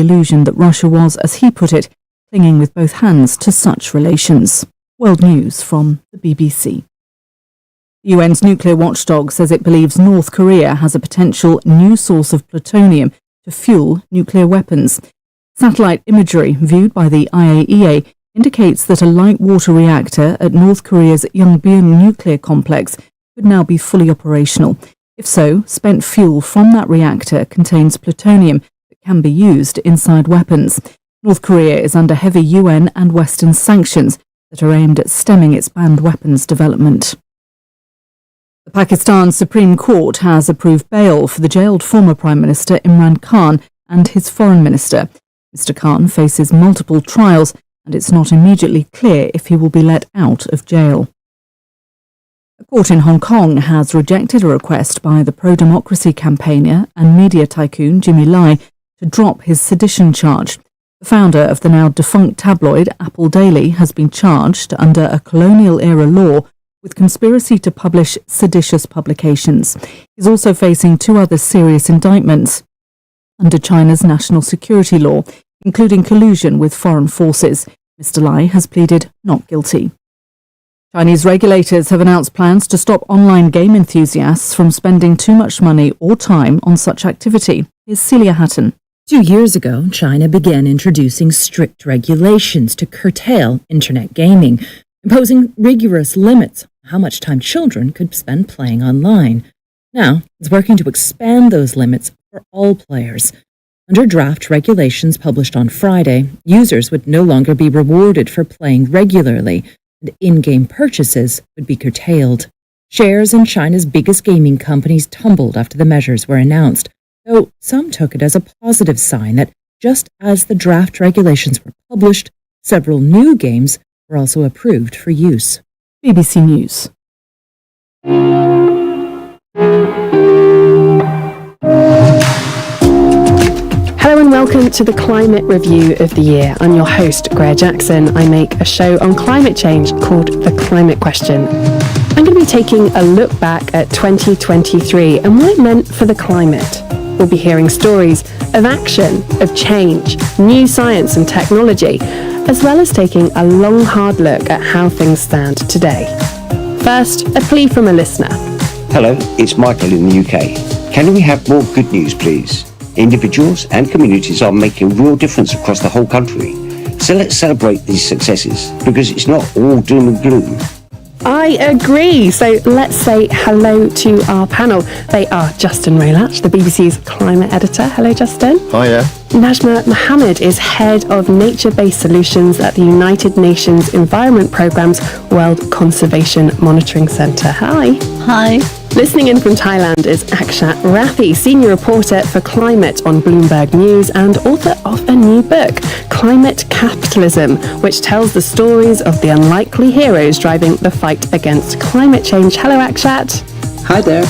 illusion that Russia was, as he put it, clinging with both hands to such relations. World News from the BBC. The UN's nuclear watchdog says it believes North Korea has a potential new source of plutonium to fuel nuclear weapons. Satellite imagery viewed by the IAEA indicates that a light water reactor at North Korea's Yongbyon nuclear complex could now be fully operational. If so, spent fuel from that reactor contains plutonium that can be used inside weapons. North Korea is under heavy UN and Western sanctions that are aimed at stemming its banned weapons development. The Pakistan Supreme Court has approved bail for the jailed former Prime Minister Imran Khan and his Foreign Minister. Mr. Khan faces multiple trials, and it's not immediately clear if he will be let out of jail. A court in Hong Kong has rejected a request by the pro-democracy campaigner and media tycoon Jimmy Lai to drop his sedition charge. The founder of the now defunct tabloid Apple Daily has been charged under a colonial-era law with conspiracy to publish seditious publications. He's also facing 2 other serious indictments under China's national security law, including collusion with foreign forces. Mr. Lai has pleaded not guilty. Chinese regulators have announced plans to stop online game enthusiasts from spending too much money or time on such activity. Here's Celia Hatton. 2 years ago, China began introducing strict regulations to curtail internet gaming, imposing rigorous limits on how much time children could spend playing online. Now, it's working to expand those limits for all players. Under draft regulations published on Friday, users would no longer be rewarded for playing regularly, and in-game purchases would be curtailed. Shares in China's biggest gaming companies tumbled after the measures were announced, though some took it as a positive sign that just as the draft regulations were published, several new games were also approved for use. BBC News. Hello and welcome to the Climate Review of the Year. I'm your host, Greer Jackson. I make a show on climate change called The Climate Question. I'm going to be taking a look back at 2023 and what it meant for the climate. We'll be hearing stories of action, of change, new science and technology, as well as taking a long, hard look at how things stand today. First, a plea from a listener. Hello, it's Michael in the UK. Can we have more good news, please? Individuals and communities are making real difference across the whole country. So let's celebrate these successes, because it's not all doom and gloom. I agree. So let's say hello to our panel. They are Justin Raylatch, the BBC's climate editor. Hello, Justin. Hiya. Najma Mohammed is head of nature-based solutions at the United Nations Environment Programme's World Conservation Monitoring Centre. Hi. Hi. Listening in from Thailand is Akshat Rathi, senior reporter for climate on Bloomberg News and author of a new book, Climate Capitalism, which tells the stories of the unlikely heroes driving the fight against climate change. Hello, Akshat. Hi there.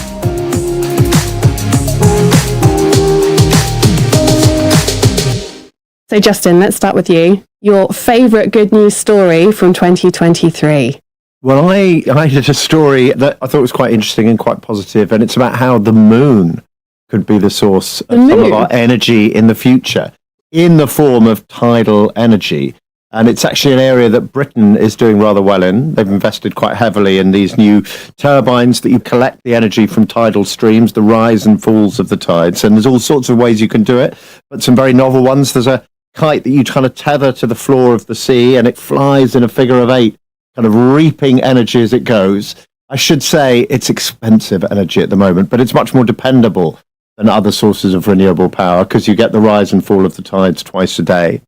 So, Justin, let's start with you. Your favourite good news story from 2023? Well, I did a story that I thought was quite interesting and quite positive, and it's about how the moon could be the source of some of our energy in the future, in the form of tidal energy. And it's actually an area that Britain is doing rather well in. They've invested quite heavily in these new turbines that you collect the energy from tidal streams, the rise and falls of the tides. And there's all sorts of ways you can do it, but some very novel ones. There's a kite that you kind of tether to the floor of the sea, and it flies in a figure of 8, kind of reaping energy as it goes. I should say it's expensive energy at the moment, but it's much more dependable than other sources of renewable power because you get the rise and fall of the tides twice a day.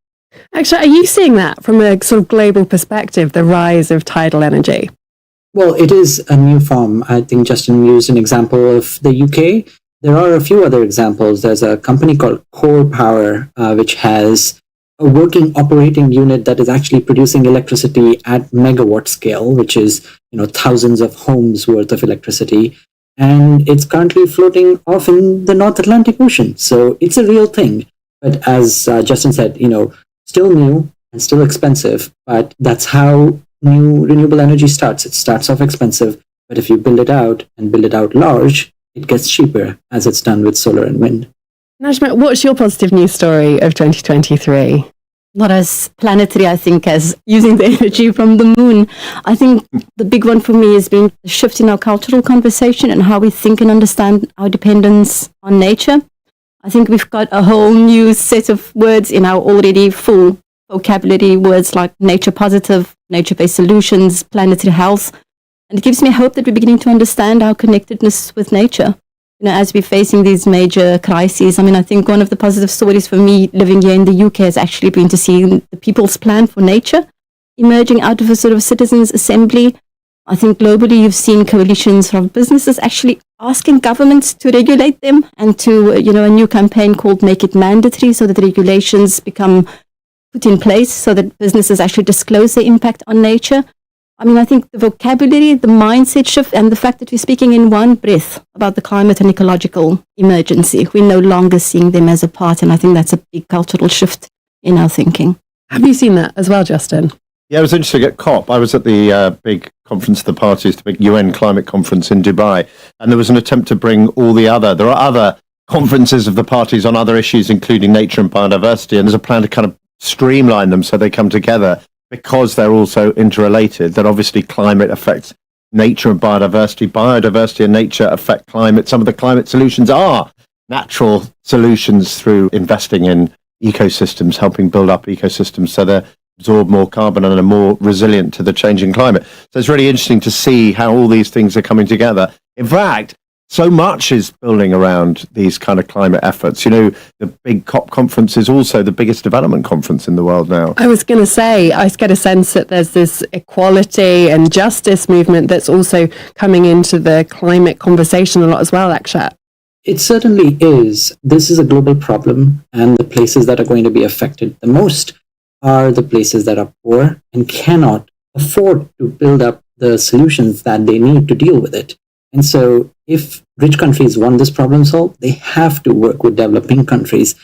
Actually, are you seeing that from a sort of global perspective, the rise of tidal energy? Well, it is a new form. I think Justin used an example of the UK. There are a few other examples. There's a company called Core Power, which has a working operating unit that is actually producing electricity at megawatt scale, which is, thousands of homes worth of electricity. And it's currently floating off in the North Atlantic Ocean. So it's a real thing. But as Justin said, still new and still expensive, but that's how new renewable energy starts. It starts off expensive, but if you build it out and build it out large, it gets cheaper, as it's done with solar and wind. Najma, what's your positive news story of 2023? Not as planetary, I think, as using the energy from the moon. I think the big one for me has been the shift in our cultural conversation and how we think and understand our dependence on nature. I think we've got a whole new set of words in our already full vocabulary, words like nature positive, nature-based solutions, planetary health. And it gives me hope that we're beginning to understand our connectedness with nature. As we're facing these major crises, I think one of the positive stories for me living here in the UK has actually been to see the People's Plan for Nature emerging out of a sort of citizens' assembly. I think globally you've seen coalitions from businesses actually asking governments to regulate them, and to, a new campaign called Make It Mandatory, so that the regulations become put in place so that businesses actually disclose their impact on nature. I think the vocabulary, the mindset shift, and the fact that we're speaking in one breath about the climate and ecological emergency, we're no longer seeing them as a part, and I think that's a big cultural shift in our thinking. Have you seen that as well, Justin? Yeah, it was interesting at COP. I was at the big conference of the parties, the big UN climate conference in Dubai, and there was an attempt to bring there are other conferences of the parties on other issues, including nature and biodiversity, and there's a plan to kind of streamline them so they come together, because they're also interrelated, that obviously climate affects nature and biodiversity. Biodiversity and nature affect climate. Some of the climate solutions are natural solutions through investing in ecosystems, helping build up ecosystems so they absorb more carbon and are more resilient to the changing climate. So it's really interesting to see how all these things are coming together. In fact, so much is building around these kind of climate efforts. The big COP conference is also the biggest development conference in the world now. I was going to say, I get a sense that there's this equality and justice movement that's also coming into the climate conversation a lot as well, Akshat. It certainly is. This is a global problem, and the places that are going to be affected the most are the places that are poor and cannot afford to build up the solutions that they need to deal with it. And so if rich countries want this problem solved, they have to work with developing countries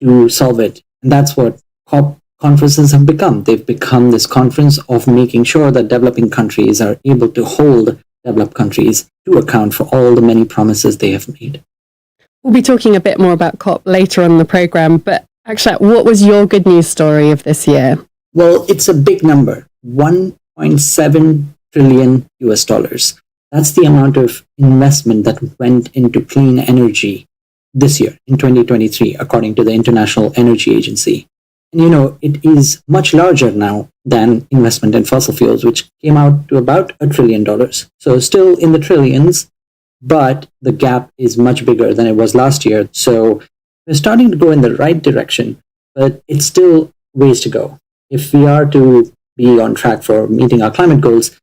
to solve it. And that's what COP conferences have become. They've become this conference of making sure that developing countries are able to hold developed countries to account for all the many promises they have made. We'll be talking a bit more about COP later on in the programme, but Akshat, what was your good news story of this year? Well, it's a big number, $1.7 trillion US dollars. That's the amount of investment that went into clean energy this year in 2023, according to the International Energy Agency. And it is much larger now than investment in fossil fuels, which came out to about $1 trillion. So still in the trillions, but the gap is much bigger than it was last year. So we're starting to go in the right direction, but it's still ways to go. If we are to be on track for meeting our climate goals,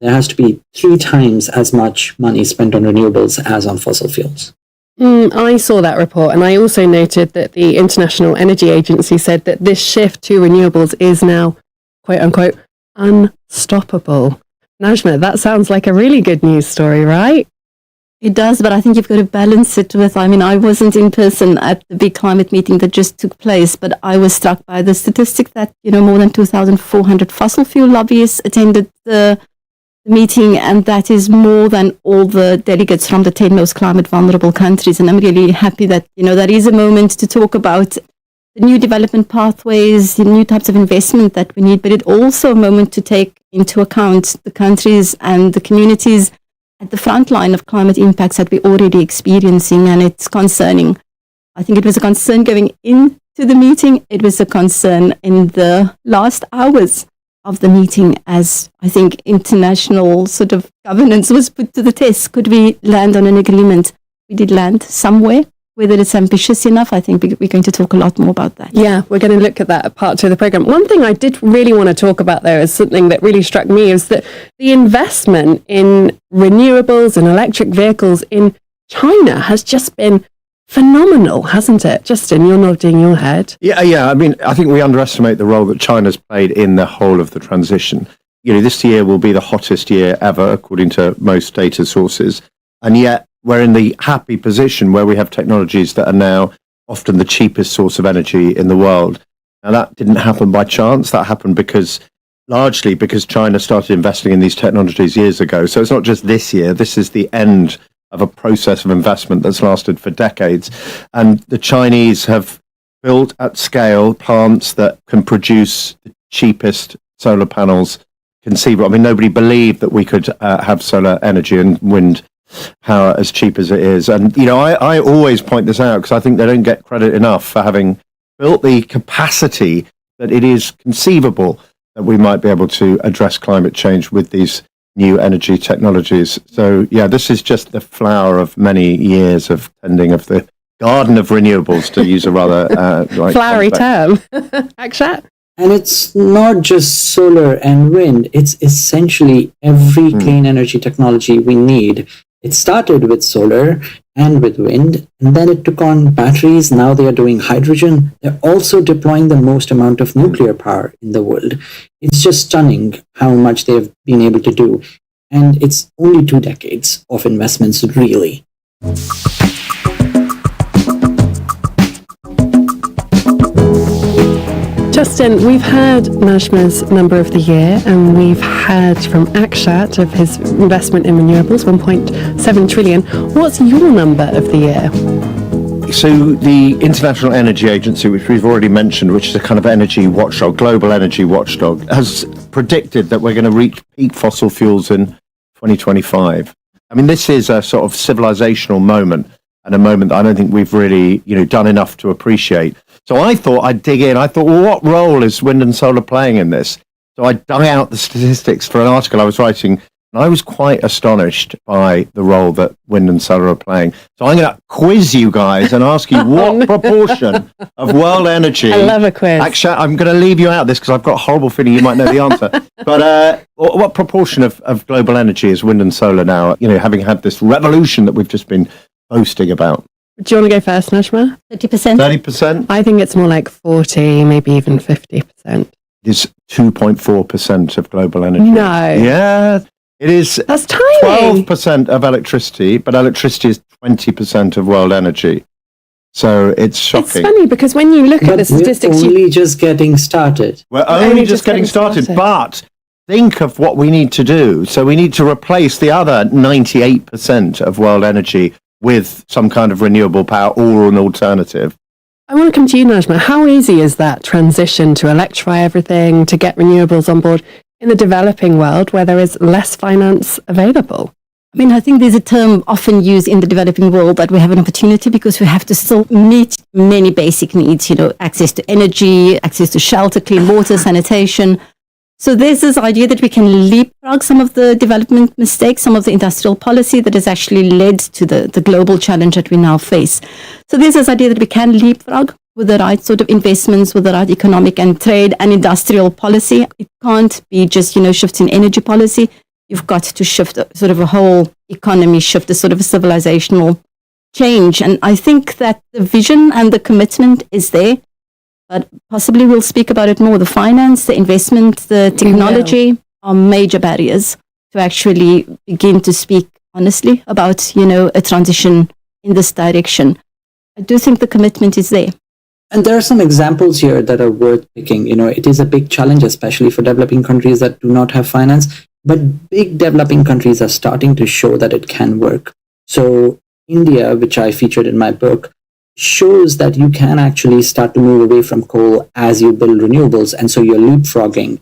there has to be 3 times as much money spent on renewables as on fossil fuels. I saw that report, and I also noted that the International Energy Agency said that this shift to renewables is now, quote unquote, unstoppable. Najma, that sounds like a really good news story, right? It does, but I think you've got to balance it with, I wasn't in person at the big climate meeting that just took place, but I was struck by the statistic that, more than 2,400 fossil fuel lobbyists attended the meeting, and that is more than all the delegates from the 10 most climate vulnerable countries. And I'm really happy that, that is a moment to talk about the new development pathways, the new types of investment that we need, but it's also a moment to take into account the countries and the communities at the front line of climate impacts that we're already experiencing, and it's concerning. I think it was a concern going into the meeting. It was a concern in the last hours of the meeting, as I think international sort of governance was put to the test. Could we land on an agreement? We did land somewhere. Whether it's ambitious enough, I think we're going to talk a lot more about that. Yeah, we're going to look at that at part 2 of the programme. One thing I did really want to talk about there is something that really struck me, is that the investment in renewables and electric vehicles in China has just been phenomenal, hasn't it? Justin, you're nodding your head. Yeah. I think we underestimate the role that China's played in the whole of the transition. This year will be the hottest year ever, according to most data sources. And yet we're in the happy position where we have technologies that are now often the cheapest source of energy in the world. Now, that didn't happen by chance. That happened largely because China started investing in these technologies years ago. So it's not just this year. This is the end of a process of investment that's lasted for decades. And the Chinese have built at scale plants that can produce the cheapest solar panels conceivable. I mean, nobody believed that we could have solar energy and wind power as cheap as it is. And, I always point this out because I think they don't get credit enough for having built the capacity that it is conceivable that we might be able to address climate change with these new energy technologies. So, yeah, this is just the flower of many years of tending of the garden of renewables, to use a rather flowery term. Akshat? And it's not just solar and wind, it's essentially every clean energy technology we need. It started with solar and with wind, and then it took on batteries. Now they are doing hydrogen. They're also deploying the most amount of nuclear power in the world. It's just stunning how much they've been able to do. And it's only 2 decades of investments, really. Justin, we've heard Najma's number of the year, and we've heard from Akshat of his investment in renewables, 1.7 trillion. What's your number of the year? So the International Energy Agency, which we've already mentioned, which is a kind of energy watchdog, global energy watchdog, has predicted that we're going to reach peak fossil fuels in 2025. I mean, this is a sort of civilizational moment, and a moment that I don't think we've really, done enough to appreciate. So I thought I'd dig in. I thought, well, what role is wind and solar playing in this? So I dug out the statistics for an article I was writing, and I was quite astonished by the role that wind and solar are playing. So I'm going to quiz you guys and ask you what proportion of world energy... I love a quiz. Actually, I'm going to leave you out of this because I've got a horrible feeling you might know the answer. But what proportion of global energy is wind and solar now, having had this revolution that we've just been boasting about? Do you want to go first, Najma? 30%. 30%? I think it's more like 40, maybe even 50%. It's 2.4% of global energy. No. Yeah, it is. That's tiny. 12% of electricity, but electricity is 20% of world energy. So it's shocking. It's funny because when you look at the statistics... We're only just getting started. We're only just getting started, but think of what we need to do. So we need to replace the other 98% of world energy with some kind of renewable power or an alternative. I want to come to you, Najma. How easy is that transition to electrify everything, to get renewables on board in the developing world where there is less finance available? I mean, I think there's a term often used in the developing world that we have an opportunity because we have to still meet many basic needs, access to energy, access to shelter, clean water, sanitation. So there's this idea that we can leapfrog some of the development mistakes, some of the industrial policy that has actually led to the global challenge that we now face. So there's this idea that we can leapfrog with the right sort of investments, with the right economic and trade and industrial policy. It can't be just, shifting energy policy. You've got to shift sort of a whole economy, shift a sort of a civilizational change. And I think that the vision and the commitment is there. But possibly we'll speak about it more. The finance, the investment, the technology are major barriers to actually begin to speak honestly about, a transition in this direction. I do think the commitment is there. And there are some examples here that are worth picking. It is a big challenge, especially for developing countries that do not have finance. But big developing countries are starting to show that it can work. So India, which I featured in my book, shows that you can actually start to move away from coal as you build renewables. And so you're leapfrogging.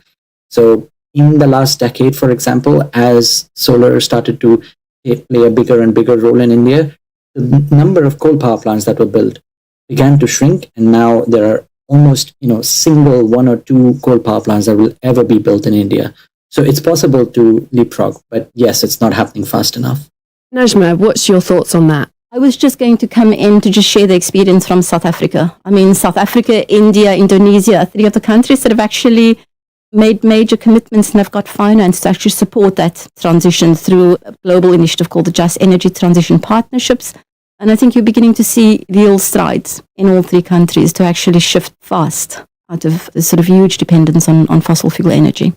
So in the last decade, for example, as solar started to play a bigger and bigger role in India, the number of coal power plants that were built began to shrink. And now there are almost, single 1 or 2 coal power plants that will ever be built in India. So it's possible to leapfrog, but yes, it's not happening fast enough. Najma, what's your thoughts on that? I was just going to come in to just share the experience from South Africa. I mean, South Africa, India, Indonesia are 3 of the countries that have actually made major commitments and have got finance to actually support that transition through a global initiative called the Just Energy Transition Partnerships. And I think you're beginning to see real strides in all 3 countries to actually shift fast out of the sort of huge dependence on fossil fuel energy.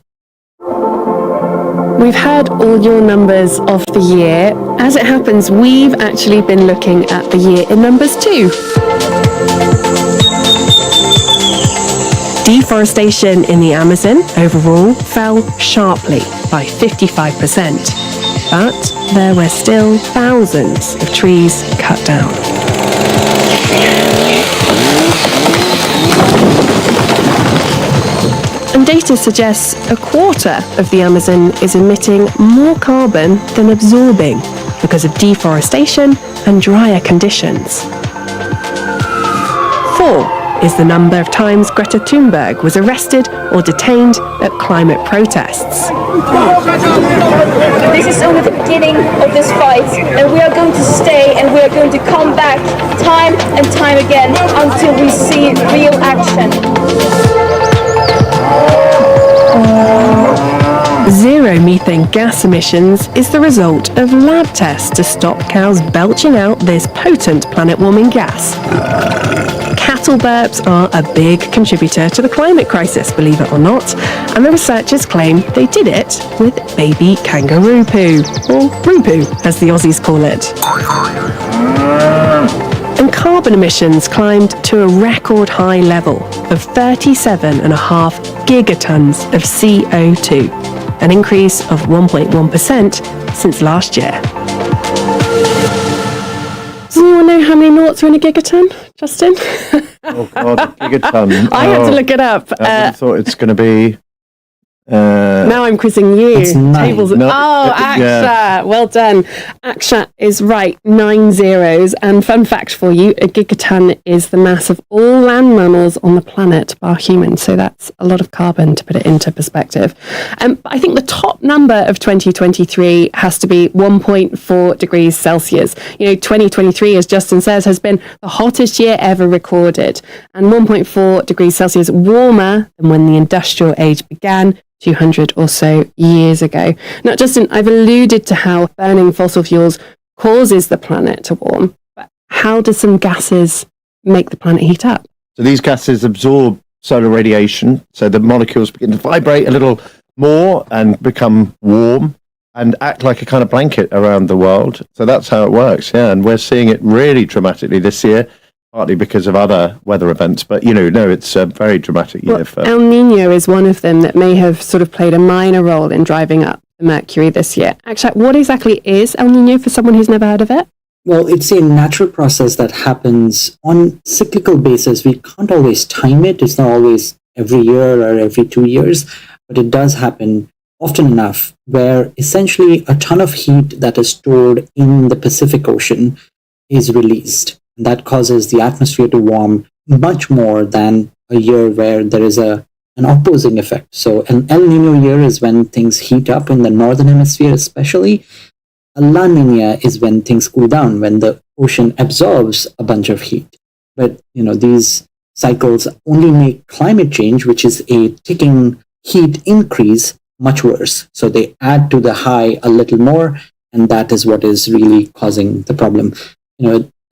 We've had all your numbers of the year. As it happens, we've actually been looking at the year in numbers too. Deforestation in the Amazon overall fell sharply by 55%. But there were still thousands of trees cut down. And data suggests a quarter of the Amazon is emitting more carbon than absorbing because of deforestation and drier conditions. 4 is the number of times Greta Thunberg was arrested or detained at climate protests. This is only the beginning of this fight, and we are going to stay and we are going to come back time and time again until we see real action. Zero methane gas emissions is the result of lab tests to stop cows belching out this potent planet-warming gas. Cattle burps are a big contributor to the climate crisis, believe it or not, and the researchers claim they did it with baby kangaroo poo, or roo-poo, as the Aussies call it. And carbon emissions climbed to a record high level of 37.5 gigatons of CO2, an increase of 1.1% since last year. Does anyone know how many noughts are in a gigaton, Justin? Oh God, a gigaton. I had to look it up. I thought it's going to be... Now I'm quizzing you. It's 9. Tables. No, Aksha, yeah. well done. Aksha is right, 9 zeros. And fun fact for you, a gigaton is the mass of all land mammals on the planet, bar humans. So that's a lot of carbon, to put it into perspective. But I think the top number of 2023 has to be 1.4 degrees Celsius. 2023, as Justin says, has been the hottest year ever recorded, and 1.4 degrees Celsius warmer than when the industrial age began 200 or so years ago. Now, Justin, I've alluded to how burning fossil fuels causes the planet to warm, but how do some gases make the planet heat up? So these gases absorb solar radiation, so the molecules begin to vibrate a little more and become warm and act like a kind of blanket around the world. So that's how it works, yeah. And we're seeing it really dramatically this year, partly because of other weather events, but it's a very dramatic year. El Nino is one of them that may have sort of played a minor role in driving up the mercury this year. Actually, what exactly is El Nino for someone who's never heard of it? Well, it's a natural process that happens on cyclical basis. We can't always time it. It's not always every year or every 2 years, but it does happen often enough where essentially a ton of heat that is stored in the Pacific Ocean is released. That causes the atmosphere to warm much more than a year where there is an opposing effect. So an El Nino year is when things heat up in the northern hemisphere especially. A La Nina is when things cool down, when the ocean absorbs a bunch of heat. But these cycles only make climate change, which is a ticking heat increase, much worse. So they add to the high a little more, and that is what is really causing the problem.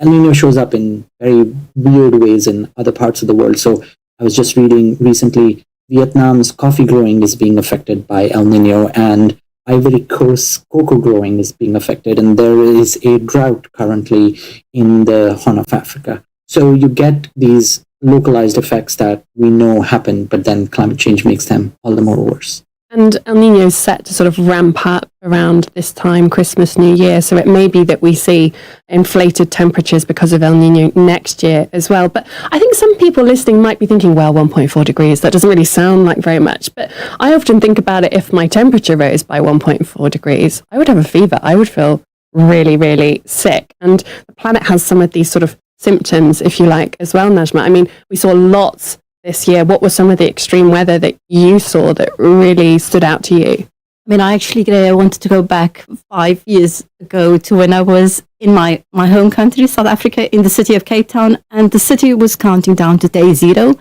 El Nino shows up in very weird ways in other parts of the world. So I was just reading recently, Vietnam's coffee growing is being affected by El Nino, and Ivory Coast's cocoa growing is being affected, and there is a drought currently in the Horn of Africa. So you get these localized effects that we know happen, but then climate change makes them all the more worse. And El Nino is set to sort of ramp up around this time, Christmas, New Year. So it may be that we see inflated temperatures because of El Nino next year as well. But I think some people listening might be thinking, well, 1.4 degrees, that doesn't really sound like very much. But I often think about it, if my temperature rose by 1.4 degrees, I would have a fever. I would feel really, really sick. And the planet has some of these sort of symptoms, if you like, as well, Najma. I mean, we saw lots this year. What was some of the extreme weather that you saw that really stood out to you? I mean, I wanted to go back 5 years ago to when I was in my home country, South Africa, in the city of Cape Town, and the city was counting down to day zero,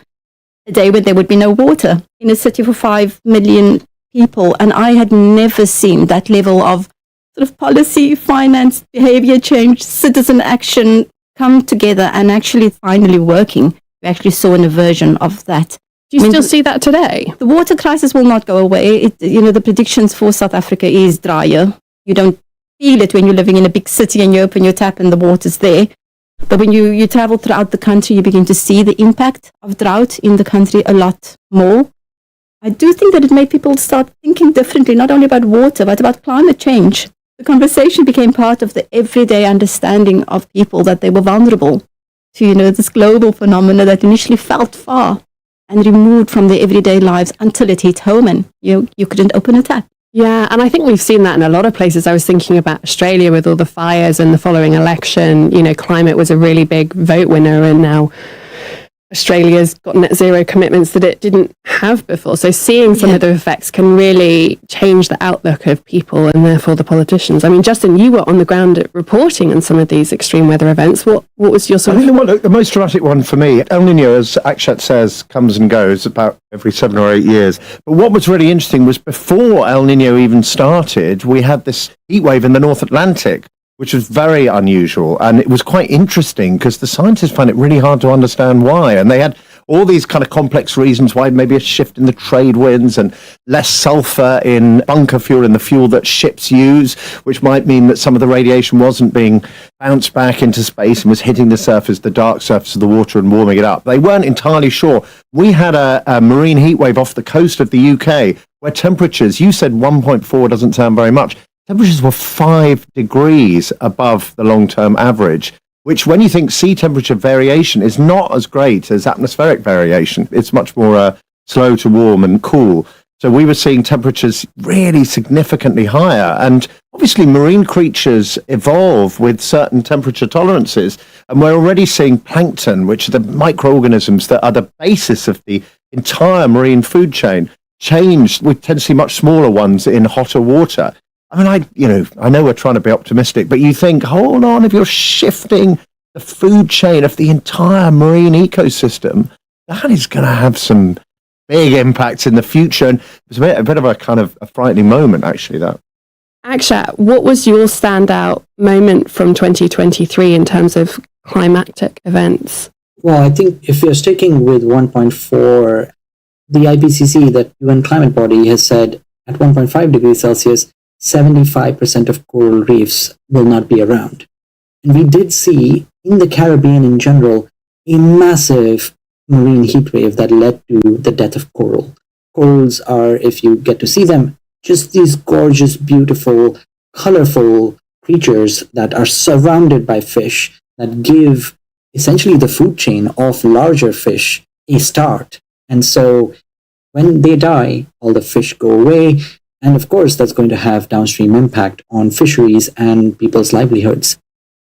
a day when there would be no water in a city for 5 million people. And I had never seen that level of sort of policy, finance, behavior change, citizen action come together and actually finally working. We actually saw an aversion of that. Do you still see that today? The water crisis will not go away. The predictions for South Africa is drier. You don't feel it when you're living in a big city and you open your tap and the water's there. But when you travel throughout the country, you begin to see the impact of drought in the country a lot more. I do think that it made people start thinking differently, not only about water, but about climate change. the conversation became part of the everyday understanding of people that they were vulnerable to, this global phenomena that initially felt far and removed from their everyday lives until it hit home and you couldn't open a tap. Yeah, and I think we've seen that in a lot of places. I was thinking about Australia with all the fires and the following election. Climate was a really big vote winner, and now Australia's got net zero commitments that it didn't have before. So seeing some of the effects can really change the outlook of people and therefore the politicians. I mean, Justin, you were on the ground reporting on some of these extreme weather events. What was your sort of... The most dramatic one for me, El Nino, as Akshat says, comes and goes about every 7 or 8 years. But what was really interesting was before El Nino even started, we had this heat wave in the North Atlantic, which was very unusual. And it was quite interesting because the scientists found it really hard to understand why. And they had all these kind of complex reasons why, maybe a shift in the trade winds and less sulfur in bunker fuel, in the fuel that ships use, which might mean that some of the radiation wasn't being bounced back into space and was hitting the surface, the dark surface of the water, and warming it up. They weren't entirely sure. We had a marine heat wave off the coast of the UK where temperatures, you said 1.4 doesn't sound very much, temperatures were 5 degrees above the long-term average, which when you think sea temperature variation is not as great as atmospheric variation. It's much more slow to warm and cool. So we were seeing temperatures really significantly higher. And obviously marine creatures evolve with certain temperature tolerances. And we're already seeing plankton, which are the microorganisms that are the basis of the entire marine food chain, change. We tend to see much smaller ones in hotter water. I mean, I know we're trying to be optimistic, but you think, hold on, if you're shifting the food chain of the entire marine ecosystem, that is going to have some big impacts in the future. And it's a bit of a kind of a frightening moment, actually, that. Akshat, what was your standout moment from 2023 in terms of climatic events? Well, I think if you're sticking with 1.4, the IPCC, that UN climate body, has said at 1.5 degrees Celsius, 75% of coral reefs will not be around. And we did see in the Caribbean in general a massive marine heat wave that led to the death of coral. Corals are, if you get to see them, just these gorgeous, beautiful, colorful creatures that are surrounded by fish that give essentially the food chain of larger fish a start. And so when they die, all the fish go away. And of course, that's going to have downstream impact on fisheries and people's livelihoods.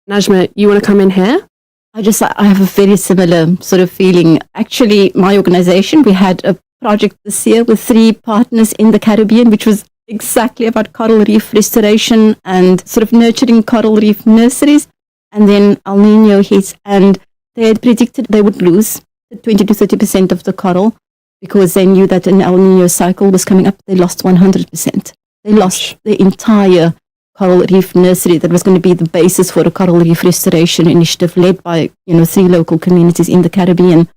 Najma, you want to come in here? I have a very similar sort of feeling. Actually, my organization, we had a project this year with 3 partners in the Caribbean, which was exactly about coral reef restoration and sort of nurturing coral reef nurseries. And then El Nino hit, and they had predicted they would lose 20 to 30% of the coral, because they knew that an El Nino cycle was coming up. They lost 100%. They lost the entire coral reef nursery that was going to be the basis for a coral reef restoration initiative led by, 3 local communities in the Caribbean.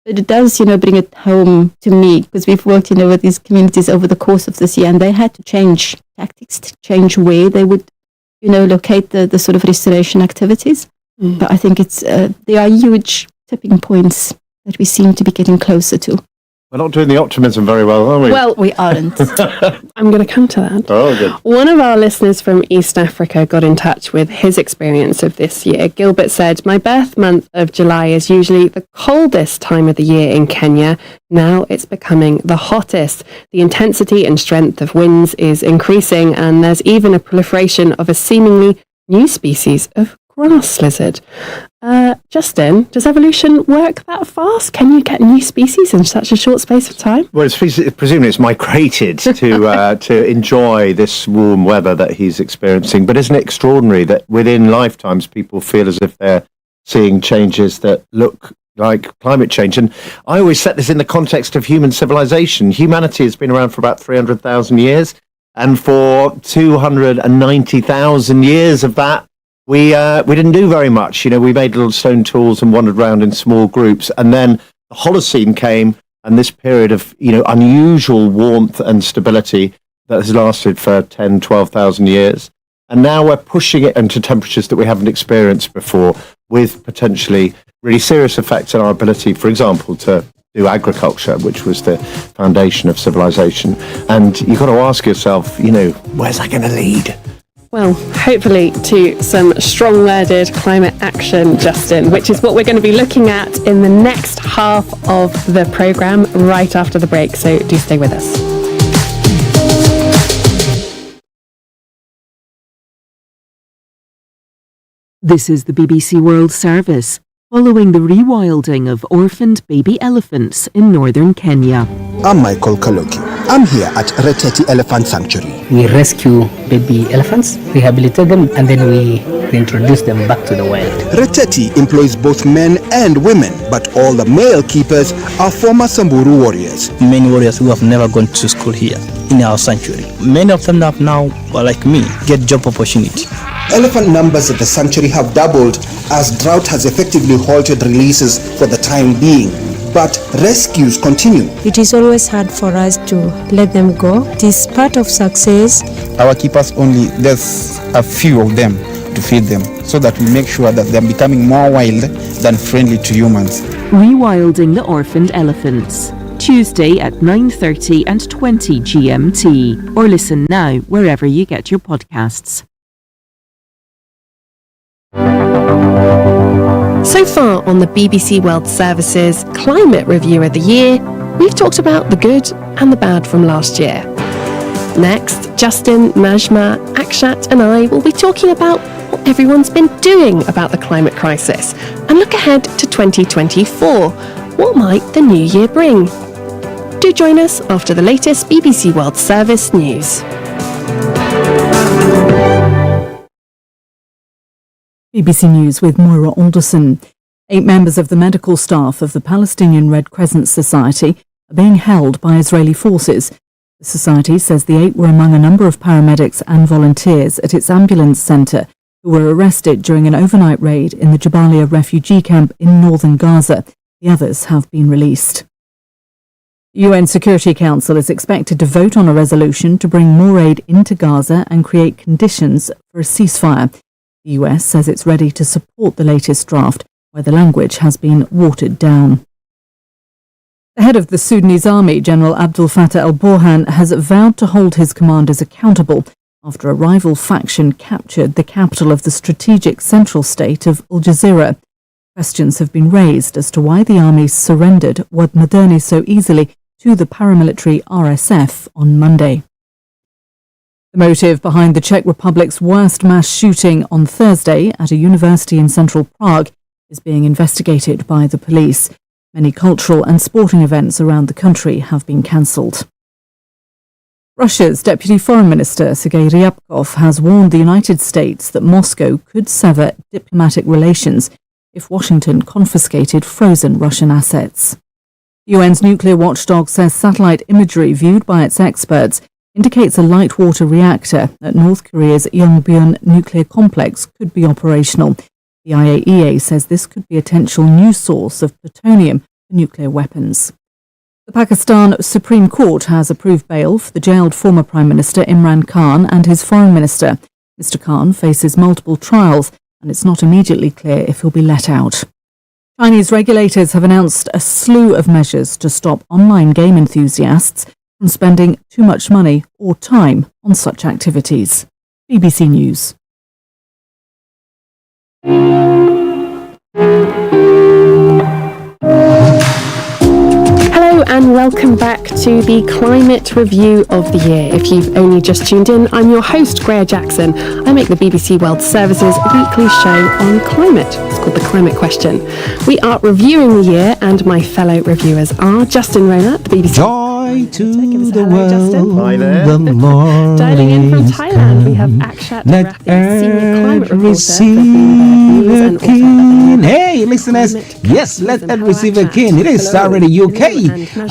But it does, bring it home to me, because we've worked, with these communities over the course of this year, and they had to change tactics, to change where they would, locate the sort of restoration activities. But I think there are huge tipping points that we seem to be getting closer to. We're not doing the optimism very well, are we? Well, we aren't. I'm going to come to that. Oh, good. One of our listeners from East Africa got in touch with his experience of this year. Gilbert said, "My birth month of July is usually the coldest time of the year in Kenya. Now it's becoming the hottest. The intensity and strength of winds is increasing, and there's even a proliferation of a seemingly new species of grass lizard." Justin, does evolution work that fast? Can you get new species in such a short space of time? Well, presumably it's migrated to enjoy this warm weather that he's experiencing. But isn't it extraordinary that within lifetimes people feel as if they're seeing changes that look like climate change? And I always set this in the context of human civilization. Humanity has been around for about 300,000 years. And for 290,000 years of that, we didn't do very much. We made little stone tools and wandered around in small groups. And then the Holocene came, and this period of, unusual warmth and stability that has lasted for 10, 12,000 years. And now we're pushing it into temperatures that we haven't experienced before, with potentially really serious effects on our ability, for example, to do agriculture, which was the foundation of civilization. And you've got to ask yourself, where's that going to lead? Well, hopefully to some strong-worded climate action, Justin, which is what we're going to be looking at in the next half of the programme right after the break. So do stay with us. This is the BBC World Service, following the rewilding of orphaned baby elephants in northern Kenya. I'm Michael Kaloki. I'm here at Reteti Elephant Sanctuary. We rescue baby elephants, rehabilitate them, and then we reintroduce them back to the wild. Reteti employs both men and women, but all the male keepers are former Samburu warriors. Many warriors who have never gone to school here in our sanctuary. Many of them have now, like me, get job opportunity. Elephant numbers at the sanctuary have doubled as drought has effectively halted releases for the time being. But rescues continue. It is always hard for us to let them go. It is part of success. Our keepers only, there's a few of them to feed them so that we make sure that they're becoming more wild than friendly to humans. Rewilding the orphaned elephants. Tuesday at 9:30 and 20 GMT. Or listen now wherever you get your podcasts. So far on the BBC World Service's Climate Review of the Year, we've talked about the good and the bad from last year. Next, Justin, Najma, Akshat and I will be talking about what everyone's been doing about the climate crisis and look ahead to 2024. What might the new year bring? Do join us after the latest BBC World Service news. BBC News with Moira Alderson. 8 members of the medical staff of the Palestinian Red Crescent Society are being held by Israeli forces. The society says the 8 were among a number of paramedics and volunteers at its ambulance centre who were arrested during an overnight raid in the Jabalia refugee camp in northern Gaza. The others have been released. The UN Security Council is expected to vote on a resolution to bring more aid into Gaza and create conditions for a ceasefire. The US says it's ready to support the latest draft, where the language has been watered down. The head of the Sudanese army, General Abdel Fattah al-Burhan, has vowed to hold his commanders accountable after a rival faction captured the capital of the strategic central state of Al Jazeera. Questions have been raised as to why the army surrendered Wad Madani so easily to the paramilitary RSF on Monday. The motive behind the Czech Republic's worst mass shooting on Thursday at a university in central Prague is being investigated by the police. Many cultural and sporting events around the country have been cancelled. Russia's Deputy Foreign Minister Sergei Ryabkov has warned the United States that Moscow could sever diplomatic relations if Washington confiscated frozen Russian assets. The UN's nuclear watchdog says satellite imagery viewed by its experts indicates a light water reactor at North Korea's Yongbyon nuclear complex could be operational. The IAEA says this could be a potential new source of plutonium for nuclear weapons. The Pakistan Supreme Court has approved bail for the jailed former Prime Minister Imran Khan and his Foreign Minister. Mr. Khan faces multiple trials and it's not immediately clear if he'll be let out. Chinese regulators have announced a slew of measures to stop online game enthusiasts from spending too much money or time on such activities. BBC News. Hello and welcome back to the Climate Review of the Year. If you've only just tuned in, I'm your host, Greer Jackson. I make the BBC World Service's weekly show on climate. It's called The Climate Question. We are reviewing the year and my fellow reviewers are Justin Rona, the BBC... Joy to the world. Justin. Hi there. The morning Dialing in from Thailand, we have Akshat Rathi, Senior Climate Reporter for Bloomberg News and author. Hey, listeners. Yes, let Earth receive a king. It is already UK.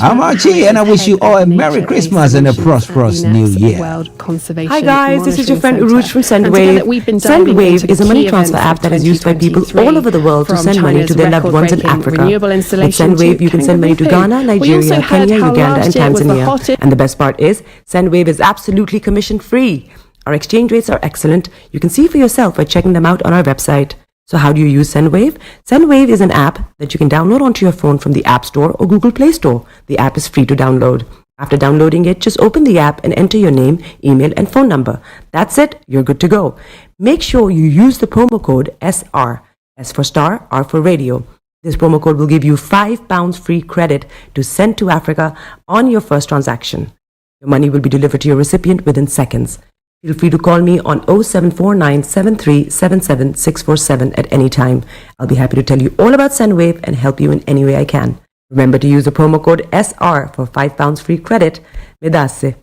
I'm Archie, and I wish you all a Merry Christmas and a prosperous New Year. Hi guys, this is your friend Uruj from SendWave. SendWave is a money transfer app that is used by people all over the world to send money to their loved ones in Africa. With SendWave, you can send money to Ghana, Nigeria, Kenya, Uganda, and Tanzania. And the best part is, SendWave is absolutely commission-free. Our exchange rates are excellent. You can see for yourself by checking them out on our website. So how do you use SendWave? SendWave is an app that you can download onto your phone from the App Store or Google Play Store. The app is free to download. After downloading it, just open the app and enter your name, email, and phone number. That's it. You're good to go. Make sure you use the promo code SR. S for Starr, R for Radio. This promo code will give you £5 free credit to send to Africa on your first transaction. Your money will be delivered to your recipient within seconds. Feel free to call me on 0749 7377 647 at any time. I'll be happy to tell you all about SendWave and help you in any way I can. Remember to use the promo code SR for £5 free credit. Medasse.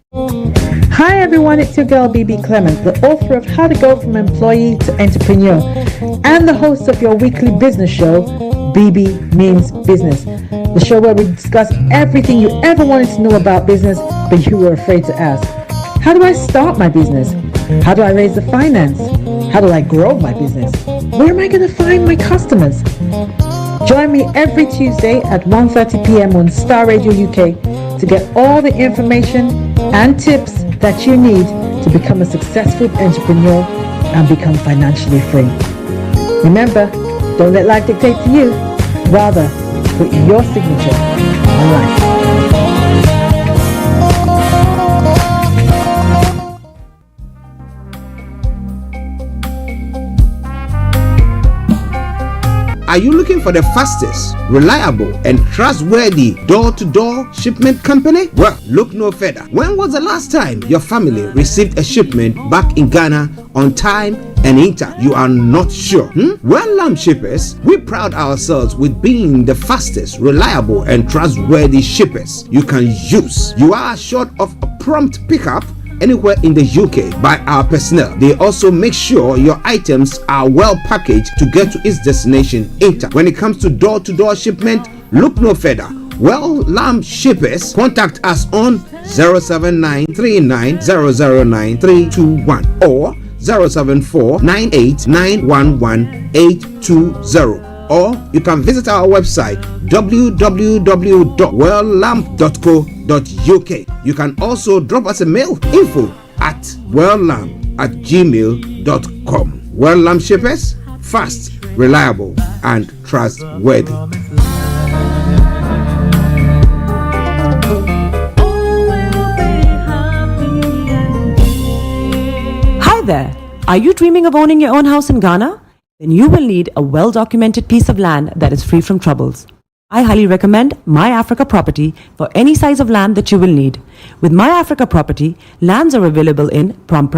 Hi everyone, it's your girl BB Clement, the author of How to Go From Employee to Entrepreneur and the host of your weekly business show, BB Means Business, the show where we discuss everything you ever wanted to know about business but you were afraid to ask. How do I start my business? How do I raise the finance? How do I grow my business? Where am I going to find my customers? Join me every Tuesday at 1:30 p.m. on Starr Radio UK to get all the information and tips that you need to become a successful entrepreneur and become financially free. Remember, don't let life dictate to you. Rather, put your signature on life. Are you looking for the fastest, reliable, and trustworthy door-to-door shipment company? Well, look no further. When was the last time your family received a shipment back in Ghana on time and in time? You are not sure? Well, Lamb Shippers, we pride ourselves with being the fastest, reliable, and trustworthy shippers you can use. You are assured of a prompt pickup anywhere in the UK by our personnel. They also make sure your items are well packaged to get to its destination in time. When it comes to door-to-door shipment, look no further. Well, Lamb Shippers, contact us on 07939009321 or 07498911820. Or you can visit our website www.welllamp.co.uk. You can also drop us a mail, info@welllamp@gmail.com. Well Lamp Shippers, fast, reliable, and trustworthy. Hi there. Are you dreaming of owning your own house in Ghana? Then you will need a well-documented piece of land that is free from troubles. I highly recommend My Africa Property for any size of land that you will need. With My Africa Property, lands are available in Pram,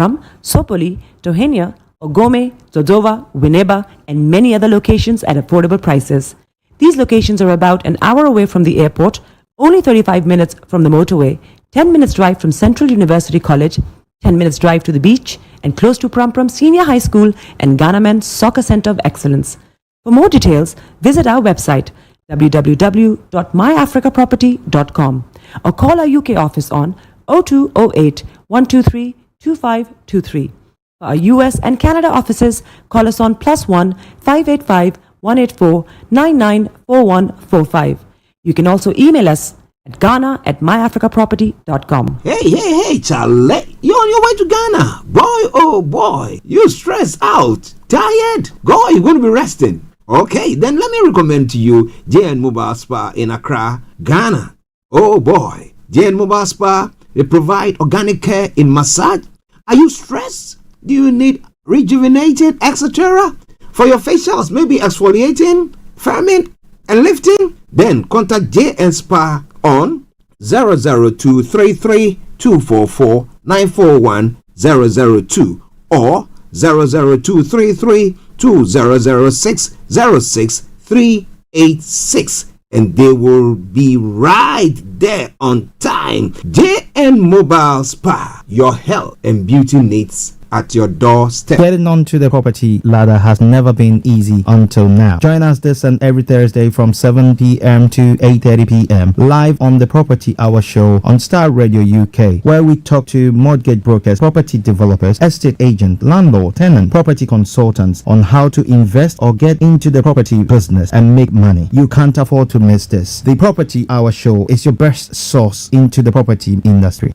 Sopoli, Tohenia, Ogome, Dodova, Winneba, and many other locations at affordable prices. These locations are about an hour away from the airport, only 35 minutes from the motorway, 10 minutes drive from Central University College, 10 minutes drive to the beach, and close to Pram Senior High School and Ghana Men's Soccer Center of Excellence. For more details, visit our website www.myafricaproperty.com or call our UK office on 0208 123 2523. For our US and Canada offices, call us on +1 585 184 994145. You can also email us at ghana@myafricaproperty.com. Hey, Charlie, you're on your way to Ghana. Boy, oh boy, you stressed out, tired. Go, you're going to be resting. Okay, then let me recommend to you JN Mobile Spa in Accra, Ghana. Oh boy, JN Mobile Spa, they provide organic care in massage. Are you stressed? Do you need rejuvenating, etc.? For your facials, maybe exfoliating, firming, and lifting? Then contact JN Spa on 00233 244 941 002 or 00233 2006 06386, and they will be right there on time. JN Mobile Spa, your health and beauty needs at your doorstep. Getting onto the property ladder has never been easy until now. Join us this and every Thursday from 7 p.m. to 8:30 p.m. live on the Property Hour Show on Starr Radio UK, where we talk to mortgage brokers, property developers, estate agent, landlord, tenant, property consultants on how to invest or get into the property business and make money. You can't afford to miss this. The Property Hour Show is your best source into the property industry.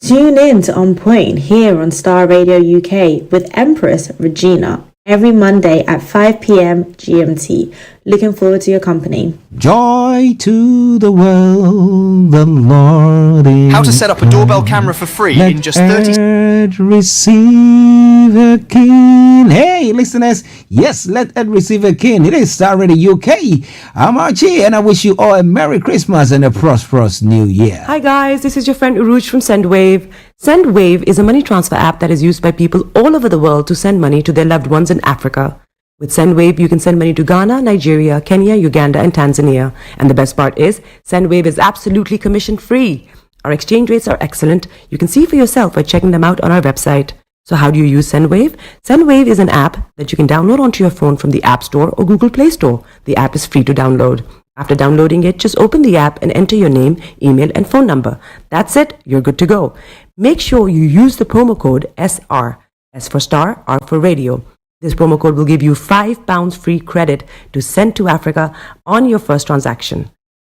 Tune in to On Point here on Starr Radio UK with Empress Regina every Monday at 5 p.m. GMT. Looking forward to your company. Joy to the world, the Lord is How to set up a doorbell camera for free in just 30 receive a king. Hey, listeners, yes, let Ed receive a king. It is Starr Radio UK. I'm Archie, and I wish you all a Merry Christmas and a prosperous New Year. Hi guys, this is your friend Uruj from SendWave. SendWave is a money transfer app that is used by people all over the world to send money to their loved ones in Africa. With SendWave, you can send money to Ghana, Nigeria, Kenya, Uganda, and Tanzania. And the best part is, SendWave is absolutely commission-free. Our exchange rates are excellent. You can see for yourself by checking them out on our website. So how do you use SendWave? SendWave is an app that you can download onto your phone from the App Store or Google Play Store. The app is free to download. After downloading it, just open the app and enter your name, email, and phone number. That's it. You're good to go. Make sure you use the promo code SR. S for Starr, R for Radio. This promo code will give you £5 free credit to send to Africa on your first transaction.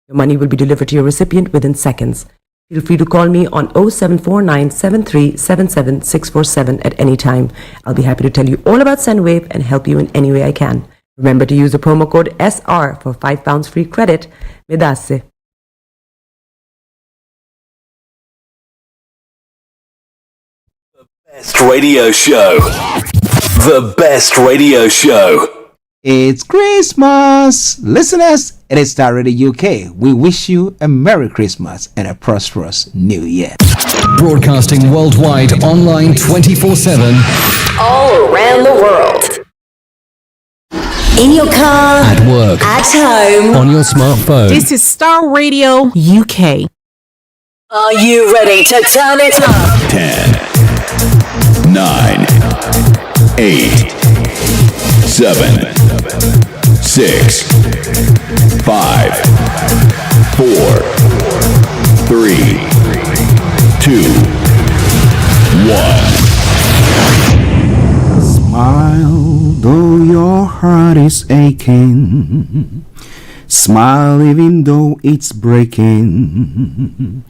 Your money will be delivered to your recipient within seconds. Feel free to call me on 0749 7377 647 at any time. I'll be happy to tell you all about SendWave and help you in any way I can. Remember to use the promo code SR for £5 free credit. Medasse. Best radio show. The best radio show. It's Christmas! Listeners, it is Starr Radio UK. We wish you a Merry Christmas and a prosperous New Year. Broadcasting worldwide, online 24/7. All around the world. In your car. At work. At home. On your smartphone. This is Starr Radio UK. Are you ready to turn it up? 10, 9, 8, 7, 6, 5, 4, 3, 2, 1. Smile though your heart is aching. Smile even though it's breaking.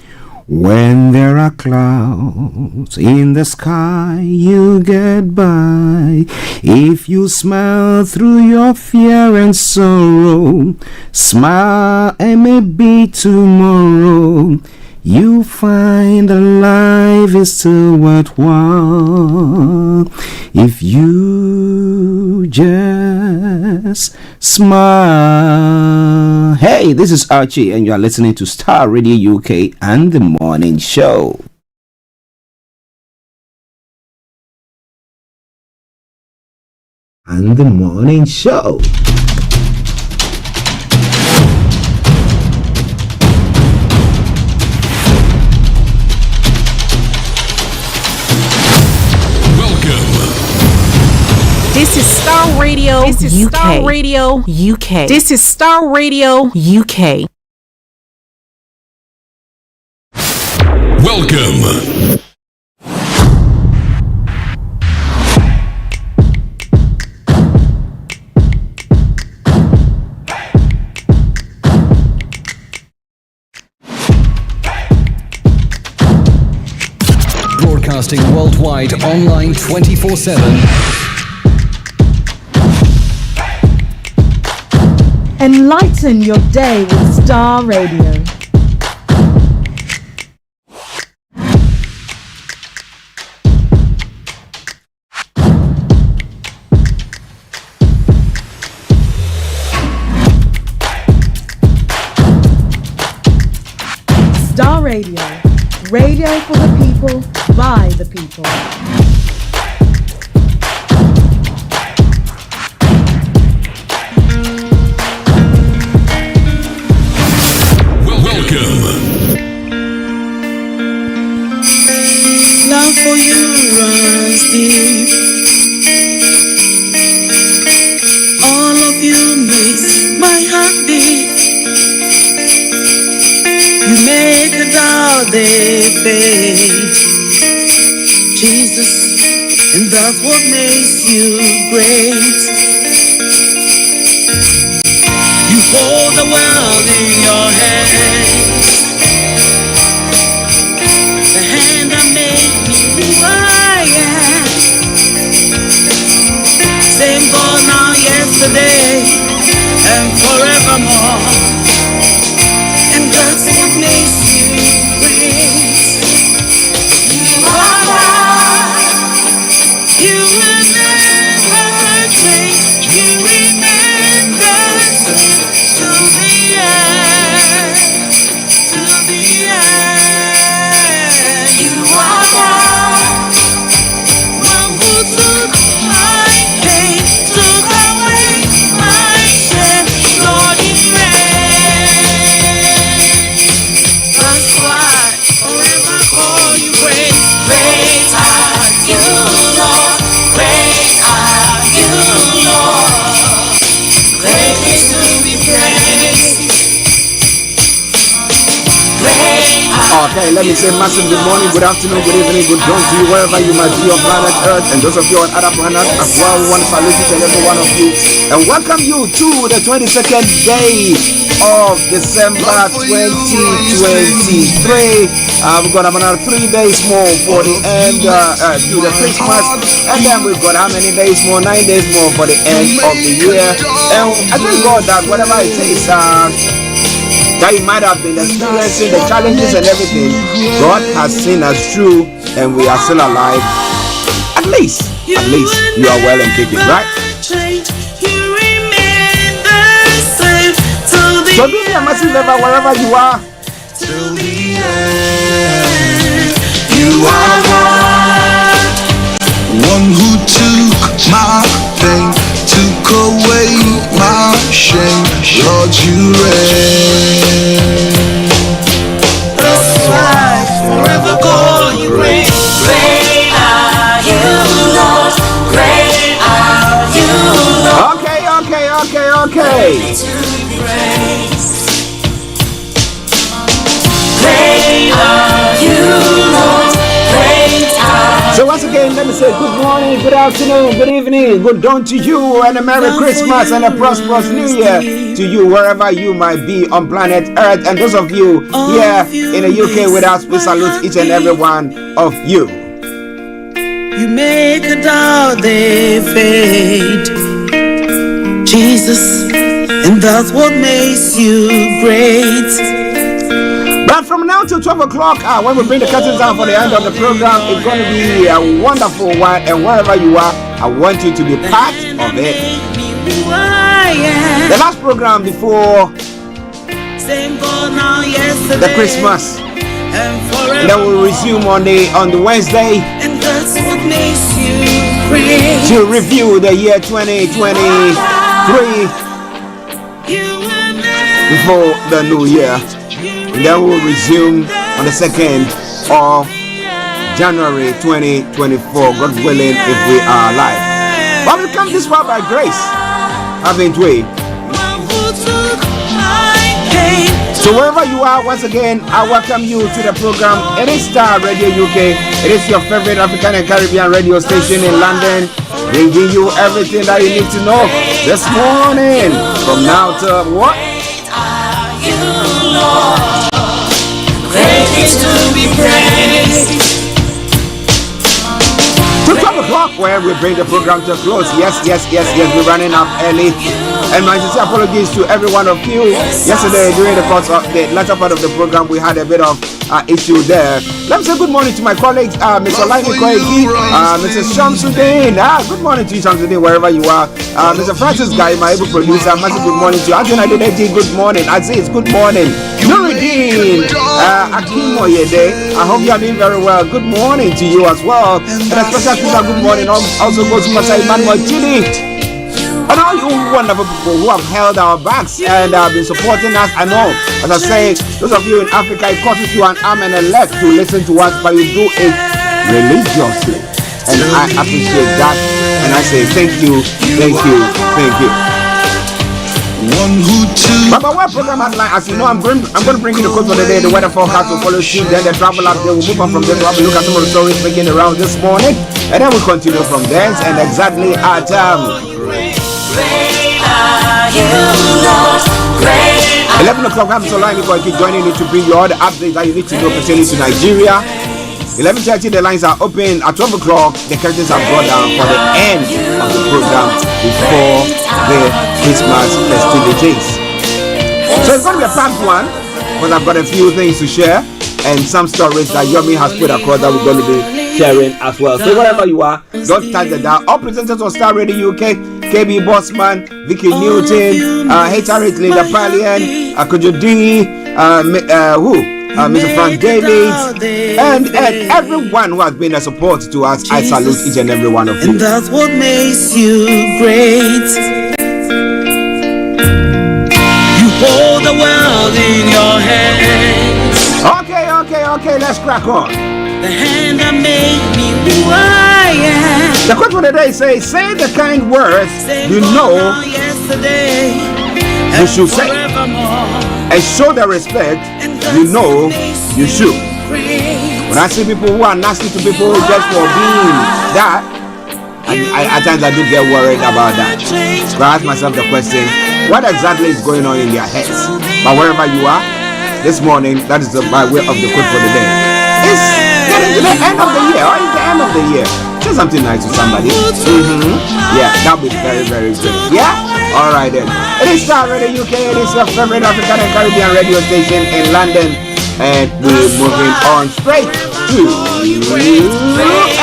When there are clouds in the sky, you get by. If you smile through your fear and sorrow, smile and maybe tomorrow you find that life is still worthwhile if you just smile. Hey, this is Archie, and you are listening to Starr Radio UK and The Morning Show. And The Morning Show. This is Starr Radio. This is UK. Starr Radio UK. This is Starr Radio UK. Welcome. Broadcasting worldwide, online 24/7. Enlighten your day with Starr Radio. Starr Radio. Radio for the people, by the people. Love for you runs deep. All of you makes my heart beat. You make a doubt they fade, Jesus, and that's what makes you great. You hold the world in your hands, the hand that made me who I am. Same God now, yesterday, and forevermore. And that's what makes you great. You are God. You will never change. You remain the same to the end. To the end. You are God. One who took my pain, took away my shame. Lord, you reign. That's why forever call you great. Great are you, Lord. Great are you, Lord. Great is to be praised. Okay, let me say massive good morning, good afternoon, good evening, good dawn to you wherever you might be on planet Earth, and those of you on other planets as well. We want to salute each and every one of you and welcome you to the 22nd day of December 2023. We've got another 3 days more for the end to the Christmas, and then we've got how many days more? 9 days more for the end of the year. And I thank God that whatever it is that you might have been experiencing, the challenges and everything, God has seen us through and we are still alive. At least you are well and kicking, right? So do me a massive favor wherever you are. You are God. One who took my pain, took away my shame. Lord, you reign. That's why forever call you great. Great are you, Lord. Great are you, Lord. Okay. Great are you, Lord. Great are. So once again, let me say good morning, good afternoon, good evening, good dawn to you, and a Merry Christmas and a prosperous New Year to you wherever you might be on planet Earth. And those of you here in the UK with us, we salute each and every one of you. You make a doubt they fade, Jesus, and that's what makes you great. But from now till 12 o'clock, when we bring the curtains down for the end of the program, it's going to be a wonderful one. And wherever you are, I want you to be part of it. The last program before the Christmas, and then we'll resume on the Wednesday to review the year 2023 before the new year. And then we'll resume on the 2nd of January 2024, God willing, if we are alive. But we come this far by grace, haven't we? So wherever you are, once again, I welcome you to the program. It is Starr Radio UK. It is your favorite African and Caribbean radio station in London, bringing you everything that you need to know this morning. From now to what? Great is to be praised. To 12 o'clock where we bring the program to a close. Yes, we're running up early. And my sincere apologies to every one of you. Yesterday, during the course of the latter part of the program, we had a bit of issue there. Let me say good morning to my colleagues, Mr. Olayomi, Koiki, Mr. Shamsuddin. Good morning to you, Shamsuddin, wherever you are. Mr. Francis Guy, my able producer, massive good morning to you. Anthony Adedeji, good morning. Aziz, good morning. Nuruddin, Akimoyede, I hope you are doing very well. Good morning to you as well. And a special good morning also goes to Pastor Emmanuel Chidi. And all you wonderful people who have held our backs and have been supporting us. I know, as I say, those of you in Africa, it costs you an arm and a leg to listen to us, but you do it religiously. And I appreciate that. And I say thank you. But our program has, like, as you know, I'm going to bring you the code for the day, the weather forecast will follow suit, then the travel update. We'll move on from there to have a look at some of the stories making around this morning, and then we'll continue from there. And exactly at 11 o'clock, I'm so live. Koiki joining you to bring you all the updates that you need to know pertaining to Nigeria, 11:30, the lines are open. At 12 o'clock, the curtains are brought down for the end of the program before the Christmas festivities. So it's going to be a packed one, because I've got a few things to share and some stories that Yomi has put across that we're going to be sharing as well. So wherever you are, don't touch the dial. All presenters on Star Radio UK, KB Bossman, Vicky Newton, H.R.H. Linda Palian, Kojo D, Mr. Frank David, and everyone who has been a support to us. I salute each and every one of you. And that's what makes you great. You hold the world in your hands. Okay, let's crack on. The hand that made me who I am. The quote for the day says, say the kind words you know you should say, and show the respect you know you should. When I see people who are nasty to people just for being that, at times I do get worried about that. So I ask myself the question, what exactly is going on in their heads? But wherever you are, this morning, that is my way of the quote for the day. It's getting to the end of the year, or it's the end of the year. Say something nice to somebody. Yeah, that'll be very, very good. Yeah? Alright then. It is Starr Radio UK, it is your favorite African and Caribbean radio station in London. And we're moving on straight to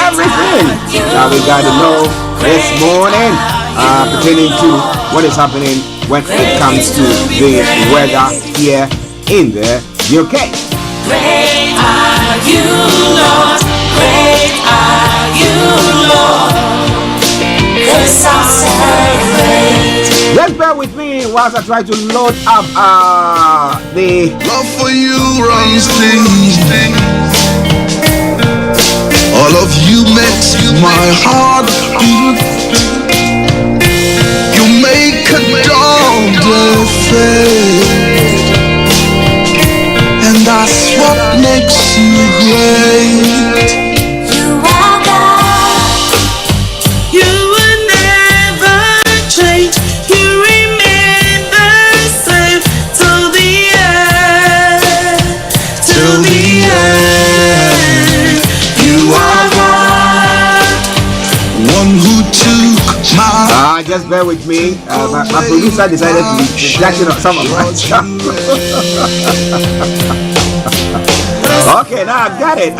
everything that we got to know this morning pertaining to what is happening when it comes to the weather here in the UK. Great are you, Lord. Great are you, Lord. 'Cause I'll celebrate. Just bear with me whilst I try to load up the love for you runs deep. All of you makes my heart beat. You make a dawn fade. And that's what makes you great. You are God. You will never change. You remain the same till the end. Till the end. You are God. One who took my just bear with me. My producer decided to be distracting on some of my stuff. Okay, now I got it.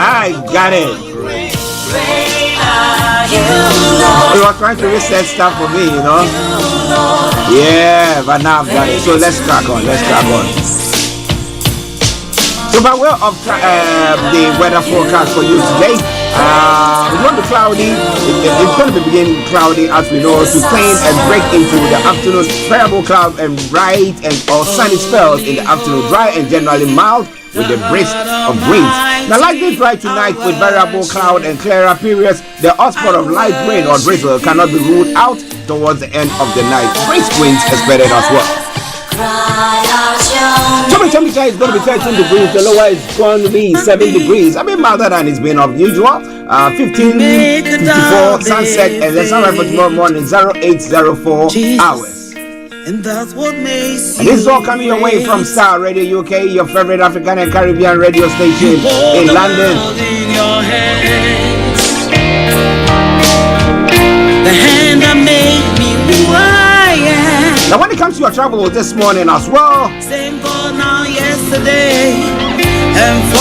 He was trying to reset stuff for me, you know. Yeah, but now I've got it. So let's crack on. So by way of the weather forecast for you today, it's going to be cloudy. It's going to be beginning cloudy, as we know, to clean and break into the afternoon. Variable cloud and bright or sunny spells in the afternoon. Dry and generally mild with a brisk of winds. Now, likely dry tonight with variable cloud and clearer periods. The odd spot of light rain or drizzle cannot be ruled out towards the end of the night. Brisk winds expected as well. Temperature is going to be 13 degrees. The lower is going to be 7 degrees. A bit milder than it's been of usual. 15:54 sunset, and the sunrise for tomorrow morning 0804 hours. And that's what makes and this is all coming your way from Starr Radio UK, your favorite African and Caribbean radio station in London. The hand that made me who I am. Now when it comes to your travel this morning as well, same God now yesterday.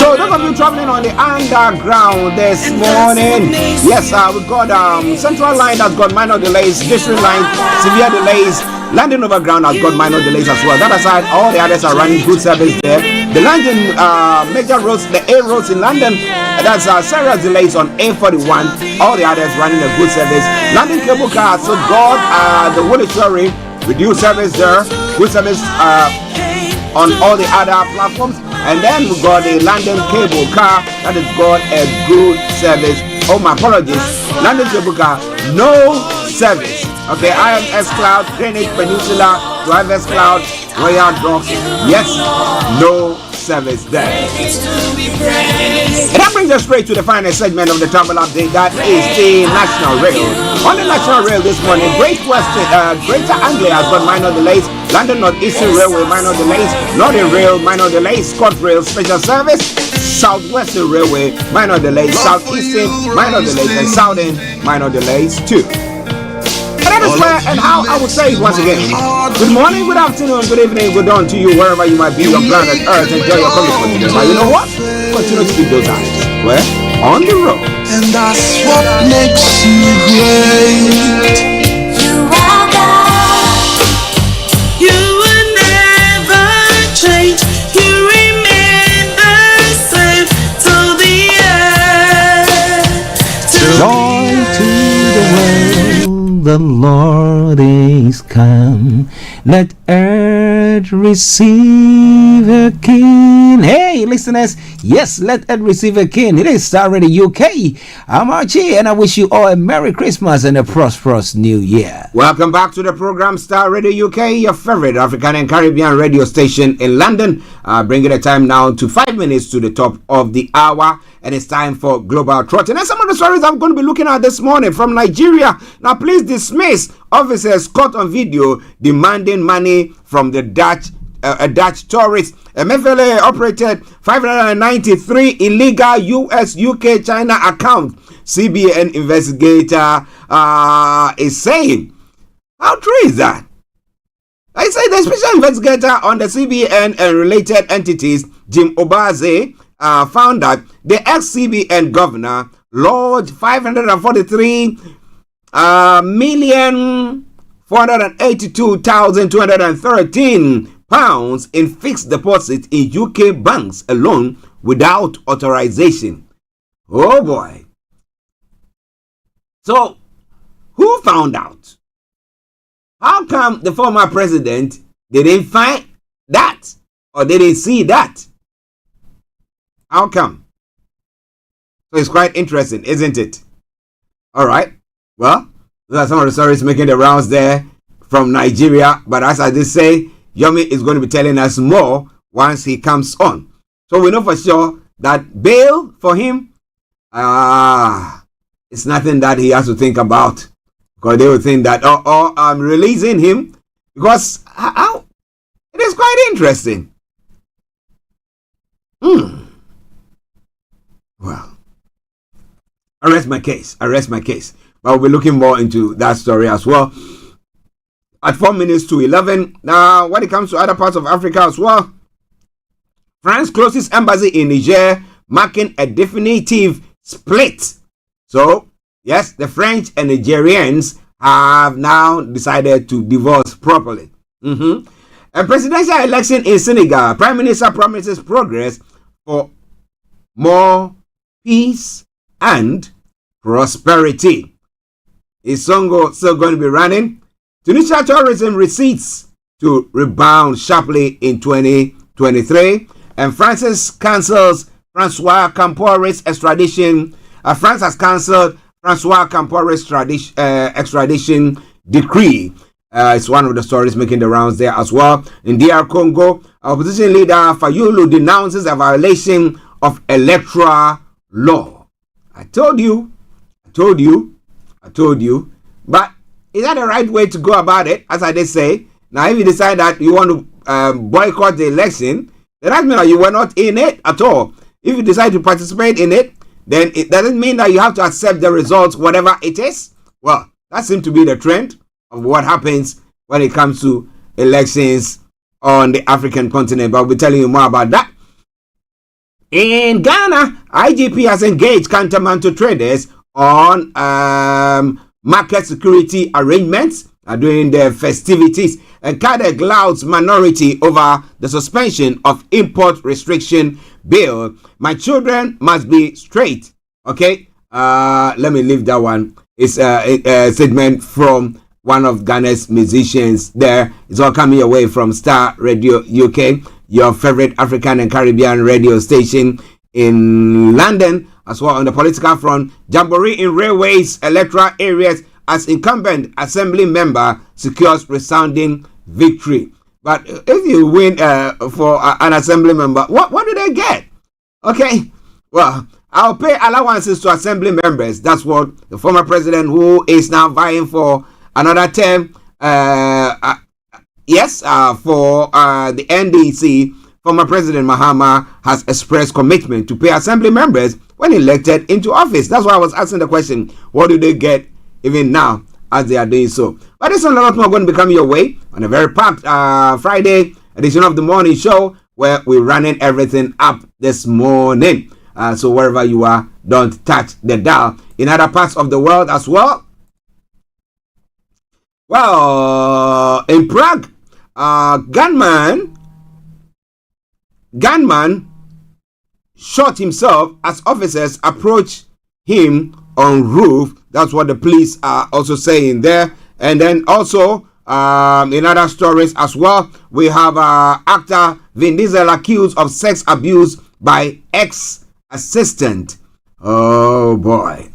So those of you traveling on the underground this morning, yes, we've got Central Line that's got minor delays, District Line severe delays, London Overground has got minor delays as well. That aside, all the others are running good service there. The London major roads, the A roads in London, that's serious delays on A41. All the others running a good service. London Cable Car, so got the Woolwich reduced service there, good service on all the other platforms. And then we got the London Cable Car that has got a good service. Oh, my apologies. London Cable Car, no service. Okay, IMS Cloud, Greenwich Peninsula, Drivers Cloud, Royal Docks. Yes, no service there. And that brings us straight to the final segment of the travel update. That is the National Rail On the National Rail this morning, Greater Anglia has got minor delays. London Northeastern Railway minor delays. Northern Rail minor delays. ScotRail special service. Southwestern Railway minor delays. Southeastern minor delays, and Southern minor delays too. And that is where and how I would say it once again. Good morning, good afternoon, good evening, good dawn to you wherever you might be on planet Earth. Enjoy your coming. But you know what? Continue to keep those eyes. Where? On the road. And that's what makes you great. You are God. You will never change. You remain the same till the end. Joy to the world, the Lord is come. Let earth receive a king. Hey, listeners, yes, let earth receive a king. It is Starr Radio UK. I'm Archie, and I wish you all a Merry Christmas and a prosperous New Year. Welcome back to the program Starr Radio UK, your favorite African and Caribbean radio station in London. Bringing the time now to 5 minutes to the top of the hour, and it's time for Global Trotting. And some of the stories I'm going to be looking at this morning from Nigeria. Now, please dismiss officers caught on video demanding money from the a Dutch tourist. MFLA operated 593 illegal US, UK, China accounts. CBN investigator is saying. How true is that? I say the special investigator on the CBN and related entities, Jim Obaze, found that the ex-CBN governor lodged 543 million 482,213 pounds in fixed deposits in UK banks alone without authorization. Oh boy. So, who found out? How come the former president didn't find that? Or didn't see that? How come? So it's quite interesting, isn't it? Alright. Well, those are some of the stories making the rounds there from Nigeria. But as I did say, Yomi is going to be telling us more once he comes on. So we know for sure that bail for him, it's nothing that he has to think about. Because they will think that, I'm releasing him. Because it is quite interesting. Well, I rest my case. But we'll be looking more into that story as well. At 4 minutes to 11. Now, when it comes to other parts of Africa as well, France closes embassy in Niger, marking a definitive split. So, yes, the French and Nigerians have now decided to divorce properly. A presidential election in Senegal. Prime Minister promises progress for more peace and prosperity. Is Songo still going to be running? Tunisia tourism receipts to rebound sharply in 2023. And France cancels Francois Campore's extradition. France has cancelled Francois Campore's extradition decree. It's one of the stories making the rounds there as well. In DR Congo, opposition leader Fayulu denounces a violation of electoral law. I told you. But is that the right way to go about it? As I did say, now if you decide that you want to boycott the election, then that means that you were not in it at all. If you decide to participate in it, then it doesn't mean that you have to accept the results, whatever it is. Well, that seems to be the trend of what happens when it comes to elections on the African continent. But I'll be telling you more about that. In Ghana, IGP has engaged countermantle traders on market security arrangements during the festivities and Kadek Loud's minority over the suspension of import restriction bill. My children must be straight. Okay, let me leave that one. It's a statement from one of Ghana's musicians there. It's all coming away from Starr Radio UK, your favorite African and Caribbean radio station in London. As well, on the political front, jamboree in railways electoral areas as incumbent assembly member secures resounding victory. But if you win for an assembly member, what do they get? Okay, well, I'll pay allowances to assembly members. That's what the former president, who is now vying for another term, for the NDC, former President Mahama has expressed commitment to pay assembly members when elected into office. That's why I was asking the question, what do they get even now as they are doing so? But this one, a lot more going to be coming your way on a very packed Friday edition of the morning show, where we're running everything up this morning. So wherever you are, don't touch the dial. In other parts of the world as well. Well, in Prague, gunman shot himself as officers approached him on roof. That's what the police are also saying there. And then also, in other stories as well, we have actor Vin Diesel accused of sex abuse by ex-assistant. Oh boy.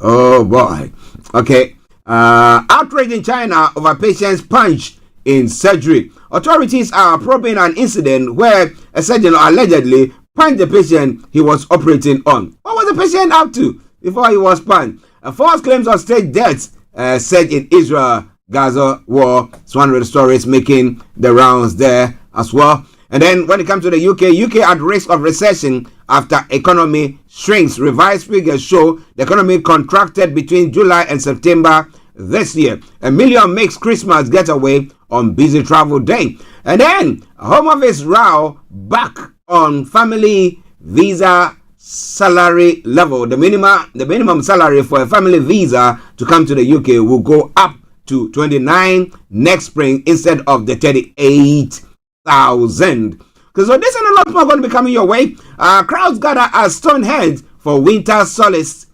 Okay. Outrage in China over patient's punched in surgery. Authorities are probing an incident where a surgeon allegedly punched the patient he was operating on. What was the patient up to before he was punched? False claims of state deaths said in Israel-Gaza war. It's one of the stories making the rounds there as well. And then when it comes to the UK at risk of recession after economy shrinks. Revised figures show the economy contracted between July and September this year. A million makes Christmas getaway on busy travel day. And then Home Office row back on family visa salary level. The minimum salary for a family visa to come to the UK will go up to 29 next spring instead of the 38,000. So this and a lot more going to be coming your way. Crowds gather at Stonehenge for winter solstice,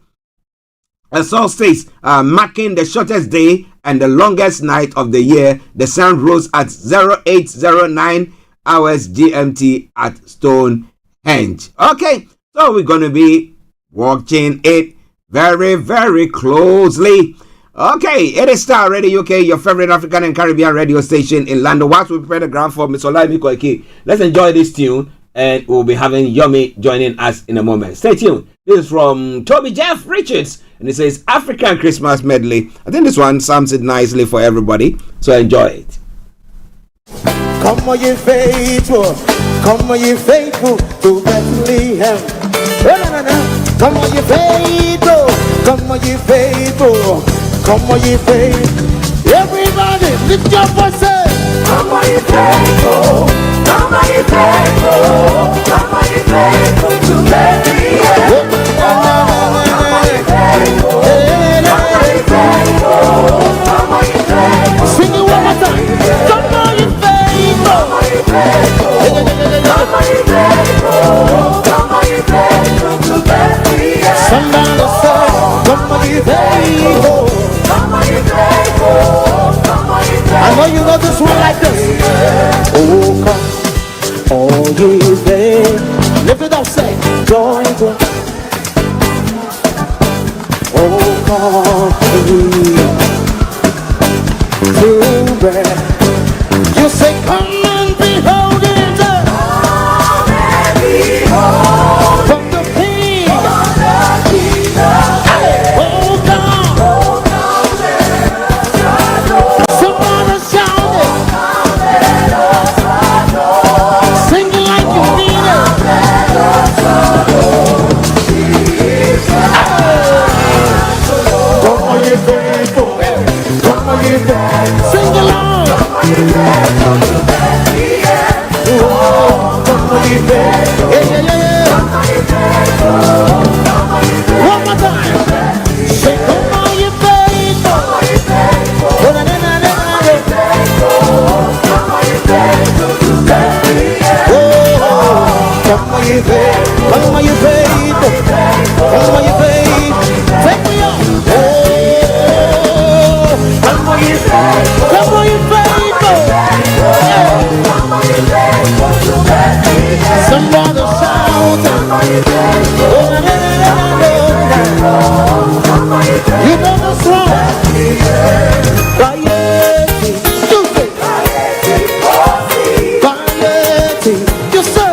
marking the shortest day and the longest night of the year. The sun rose at 0809 hours GMT at Stonehenge. Okay, so we're going to be watching it very, very closely. Okay, it is Starr Radio UK, your favorite African and Caribbean radio station in London. Whilst we prepare the ground for Mr. Olayomi Koiki, let's enjoy this tune, and we'll be having Yomi joining us in a moment. Stay tuned. This is from Toby Jeff Richards, and it says African Christmas Medley. I think this one sums it nicely for everybody, so enjoy it. Come on, ye faithful, come on, ye faithful to Bethlehem. Come on, ye faithful, come on, ye faithful. Come on, ye faithful. Everybody, lift your voices. Come on, ye faithful. Come on, ye faithful. Come on, ye faithful to Bethlehem. Come on, ye faithful. Come on, ye faithful. Come on, ye faithful. Sing it one more time. Come on, ye faithful. Come on, ye faithful. Come on, ye faithful. Come on, ye faithful to Bethlehem. Somebody say, come on, ye faithful. I know you know this one like this. Oh, come, all ye faithful. Lift it up, say, joy, joy. Oh, come, to bed. You say, come and behold it. Come and behold. From the King. From the King of Kings. Oh, come. Sing along. One more time. Say, come on, you faithful. Come on, you faithful. Come on, you faithful. Come on, you faithful. Take me up. Come on, you faithful. Come on, you faithful. Somebody shout. You know the song. Yes, sir.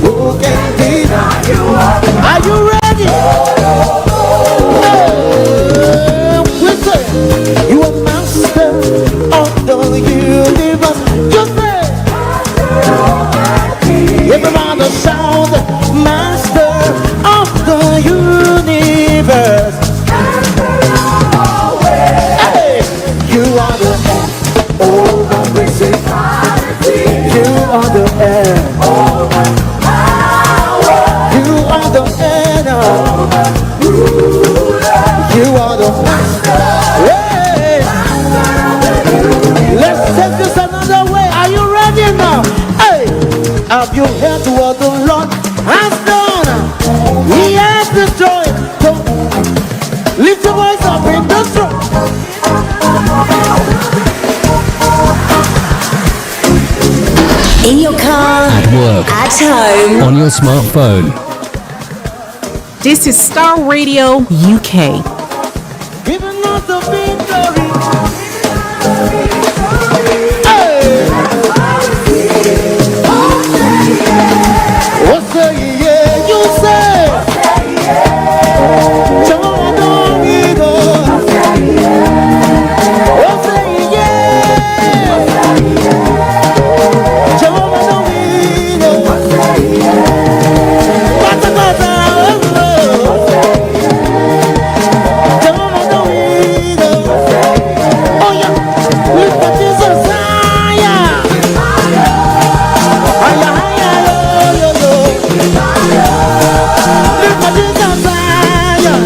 Who can deny you? Are you ready? We say you are master of the universe. Just say everybody sound master of the universe. Hey, you are the you are the air. You are the air. You are the master. Hey. Let's take this another way. Are you ready now? Hey, have you heard what the Lord has done? He has destroyed. So lift your voice up in the throne. In your car, at work, at home, on your smartphone. This is Starr Radio UK. Giving us the victory. Hey. What say yeah? You say. Jehovah don't need us. What say yeah? Jehovah don't need us. Bata bata. Jehovah don't need us. Oh yeah, lift up Jesus higher. Higher, higher, yo, yo, yo. Lift up Jesus higher.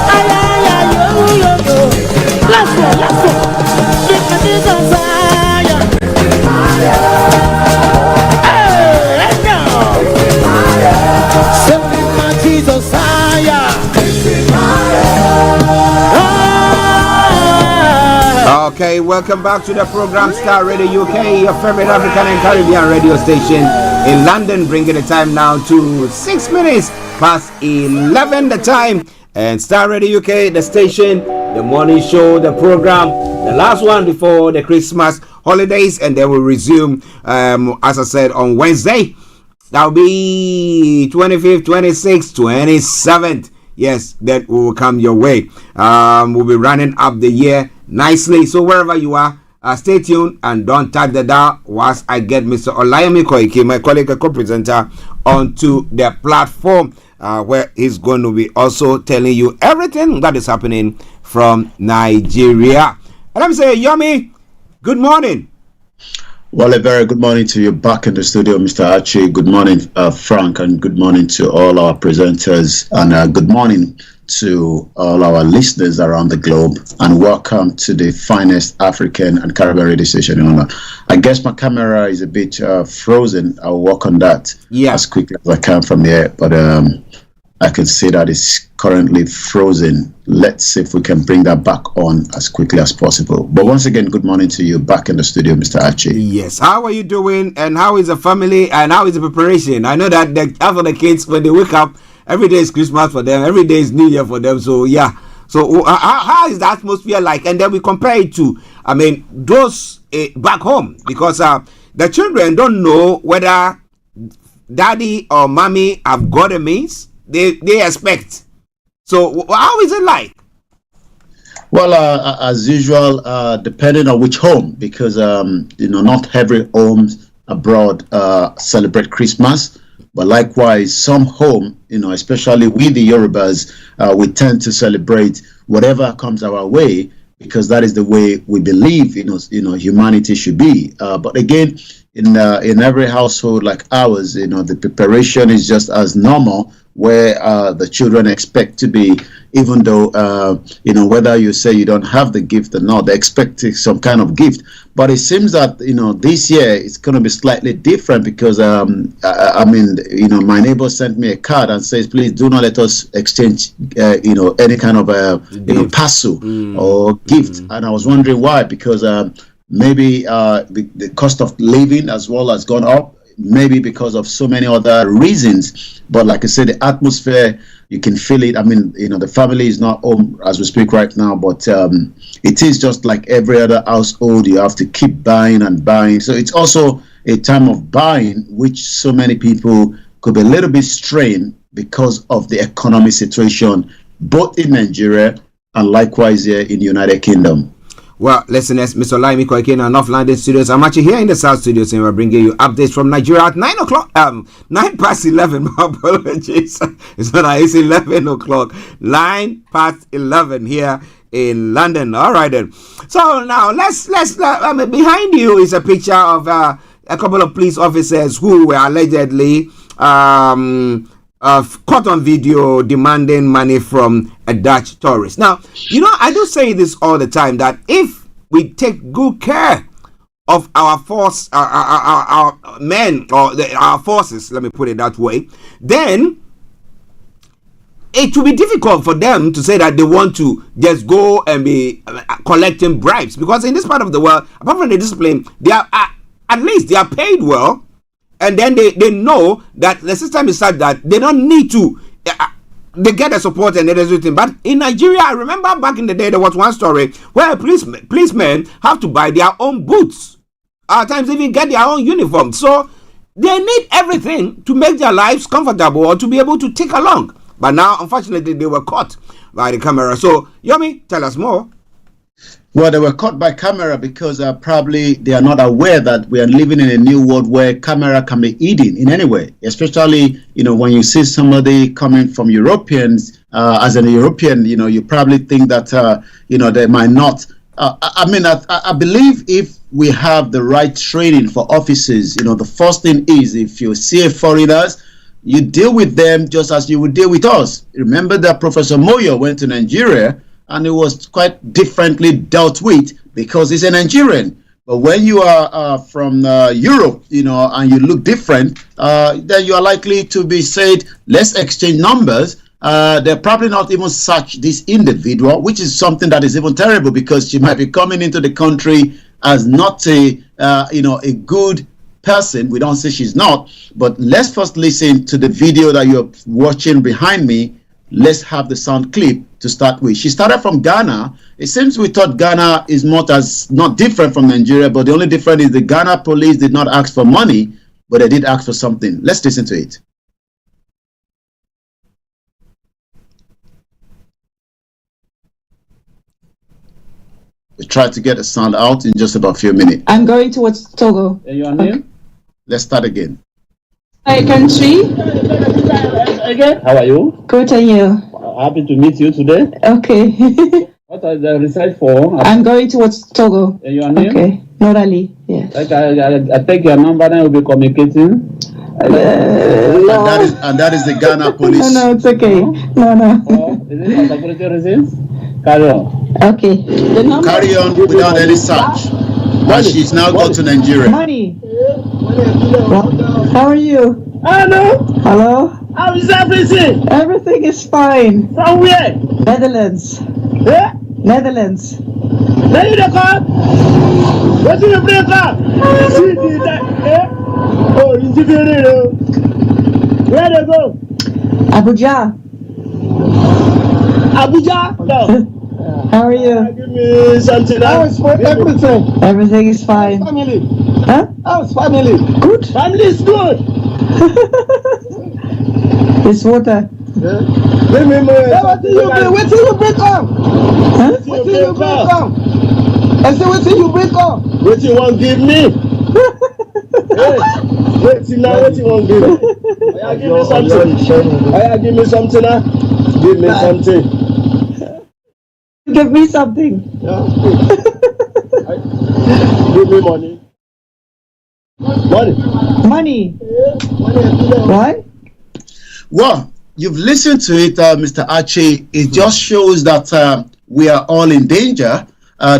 Higher, higher, yo, yo, yo. Last one, last one. Lift up Jesus higher. Hey, now. Say lift up Jesus higher. Okay, welcome back to the program Star Radio UK, your favorite African and Caribbean radio station in London, bringing the time now to 6 minutes past 11 the time. And Star Radio UK, the station, the morning show, the program, the last one before the Christmas holidays, and then we'll resume, as I said, on Wednesday. That'll be 25th, 26th, 27th. Yes, that will come your way. We'll be running up the year nicely. So wherever you are, stay tuned and don't tap the dial whilst I get Mr. Olayomi Koiki, my colleague and co-presenter, onto the platform where he's going to be also telling you everything that is happening from Nigeria. And let me say, Yomi, good morning. Well, a very good morning to you back in the studio, Mr. Archie. Good morning, Frank, and good morning to all our presenters, and good morning to all our listeners around the globe, and welcome to the finest African and Caribbean radio station in London. I guess my camera is a bit frozen. I'll work on that as quickly as I can from here, but I can see that it's currently frozen. Let's see if we can bring that back on as quickly as possible. But once again, good morning to you back in the studio, Mr. Archie. Yes. How are you doing? And how is the family? And how is the preparation? I know that after the kids, when they wake up, every day is Christmas for them. Every day is New Year for them. So, yeah. So, how is the atmosphere like? And then we compare it to, I mean, those back home. Because the children don't know whether daddy or mommy have got a means. They expect. So how is it like? Well, as usual, depending on which home, because not every home abroad celebrate Christmas, but likewise some home, especially with the Yorubas, we tend to celebrate whatever comes our way, because that is the way we believe humanity should be. But again, in every household like ours, the preparation is just as normal, where the children expect to be, even though whether you say you don't have the gift or not, they expect some kind of gift. But it seems that this year it's going to be slightly different, because my neighbor sent me a card and says, please do not let us exchange any kind of parcel or gift. And I was wondering why, because maybe the cost of living as well has gone up, maybe because of so many other reasons. But like I said, the atmosphere, you can feel it. I mean, the family is not home as we speak right now, but it is just like every other household. You have to keep buying and buying. So it's also a time of buying, which so many people could be a little bit strained because of the economic situation, both in Nigeria and likewise here in the United Kingdom. Well, listeners, Mr. Olayomi Koiki in our North London studios. I'm actually here in the South studios and we're bringing you updates from Nigeria at 9 o'clock. 9 past 11. My apologies. It's not. It's 11 o'clock. 9 past 11 here in London. All right then. So now let's behind you is a picture of a couple of police officers who were allegedly caught on video demanding money from a Dutch tourist. Now, I do say this all the time, that if we take good care of our force, our men, or our forces, let me put it that way, then it will be difficult for them to say that they want to just go and be collecting bribes, because in this part of the world, apart from the discipline, they are at least they are paid well. And then they know that the system is such that they don't need to, they get the support and everything. But in Nigeria, I remember back in the day, there was one story where policemen have to buy their own boots. At times, even get their own uniform. So they need everything to make their lives comfortable or to be able to take along. But now, unfortunately, they were caught by the camera. So, Yomi, tell us more. Well, they were caught by camera because probably they are not aware that we are living in a new world where camera can be hidden in any way. Especially, when you see somebody coming from Europeans, as a European, you probably think that, they might not. I believe if we have the right training for officers, the first thing is if you see foreigners, you deal with them just as you would deal with us. Remember that Professor Moyo went to Nigeria, and it was quite differently dealt with because he's a Nigerian. But when you are from Europe, and you look different, then you are likely to be said, let's exchange numbers. They're probably not even search this individual, which is something that is even terrible because she might be coming into the country as not a good person. We don't say she's not, but let's first listen to the video that you're watching behind me. Let's have the sound clip to start with. She started from Ghana. It seems we thought Ghana is not different from Nigeria, but the only difference is the Ghana police did not ask for money, but they did ask for something. Let's listen to it. We try to get the sound out in just about a few minutes. I'm going towards Togo. And your name? Let's start again. Hi, country. How are you? Good, and you? Happy to meet you today. Okay. What are the research for? I'm going towards Togo. And your name? Okay. Norali, yes. I take your number and we'll be communicating. And that is the Ghana police. No, it's okay. No. Is it for security reasons? Carry on. Okay. The number. Carry on without any search. And she's now gone to Nigeria. Money. How are you? Hello. How is everything? Everything is fine. From where? Netherlands. Yeah? Netherlands. Where you the car? Where do you bring car? Oh, is it very? Where they go? Abuja. No. How are you? Give me something. How is everything? Everything is fine. Family. Huh? How's family? Good. Family is good. It's water. Yeah. What do you break up? Huh? What do you break up? I said, what do you break up? What you want give me? What you want give me? Give me something. Give me something now. Give me something. Give me something. Yeah. Give me money. Money. What? Well, you've listened to it, Mr. Archie. It just shows that we are all in danger,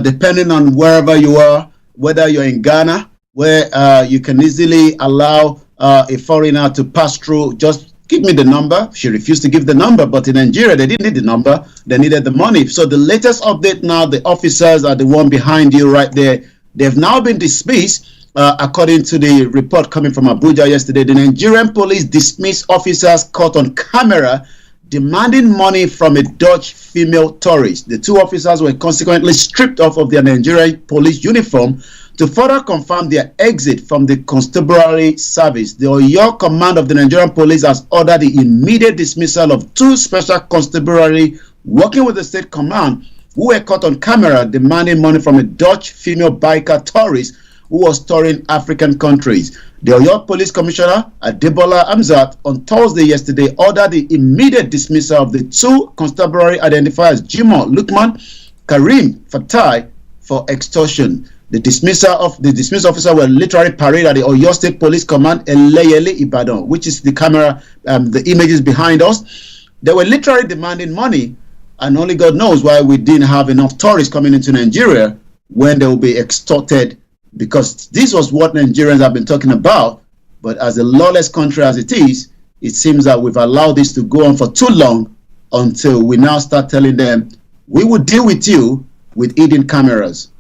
depending on wherever you are, whether you're in Ghana, where you can easily allow a foreigner to pass through. Just give me the number. She refused to give the number, but in Nigeria, they didn't need the number. They needed the money. So the latest update now, the officers are the one behind you right there. They've now been dismissed. According to the report coming from Abuja yesterday, the Nigerian police dismissed officers caught on camera demanding money from a Dutch female tourist. The two officers were consequently stripped off of their Nigerian police uniform To further confirm their exit from the constabulary service, the Oyo command of the Nigerian police has ordered the immediate dismissal of 2 special constabulary working with the state command who were caught on camera demanding money from a Dutch female biker tourist who was touring African countries. The Oyo Police Commissioner, Adebola Amzat, on Thursday yesterday ordered the immediate dismissal of the 2 constabulary identified as Jimoh Lukman, Karim Fatai for extortion. The dismissal officer were literally paraded at the Oyo State Police Command Eleyele Ibadan, which is the camera, the images behind us. They were literally demanding money, and only God knows why we didn't have enough tourists coming into Nigeria when they will be extorted, because this was what Nigerians have been talking about. But as a lawless country as it is, it seems that we've allowed this to go on for too long until we now start telling them, we will deal with you with hidden cameras.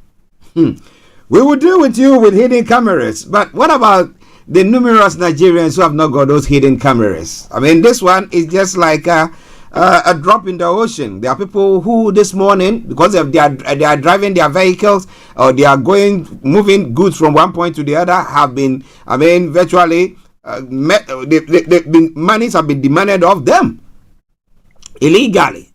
We will deal with you with hidden cameras. But what about the numerous Nigerians who have not got those hidden cameras? I mean, this one is just like a drop in the ocean. There are people who this morning, because they are driving their vehicles or they are moving goods from one point to the other, have been, I mean, virtually, monies have been demanded of them illegally.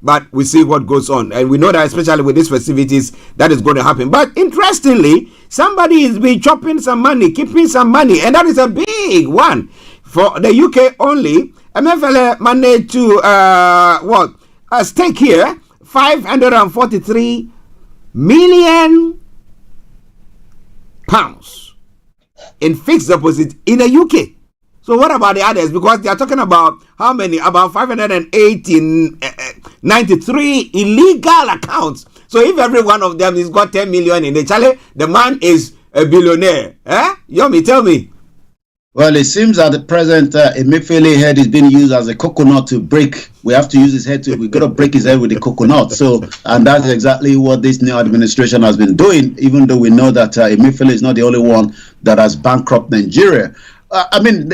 But we see what goes on, and we know that especially with these festivities, that is going to happen. But interestingly, somebody is been chopping some money, keeping some money, and that is a big one for the UK only. MFL managed to stake here 543 million pounds in fixed deposit in the UK. So what about the others? Because they are talking about how many? About 593 illegal accounts. So if every one of them is got 10 million in the challenge, the man is a billionaire. Yomi, tell me. Well, it seems that the present Emefiele head is being used as a coconut to break. We have to use his head we got to break his head with the coconut. So, and that's exactly what this new administration has been doing, even though we know that Emefiele is not the only one that has bankrupted Nigeria. I mean,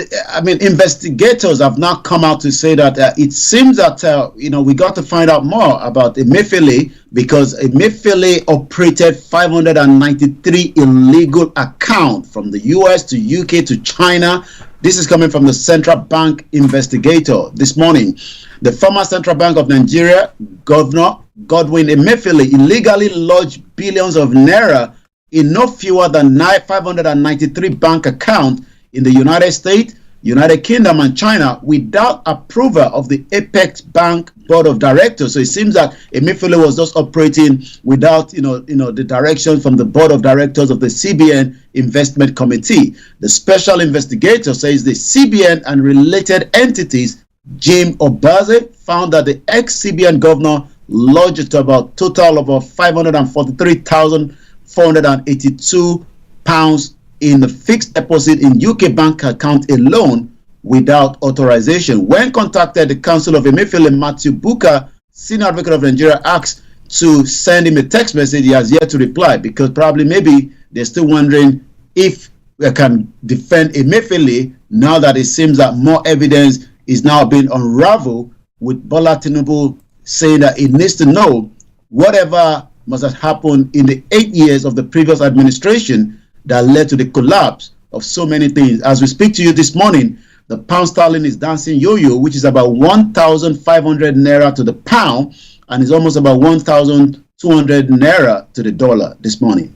investigators have now come out to say that it seems that we got to find out more about Emefiele, because Emefiele operated 593 illegal accounts from the US to UK to China. This is coming from the Central Bank investigator this morning. The former Central Bank of Nigeria Governor Godwin Emefiele illegally lodged billions of naira in no fewer than 593 bank accounts in the United States, United Kingdom, and China without approval of the Apex Bank Board of Directors. So it seems that Emefiele was just operating without, the direction from the Board of Directors of the CBN Investment Committee. The special investigator says the CBN and related entities, Jim Obaze, found that the ex-CBN governor lodged about total of 543,482 pounds in the fixed deposit in UK bank account alone without authorization. When contacted, the counsel of Emefiele, Matthew Booker, senior advocate of Nigeria, asked to send him a text message. He has yet to reply, because probably maybe they're still wondering if we can defend Emefiele now that it seems that more evidence is now being unraveled, with Bola Tinubu saying that he needs to know whatever must have happened in the 8 years of the previous administration that led to the collapse of so many things. As we speak to you this morning, the pound sterling is dancing yo-yo, which is about 1,500 naira to the pound, and is almost about 1,200 naira to the dollar this morning.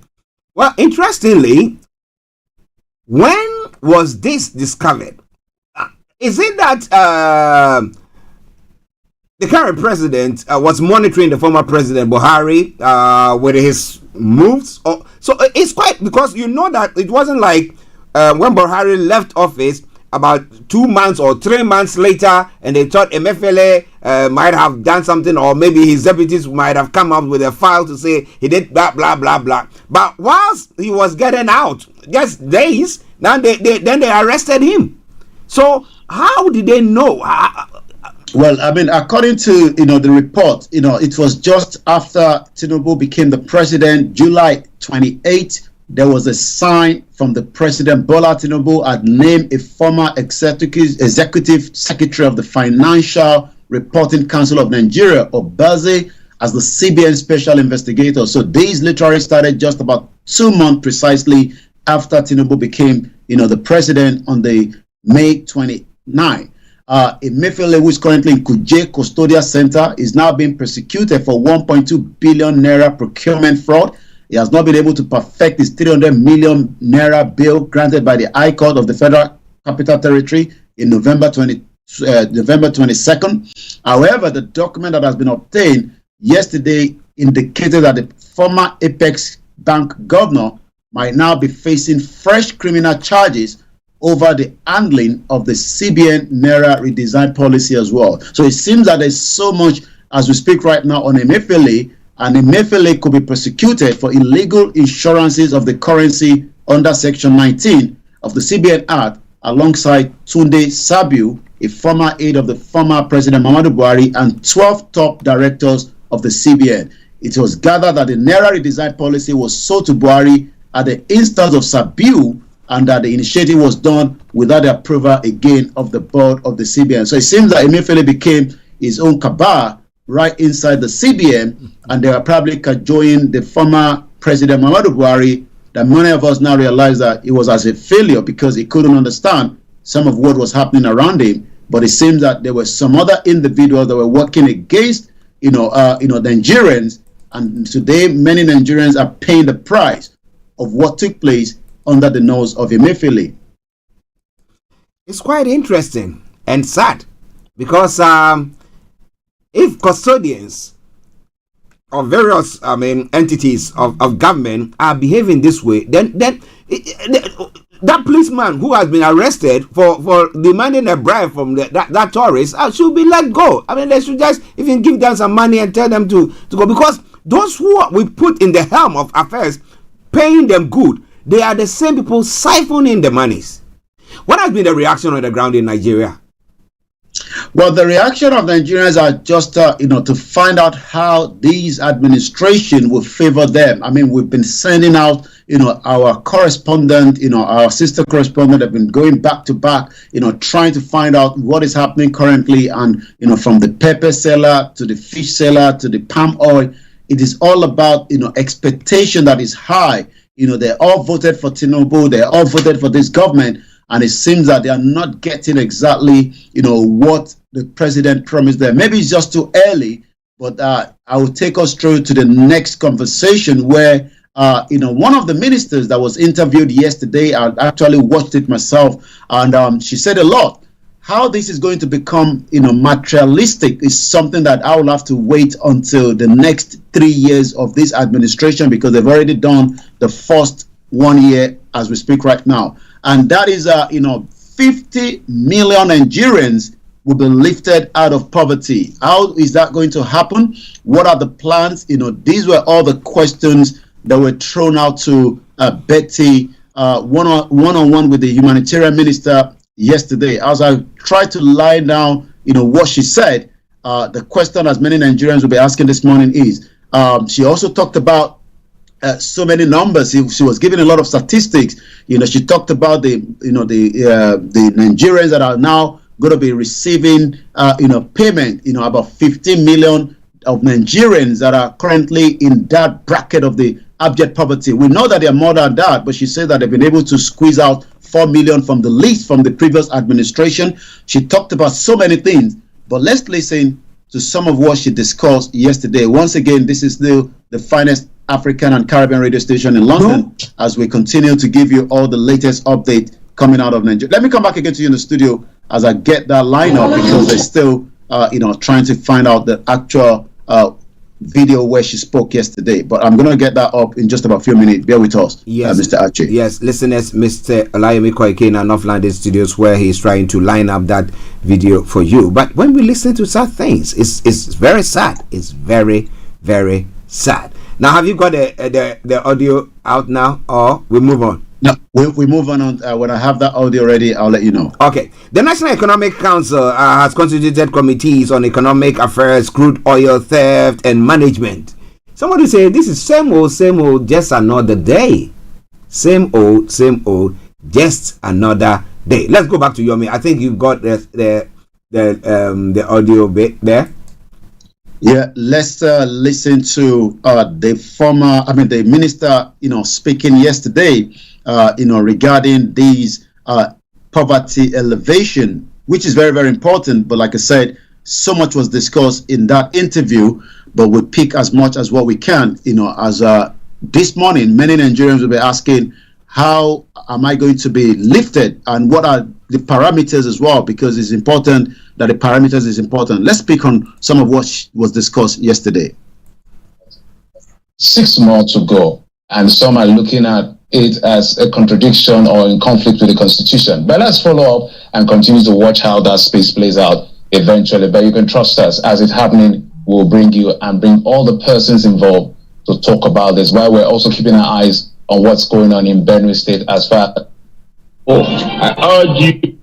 Well, interestingly, when was this discovered? Is it that the current president was monitoring the former president Buhari with his moves? So it's quite, because you know that it wasn't like when Buhari left office about 2 months or 3 months later, and they thought Emefiele might have done something, or maybe his deputies might have come up with a file to say he did blah blah blah blah. But whilst he was getting out, just days, now then they arrested him. So how did they know? Well, I mean, according to the report, it was just after Tinubu became the president, July 28th. There was a sign from the president. Bola Tinubu had named a former executive secretary of the Financial Reporting Council of Nigeria, Obaze, as the CBN special investigator. So these literally started just about 2 months precisely after Tinubu became, the president on the May 29. Emefiele, who is currently in Kuje Custodial Center, is now being persecuted for 1.2 billion naira procurement fraud. He has not been able to perfect his 300 million naira bill granted by the High Court of the Federal Capital Territory in November 22nd. However, the document that has been obtained yesterday indicated that the former Apex Bank governor might now be facing fresh criminal charges over the handling of the CBN Naira redesign policy as well. So it seems that there's so much as we speak right now on Emefiele, and Emefiele could be prosecuted for illegal insurances of the currency under Section 19 of the CBN Act, alongside Tunde Sabiu, a former aide of the former President Muhammadu Buhari, and 12 top directors of the CBN. It was gathered that the Naira redesign policy was sold to Buhari at the instance of Sabiu, and that the initiative was done without the approval again of the board of the CBN. So it seems that Emefiele became his own cabal right inside the CBN, and they are probably cajoling the former President Muhammadu Buhari, that many of us now realize that it was as a failure because he couldn't understand some of what was happening around him. But it seems that there were some other individuals that were working against, the Nigerians, and today many Nigerians are paying the price of what took place under the nose of Emefiele. It's quite interesting and sad because if custodians of various entities of government are behaving this way, then that policeman who has been arrested for demanding a bribe from that tourist should be let go. I mean, they should just even give them some money and tell them to go, because those who we put in the helm of affairs, paying them good, they are the same people siphoning the monies. What has been the reaction on the ground in Nigeria? Well, the reaction of Nigerians are just, to find out how these administration will favor them. I mean, we've been sending out, our correspondent, our sister correspondent have been going back to back, trying to find out what is happening currently. And, from the pepper seller to the fish seller to the palm oil, it is all about, expectation that is high. They all voted for Tinubu, they all voted for this government, and it seems that they are not getting exactly, what the president promised them. Maybe it's just too early, but I will take us through to the next conversation where, one of the ministers that was interviewed yesterday, I actually watched it myself, and she said a lot. How this is going to become, materialistic is something that I will have to wait until the next 3 years of this administration, because they've already done the first 1 year as we speak right now. And that is, 50 million Nigerians will be lifted out of poverty. How is that going to happen? What are the plans? These were all the questions that were thrown out to Betty one-on-one with the humanitarian minister yesterday. As I tried to lie down, what she said, the question as many Nigerians will be asking this morning is, she also talked about so many numbers. She was giving a lot of statistics. She talked about the Nigerians that are now going to be receiving, payment. About 15 million of Nigerians that are currently in that bracket of the abject poverty. We know that they are more than that, but she said that they've been able to squeeze out 4 million from the list from the previous administration. She talked about so many things, but let's listen to some of what she discussed yesterday. Once again, this is still the finest African and Caribbean radio station in London, as we continue to give you all the latest update coming out of Nigeria. Let me come back again to you in the studio as I get that lineup, because they're still, trying to find out the actual video where she spoke yesterday. But I'm going to get that up in just about a few minutes. Bear with us, yes, Mr. Archie. Yes, listeners, Mr. Olayomi Koiki in our North London studios, where he's trying to line up that video for you. But when we listen to sad things, it's very sad. It's very, very sad. Now, have you got the audio out now, or we move on? No, we move on. When I have that audio ready, I'll let you know. Okay. The National Economic Council has constituted committees on economic affairs, crude oil theft, and management. Somebody say this is same old, just another day. Same old, just another day. Let's go back to Yomi. I think you've got the audio bit there. Yeah, let's listen to the minister, speaking yesterday, regarding these poverty elevation, which is very, very important. But like I said, so much was discussed in that interview, but we pick as much as what we can. As this morning, many Nigerians will be asking, how am I going to be lifted, and what are the parameters as well, because it's important that the parameters is important. Let's speak on some of what was discussed yesterday. 6 more to go, and some are looking at it as a contradiction or in conflict with the Constitution. But let's follow up and continue to watch how that space plays out eventually. But you can trust us, as it's happening, we'll bring you and bring all the persons involved to talk about this, while we're also keeping our eyes on what's going on in Benue State as far as I urge you.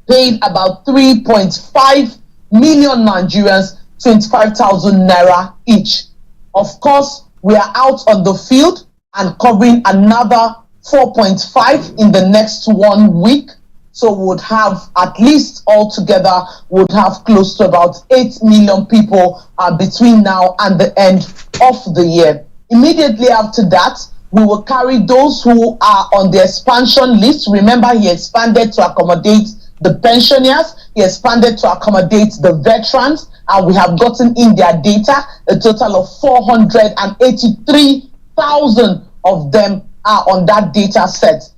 Paid about 3.5 million Nigerians 25,000 naira each. Of course, we are out on the field and covering another 4.5 in the next 1 week. So we would have at least altogether would have close to about 8 million people between now and the end of the year. Immediately after that, we will carry those who are on the expansion list. Remember, he expanded to accommodate the pensioners, he expanded to accommodate the veterans, and we have gotten in their data. A total of 483,000 of them are on that data set.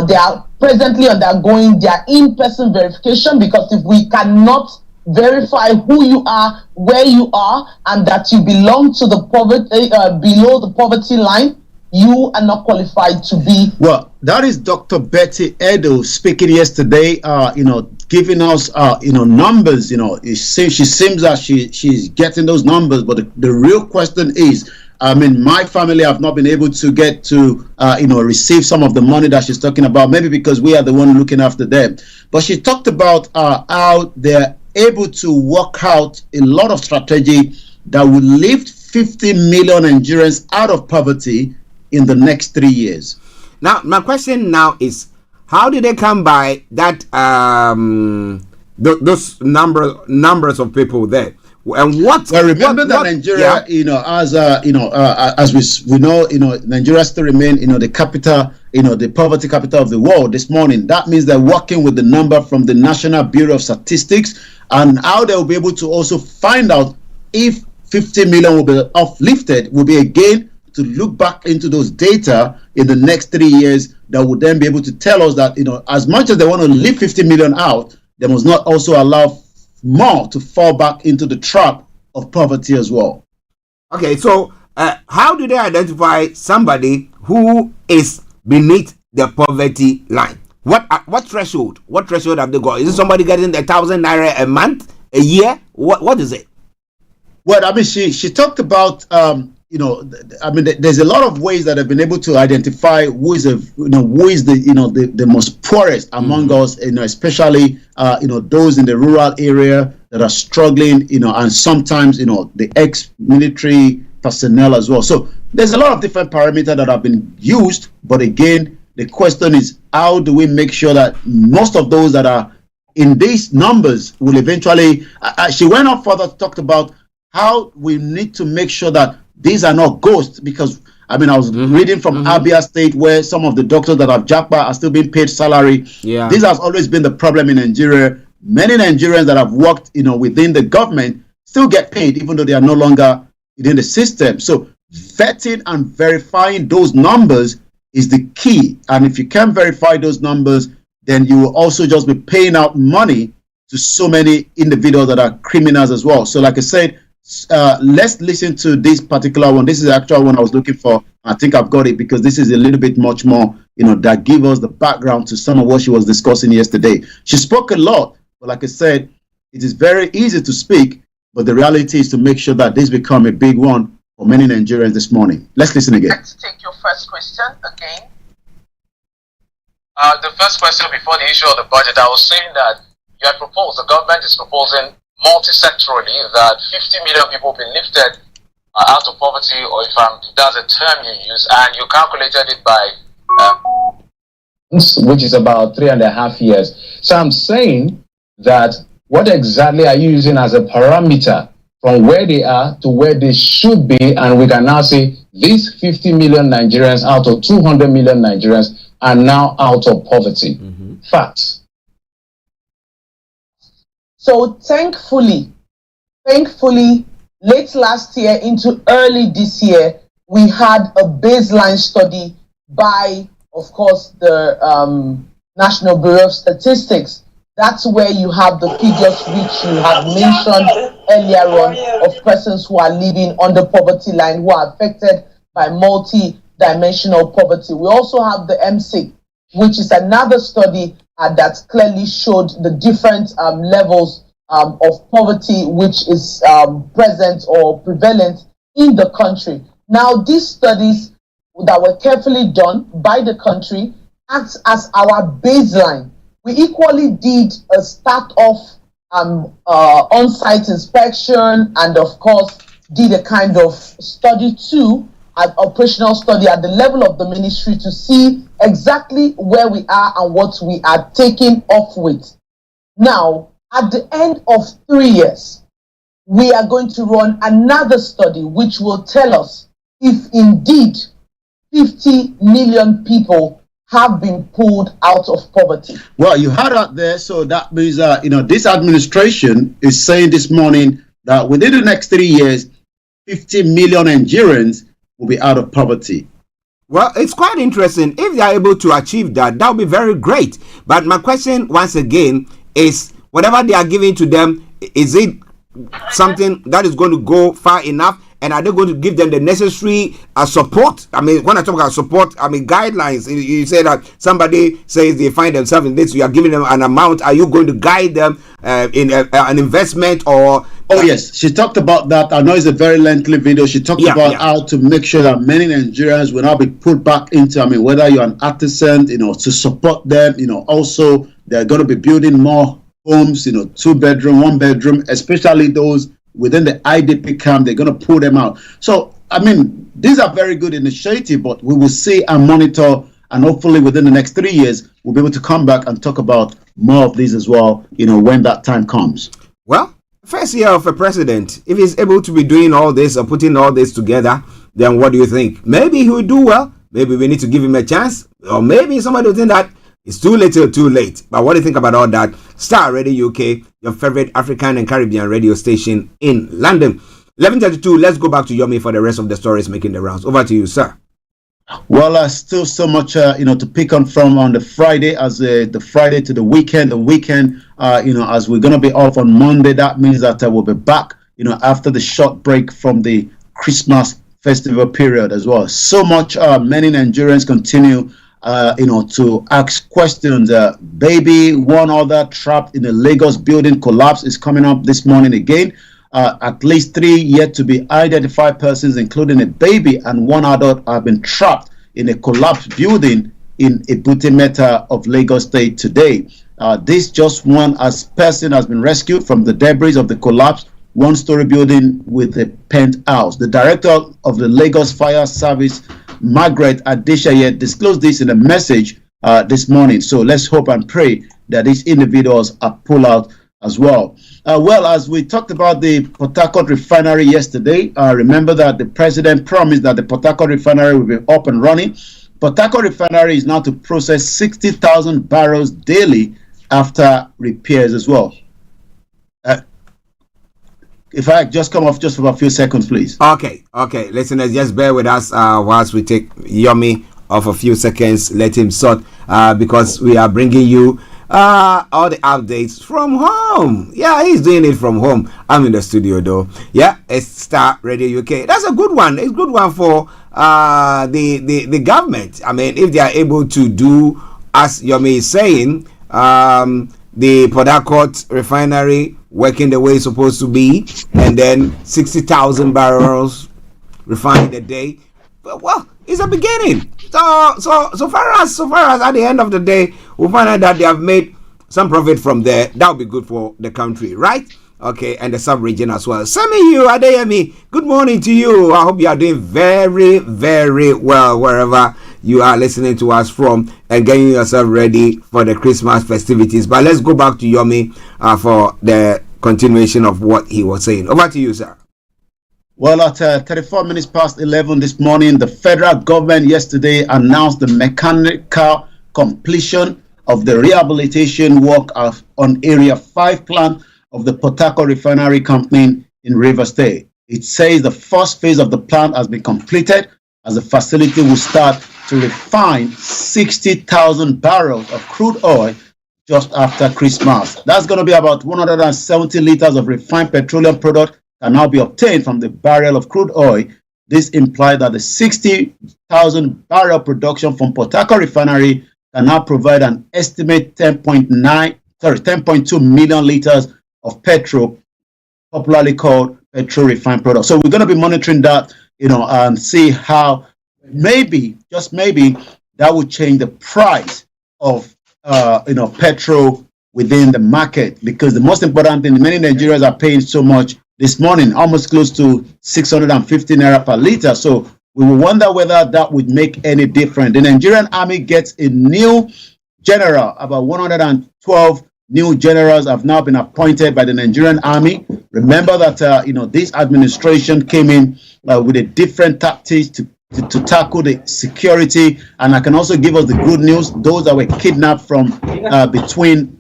They are presently undergoing their in-person verification, because if we cannot verify who you are, where you are, and that you belong to the poverty below the poverty line, you are not qualified to be. Well, that is Dr. Betty Edo speaking yesterday, giving us, numbers. She seems that she's getting those numbers, but the real question is, my family have not been able to get to, receive some of the money that she's talking about, maybe because we are the one looking after them. But she talked about how they're able to work out a lot of strategy that will lift 50 million Nigerians out of poverty in the next 3 years. Now, my question now is, how did they come by that those numbers of people there? And what? Well, remember that Nigeria, as we know, Nigeria still remain, the capital, the poverty capital of the world this morning. That means they're working with the number from the National Bureau of Statistics, and how they will be able to also find out if 50 million will be uplifted, will be again to look back into those data in the next 3 years, that would then be able to tell us that, as much as they want to lift 50 million out, they must not also allow more to fall back into the trap of poverty as well. Okay, so how do they identify somebody who is beneath the poverty line? What threshold? What threshold have they got? Is it somebody getting 1,000 naira a month, a year? What is it? Well, she talked about there's a lot of ways that have been able to identify who is the most poorest among us, especially those in the rural area that are struggling, and sometimes the ex-military personnel as well. So there's a lot of different parameters that have been used, but again, the question is, how do we make sure that most of those that are in these numbers will eventually? She went on further, talked about how we need to make sure that these are not ghosts, because I was reading from Abia State, where some of the doctors that have Japa are still being paid salary. Yeah, this has always been the problem in Nigeria. Many Nigerians that have worked, within the government still get paid, even though they are no longer within the system. So vetting and verifying those numbers is the key. And if you can't verify those numbers, then you will also just be paying out money to so many individuals that are criminals as well. So like I said, let's listen to this particular one. This is the actual one I was looking for. I think I've got it, because this is a little bit much more, that give us the background to some of what she was discussing yesterday. She spoke a lot, but like I said, it is very easy to speak, but the reality is to make sure that this become a big one for many Nigerians this morning. Let's listen again. Let's take your first question again. The first question before the issue of the budget, I was saying that you had proposed, the government is proposing multi-sectorally that 50 million people be lifted out of poverty, or if that's a term you use, and you calculated it by which is about 3.5 years. So I'm saying that, what exactly are you using as a parameter from where they are to where they should be, and we can now say these 50 million Nigerians out of 200 million Nigerians are now out of poverty. Facts. So thankfully, late last year into early this year, we had a baseline study by, of course, the National Bureau of Statistics. That's where you have the figures which you have mentioned earlier on of persons who are living under poverty line, who are affected by multi-dimensional poverty. We also have the MSIC, which is another study that clearly showed the different levels of poverty which is present or prevalent in the country. Now, these studies that were carefully done by the country acts as our baseline. We equally did a start-off on-site inspection, and of course did a kind of study too, an operational study at the level of the ministry to see exactly where we are and what we are taking off with. Now, at the end of 3 years, we are going to run another study which will tell us if indeed 50 million people have been pulled out of poverty. Well, you had that there, so that means this administration is saying this morning that within the next 3 years, 50 million Nigerians will be out of poverty. Well, it's quite interesting. If they are able to achieve that, that would be very great. But my question, once again, is whatever they are giving to them, is it something that is going to go far enough? And are they going to give them the necessary support? I mean, when I talk about support, I mean guidelines. You say that somebody says they find themselves in this, you are giving them an amount. Are you going to guide them in an investment or? Oh yes, she talked about that. I know it's a very lengthy video. She talked about how to make sure that many Nigerians will not be put back into. I mean, whether you're an artisan, to support them. Also they're going to be building more homes. 2-bedroom, 1-bedroom, especially those within the IDP camp. They're going to pull them out. So, I mean, these are very good initiatives, but we will see and monitor, and hopefully within the next 3 years, we'll be able to come back and talk about more of these as well, when that time comes. Well, first year of a president, if he's able to be doing all this or putting all this together, then what do you think? Maybe he will do well. Maybe we need to give him a chance. Or maybe somebody will think that it's too little, too late. But what do you think about all that? Starr Radio UK, your favorite African and Caribbean radio station in London. 11:32. Let's go back to Yomi for the rest of the stories making the rounds. Over to you, sir. Well, still so much, to pick on from on the Friday, as the Friday to the weekend. The weekend, as we're going to be off on Monday, that means that we'll be back, after the short break from the Christmas festival period as well. So much, many Nigerians continue to ask questions. Baby, one other trapped in a Lagos building collapse is coming up this morning again. At least 3 yet to be identified persons, including a baby and one adult, have been trapped in a collapsed building in Ibutimeta of Lagos State today. This just one person has been rescued from the debris of the collapsed one-story building with a penthouse. The director of the Lagos Fire Service, Margaret Adeshaye, disclosed this in a message this morning. So let's hope and pray that these individuals are pulled out as well. Well, as we talked about the Port Harcourt refinery yesterday, remember that the president promised that the Port Harcourt refinery will be up and running. Port Harcourt refinery is now to process 60,000 barrels daily after repairs as well. If I just come off just for a few seconds, please. Okay. Listeners, just bear with us whilst we take Yomi off a few seconds. Let him sort because we are bringing you all the updates from home. Yeah, he's doing it from home. I'm in the studio though. Yeah, it's Starr Radio UK. That's a good one. It's a good one for the government. I mean, if they are able to do as Yomi is saying, the Port Harcourt refinery working the way it's supposed to be, and then 60,000 barrels refined a day. Well, it's a beginning. So far as at the end of the day, we'll find out that they have made some profit from there. That would be good for the country, right? Okay, and the sub-region as well. Sami, you, Adeyemi, good morning to you. I hope you are doing very, very well wherever you are listening to us from and getting yourself ready for the Christmas festivities. But let's go back to Yomi for the continuation of what he was saying. Over to you, sir. Well, at 34 minutes past 11 this morning, the federal government yesterday announced the mechanical completion of the rehabilitation work on Area 5 plant of the Port Harcourt Refinery Company in Rivers State. It says the first phase of the plant has been completed as the facility will start to refine 60,000 barrels of crude oil just after Christmas. That's going to be about 170 liters of refined petroleum product can now be obtained from the barrel of crude oil. This implies that the 60,000 barrel production from Port Harcourt Refinery can now provide an estimated 10.2 million liters of petrol, popularly called petrol refined product. So we're going to be monitoring that, and see how maybe, just maybe, that would change the price of, petrol within the market, because the most important thing, many Nigerians are paying so much this morning, almost close to 650 naira per liter. So we will wonder whether that would make any difference. The Nigerian Army gets a new general. About 112 new generals have now been appointed by the Nigerian Army. Remember that this administration came in with a different tactics to tackle the security. And I can also give us the good news: those that were kidnapped from between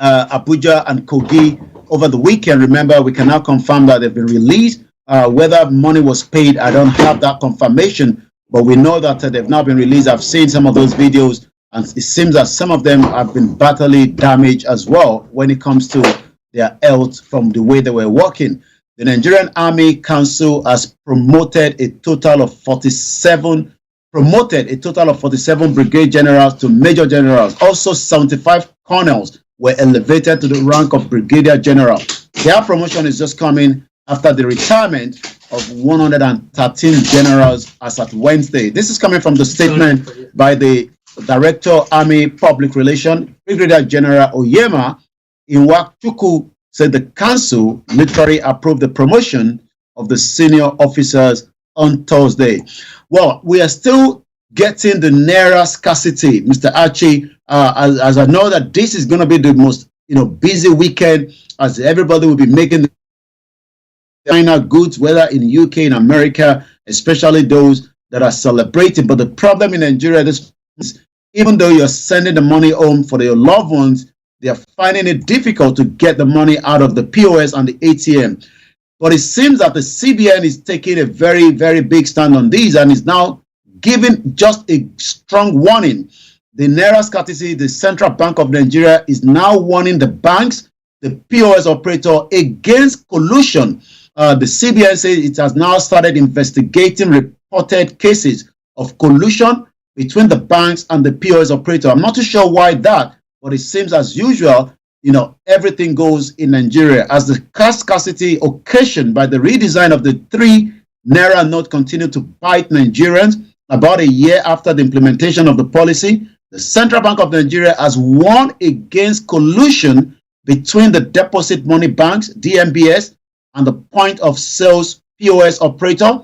Abuja and Kogi over the weekend, remember, we can now confirm that they've been released. Whether money was paid, I don't have that confirmation, but we know that they've now been released. I've seen some of those videos, and it seems that some of them have been badly damaged as well when it comes to their health from the way they were walking. The Nigerian Army Council has promoted a total of 47 brigade generals to major generals. Also, 75 colonels were elevated to the rank of brigadier general. Their promotion is just coming after the retirement of 113 generals as at Wednesday. This is coming from the statement by the Director, Army Public Relations, Brigadier General Oyema Iwachuku, said the council literally approved the promotion of the senior officers on Thursday. Well, we are still getting the naira scarcity, Mr. Archie, as I know that this is going to be the most busy weekend, as everybody will be making the China goods, whether in UK, in America, especially those that are celebrating. But the problem in Nigeria is, even though you're sending the money home for your loved ones, they are finding it difficult to get the money out of the POS and the ATM. But it seems that the CBN is taking a very, very big stand on these and is now giving just a strong warning. The naira scarcity, the Central Bank of Nigeria, is now warning the banks, the POS operator, against collusion. The CBN says it has now started investigating reported cases of collusion between the banks and the POS operator. I'm not too sure why that, but it seems as usual, everything goes in Nigeria. As the cash scarcity occasioned by the redesign of the 3 naira note continue to bite Nigerians, about a year after the implementation of the policy, the Central Bank of Nigeria has warned against collusion between the deposit money banks, DMBS, and the point of sales POS operator.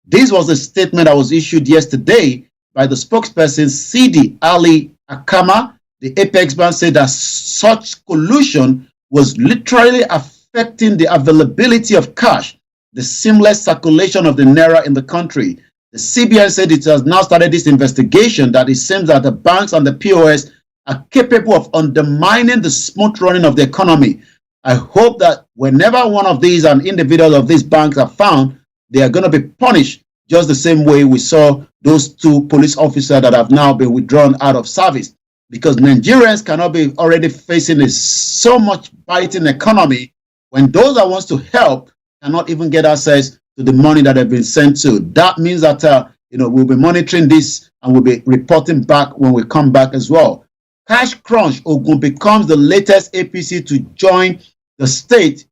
This was a statement that was issued yesterday by the spokesperson, Sidi Ali Akama. The Apex Bank said that such collusion was literally affecting the availability of cash, the seamless circulation of the naira in the country. The CBN said it has now started this investigation that it seems that the banks and the POS are capable of undermining the smooth running of the economy. I hope that whenever one of these and individuals of these banks are found, they are going to be punished just the same way we saw those 2 police officers that have now been withdrawn out of service. Because Nigerians cannot be already facing so much biting economy when those that wants to help cannot even get access to the money that have been sent to. That means that we'll be monitoring this and we'll be reporting back when we come back as well. Cash Crunch Ogun becomes the latest APC to join the state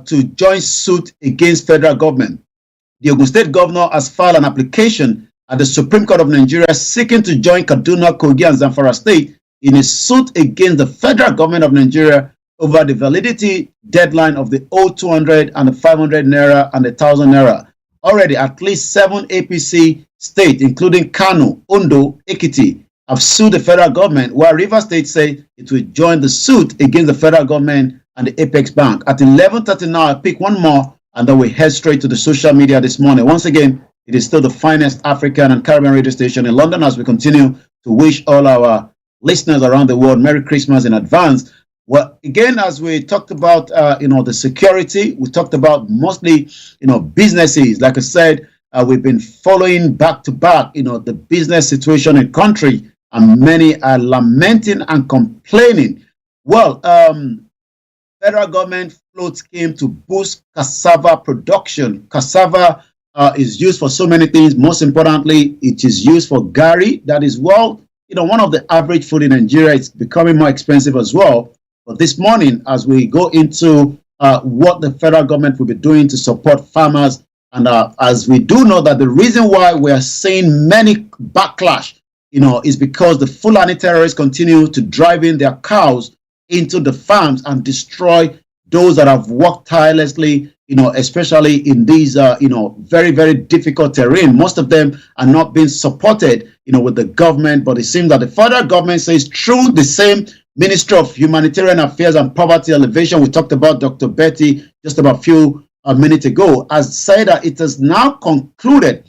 to join suit against federal government. The Ogun State governor has filed an application at the Supreme Court of Nigeria seeking to join Kaduna, Kogi, and Zamfara State in a suit against the federal government of Nigeria over the validity deadline of the old 200 and the 500 naira and the 1,000 naira. Already, at least 7 APC states, including Kano, Ondo, Ekiti, have sued the federal government, while Rivers State say it will join the suit against the federal government and the Apex Bank. At 11:30 now, I pick one more, and then we head straight to the social media this morning. Once again, it is still the finest African and Caribbean radio station in London as we continue to wish all our listeners around the world Merry Christmas in advance. Well, again, as we talked about, the security, we talked about mostly, businesses. Like I said, we've been following back to back, the business situation in the country, and many are lamenting and complaining. Well, federal government float scheme to boost cassava production. Cassava is used for so many things. Most importantly, it is used for gari. That is, one of the average food in Nigeria. It's becoming more expensive as well. But this morning, as we go into what the federal government will be doing to support farmers, and as we do know that the reason why we are seeing many backlash, is because the Fulani terrorists continue to drive in their cows into the farms and destroy those that have worked tirelessly, especially in these, very, very difficult terrain. Most of them are not being supported, with the government, but it seems that the federal government says through the same Ministry of Humanitarian Affairs and Poverty Alleviation, we talked about Dr. Betty just about a few minutes ago, has said that it has now concluded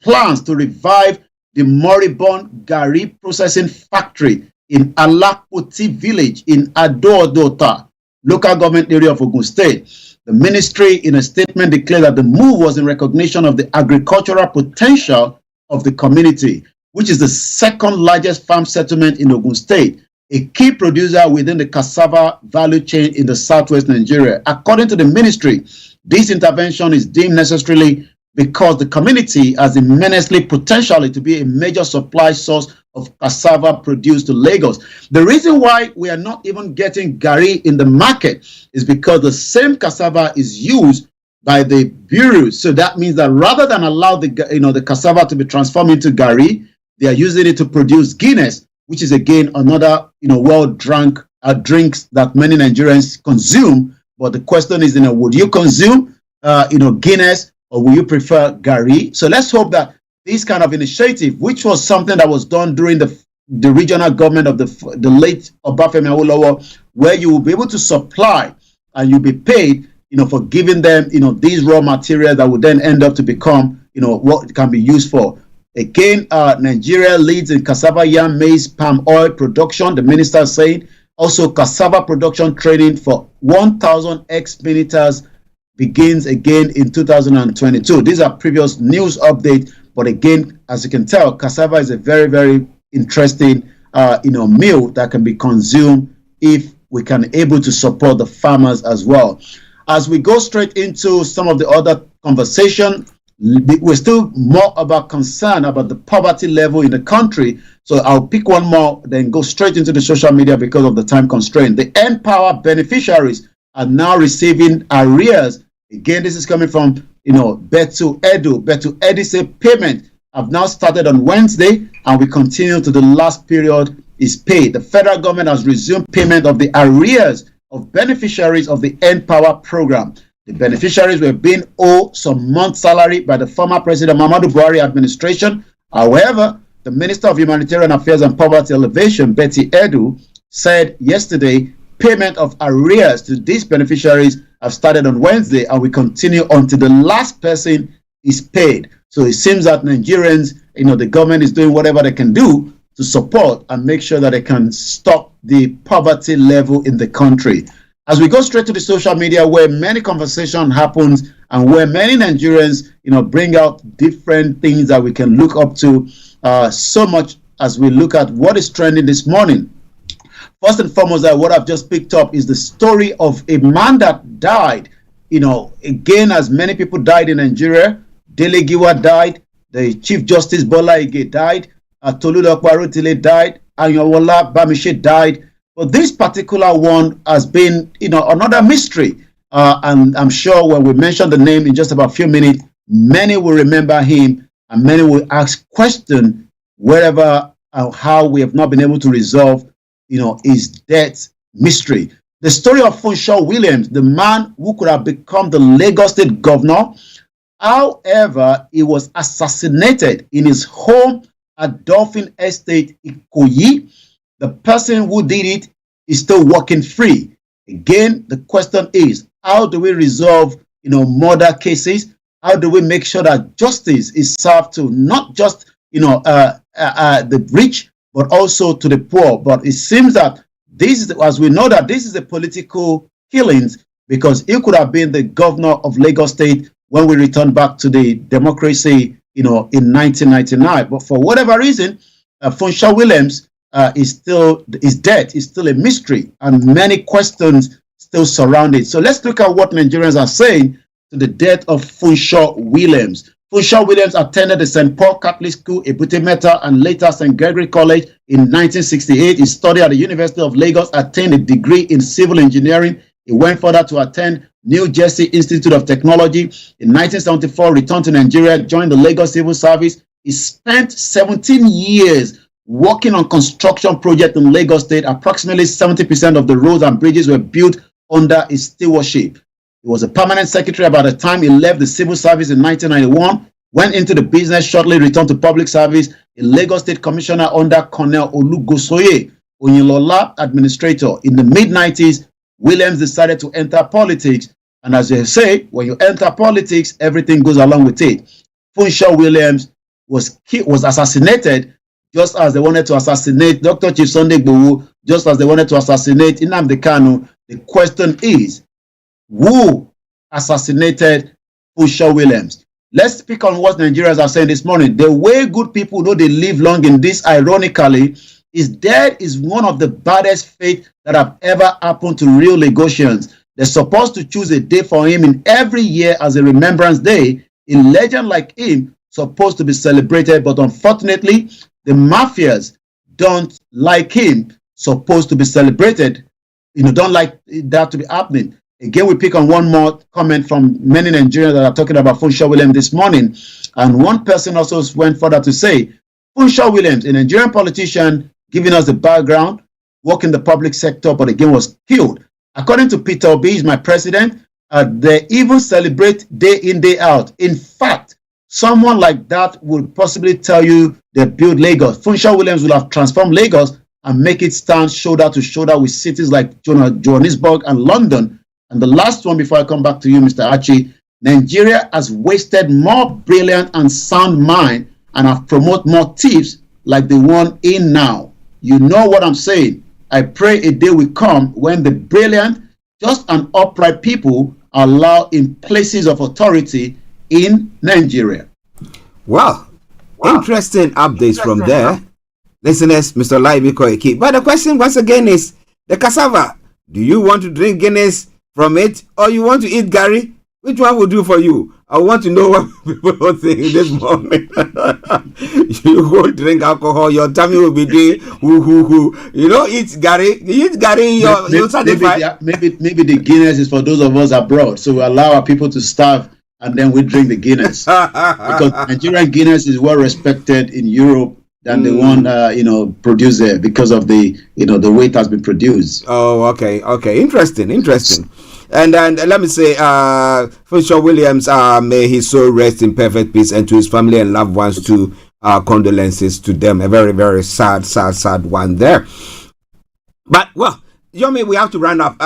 plans to revive the moribund gari processing factory in Alaputi village in Ado-Odota, local government area of Ogun State. The ministry, in a statement, declared that the move was in recognition of the agricultural potential of the community, which is the second largest farm settlement in Ogun State, a key producer within the cassava value chain in the southwest Nigeria. According to the ministry, this intervention is deemed necessarily because the community has immensely potential to be a major supply source of cassava produced to Lagos. The reason why we are not even getting gari in the market is because the same cassava is used by the bureaus. So that means that rather than allow the cassava to be transformed into gari, they are using it to produce Guinness, which is again another well-drunk drinks that many Nigerians consume. But the question is, would you consume Guinness, or will you prefer gari? So let's hope that this kind of initiative, which was something that was done during the regional government of the late Obafemi Awolowo, where you will be able to supply and you'll be paid, for giving them, these raw materials that would then end up to become, what it can be used for. Again, Nigeria leads in cassava, yam, maize, palm oil production. The minister is saying also cassava production training for 1,000 ex-militars begins again in 2022. These are previous news updates, but again, as you can tell, cassava is a very, very interesting, meal that can be consumed if we can able to support the farmers as well. As we go straight into some of the other conversation, we're still more about concern about the poverty level in the country. So I'll pick one more, then go straight into the social media because of the time constraint. The N-Power beneficiaries are now receiving arrears. Again, this is coming from, Betu Edu. Betu Edu say payment have now started on Wednesday and we continue to the last period is paid. The federal government has resumed payment of the arrears of beneficiaries of the N-Power program. The beneficiaries were being owed some month's salary by the former President Muhammadu Buhari administration. However, the Minister of Humanitarian Affairs and Poverty Alleviation, Betty Edu, said yesterday payment of arrears to these beneficiaries have started on Wednesday and will continue until the last person is paid. So it seems that Nigerians, the government is doing whatever they can do to support and make sure that they can stop the poverty level in the country. As we go straight to the social media where many conversation happens and where many Nigerians, bring out different things that we can look up to, so much as we look at what is trending this morning. First and foremost, what I've just picked up is the story of a man that died. Again, as many people died in Nigeria, Dele Giwa died, the Chief Justice Bola Ige died, Tolulope Arotile died, Ayanwola Bamishe died. But this particular one has been, another mystery. And I'm sure when we mention the name in just about a few minutes, many will remember him and many will ask questions wherever and how we have not been able to resolve, his death mystery. The story of Funshaw Williams, the man who could have become the Lagos State governor. However, he was assassinated in his home at Dolphin Estate, Ikoyi. The person who did it is still walking free. Again, the question is, how do we resolve, murder cases? How do we make sure that justice is served to not just, the rich, but also to the poor? But it seems that this is, as we know, that this is a political killings, because he could have been the governor of Lagos State when we returned back to the democracy, in 1999. But for whatever reason, Funshaw Williams is dead, is still a mystery, and many questions still surround it. So let's look at what Nigerians are saying to the death of Funshaw Williams. Funshaw Williams attended the St. Paul Catholic School, Ebute Metta, and later St. Gregory College in 1968. He studied at the University of Lagos, attained a degree in civil engineering. He went further to attend New Jersey Institute of Technology. In 1974, returned to Nigeria, joined the Lagos Civil Service. He spent 17 years working on construction projects in Lagos State. Approximately 70% of the roads and bridges were built under his stewardship. He was a permanent secretary about the time he left the civil service in 1991, went into the business, shortly returned to public service, a Lagos State Commissioner under Colonel Olugosoye Oyinlola administrator. In the mid-90s, Williams decided to enter politics, and as they say, when you enter politics, everything goes along with it. Funshaw Williams was assassinated just as they wanted to assassinate Dr. Chief Sunday Igboho, just as they wanted to assassinate Nnamdi Kanu. The question is, who assassinated Funshaw Williams? Let's speak on what Nigerians are saying this morning. The way good people know they live long in this, ironically, his death is one of the baddest fate that have ever happened to real Lagosians. They're supposed to choose a day for him in every year as a remembrance day. A legend like him supposed to be celebrated, but unfortunately, the mafias don't like him supposed to be celebrated. Don't like that to be happening. Again, we pick on one more comment from many Nigerians that are talking about Funshaw Williams this morning. And one person also went further to say, Funshaw Williams, a Nigerian politician, giving us the background, worked in the public sector, but again was killed. According to Peter Obi, my president, they even celebrate day in, day out. In fact, someone like that would possibly tell you they built Lagos. Funshaw Williams will have transformed Lagos and make it stand shoulder to shoulder with cities like Johannesburg and London. And the last one before I come back to you, Mr. Archie, Nigeria has wasted more brilliant and sound mind and have promoted more thieves like the one in now. You know what I'm saying. I pray a day will come when the brilliant, just and upright people are allowed in places of authority in Nigeria. Wow. Interesting updates from there. Listeners, Mr. Olayomi Koiki. But the question once again is, the cassava, do you want to drink Guinness from it, or you want to eat Gary? Which one will do for you? I want to know what people think this morning. You go drink alcohol, your tummy will be doing who. Eat Gary. You eat Gary, you're satisfied. Maybe the Guinness is for those of us abroad. So we allow our people to starve and then we drink the Guinness. Because Nigerian Guinness is well respected in Europe than the one produced there because of the way it has been produced. Oh, okay, interesting. And then let me say, Funshaw Williams, may his soul rest in perfect peace, and to his family and loved ones, too, condolences to them. A very, very sad one there. But well, Yomi, we have to run up.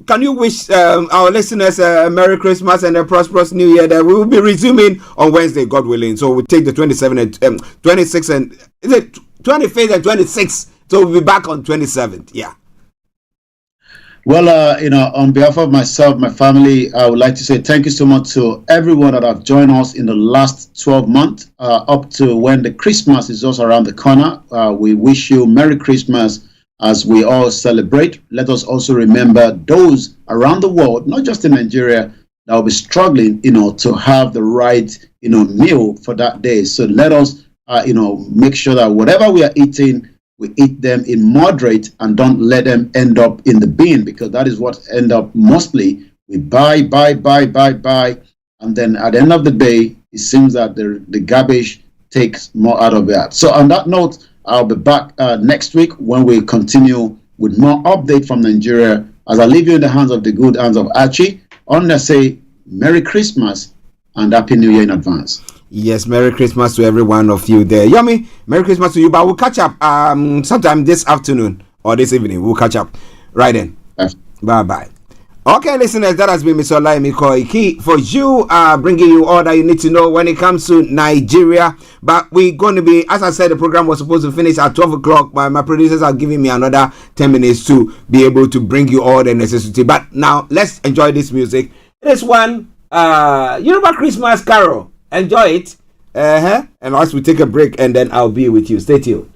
Can you wish our listeners a Merry Christmas and a prosperous New Year? That we will be resuming on Wednesday, God willing. So we take the 27th and 26th, and is it 25th and 26th? So we'll be back on 27th. Yeah. Well, on behalf of myself, my family, I would like to say thank you so much to everyone that have joined us in the last 12 months, up to when the Christmas is just around the corner. We wish you Merry Christmas as we all celebrate. Let us also remember those around the world, not just in Nigeria, that will be struggling, to have the right, meal for that day. So let us, make sure that whatever we are eating, we eat them in moderate and don't let them end up in the bin, because that is what end up mostly. We buy, and then at the end of the day, it seems that the garbage takes more out of that. So on that note, I'll be back next week when we continue with more update from Nigeria. As I leave you in the hands of the good hands of Archie, I want to say Merry Christmas and Happy New Year in advance. Yes, Merry Christmas to every one of you there. Yomi, Merry Christmas to you. But we'll catch up sometime this afternoon or this evening. We'll catch up. Right then. Bye. Okay, listeners, that has been Mr. Olayomi Koiki for you, bringing you all that you need to know when it comes to Nigeria. But we're going to be, as I said, the program was supposed to finish at 12 o'clock, but my producers are giving me another 10 minutes to be able to bring you all the necessity. But now, let's enjoy this music. This one, Yoruba Christmas Carol. Enjoy it. And as we take a break, and then I'll be with you. Stay tuned.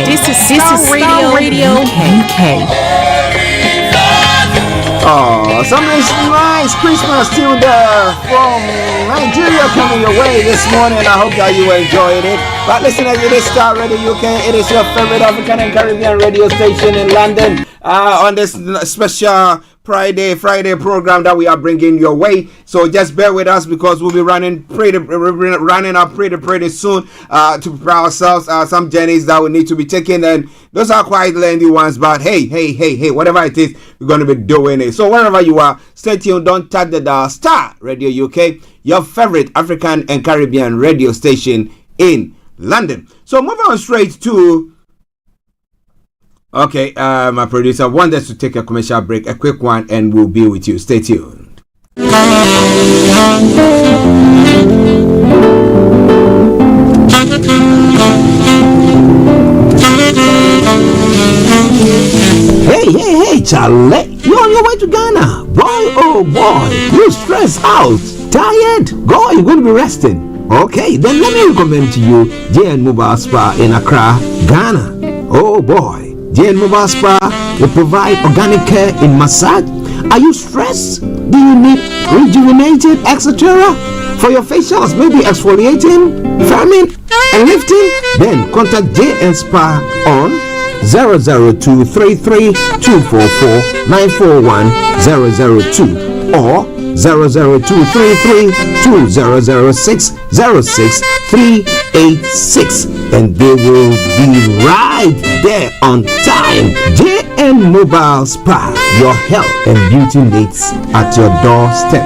This is Starr Radio UK. Oh, some nice Christmas tune there from Nigeria coming your way this morning. I hope that you enjoyed it. But listeners, it is Starr Radio UK. It is your favorite African and Caribbean radio station in London. On this special Friday program that we are bringing your way. So just bear with us because we'll be running up pretty soon to prepare ourselves. Some journeys that we need to be taking, and those are quite lengthy ones. But hey, whatever it is, we're going to be doing it. So wherever you are, stay tuned. Don't touch the dial. Starr Radio UK, your favorite African and Caribbean radio station in London. So moving on straight to. Okay, my producer wants us to take a commercial break, a quick one, and we'll be with you. Stay tuned. Hey, Charlie, you're on your way to Ghana. Boy, oh boy, you stressed out, tired. Go, you're going to be resting. Okay, then let me recommend to you JN Mobile Spa in Accra, Ghana. Oh boy, JN Mobile Spa will provide organic care in massage. Are you stressed? Do you need rejuvenated, etc.? For your facials, maybe exfoliating, firming, and lifting? Then contact JN Spa on 00233 244 941 002 or 00233 2006 06386, and they will be right there on time. JN Mobile Spa, your health and beauty needs at your doorstep.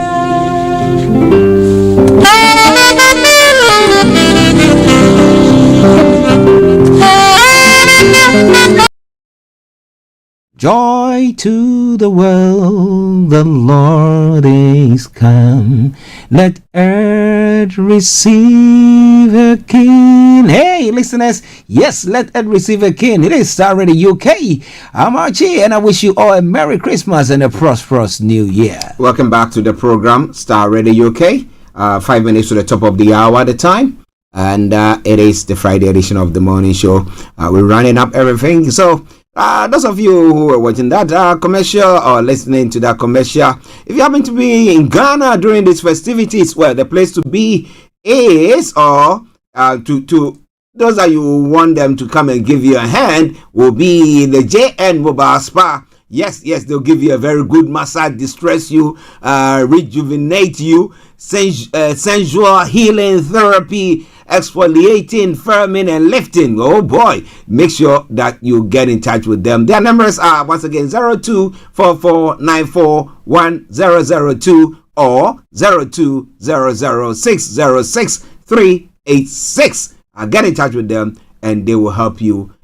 Joy to the world, the Lord is come. Let earth receive a king. Hey, listeners, yes, let earth receive a king. It is Starr Radio UK. I'm Archie, and I wish you all a Merry Christmas and a prosperous New Year. Welcome back to the program, Starr Radio UK. 5 minutes to the top of the hour at the time. And it is the Friday edition of the morning show. We're running up everything. So, those of you who are watching that commercial or listening to that commercial, if you happen to be in Ghana during these festivities, well, the place to be is, or to those that you want them to come and give you a hand, will be the JN Mobile Spa. Yes, they'll give you a very good massage, distress you, rejuvenate you, sensual healing therapy, exfoliating, firming, and lifting. Oh boy, make sure that you get in touch with them. Their numbers are once again 0244941002 or 02006066386. Get in touch with them and they will help you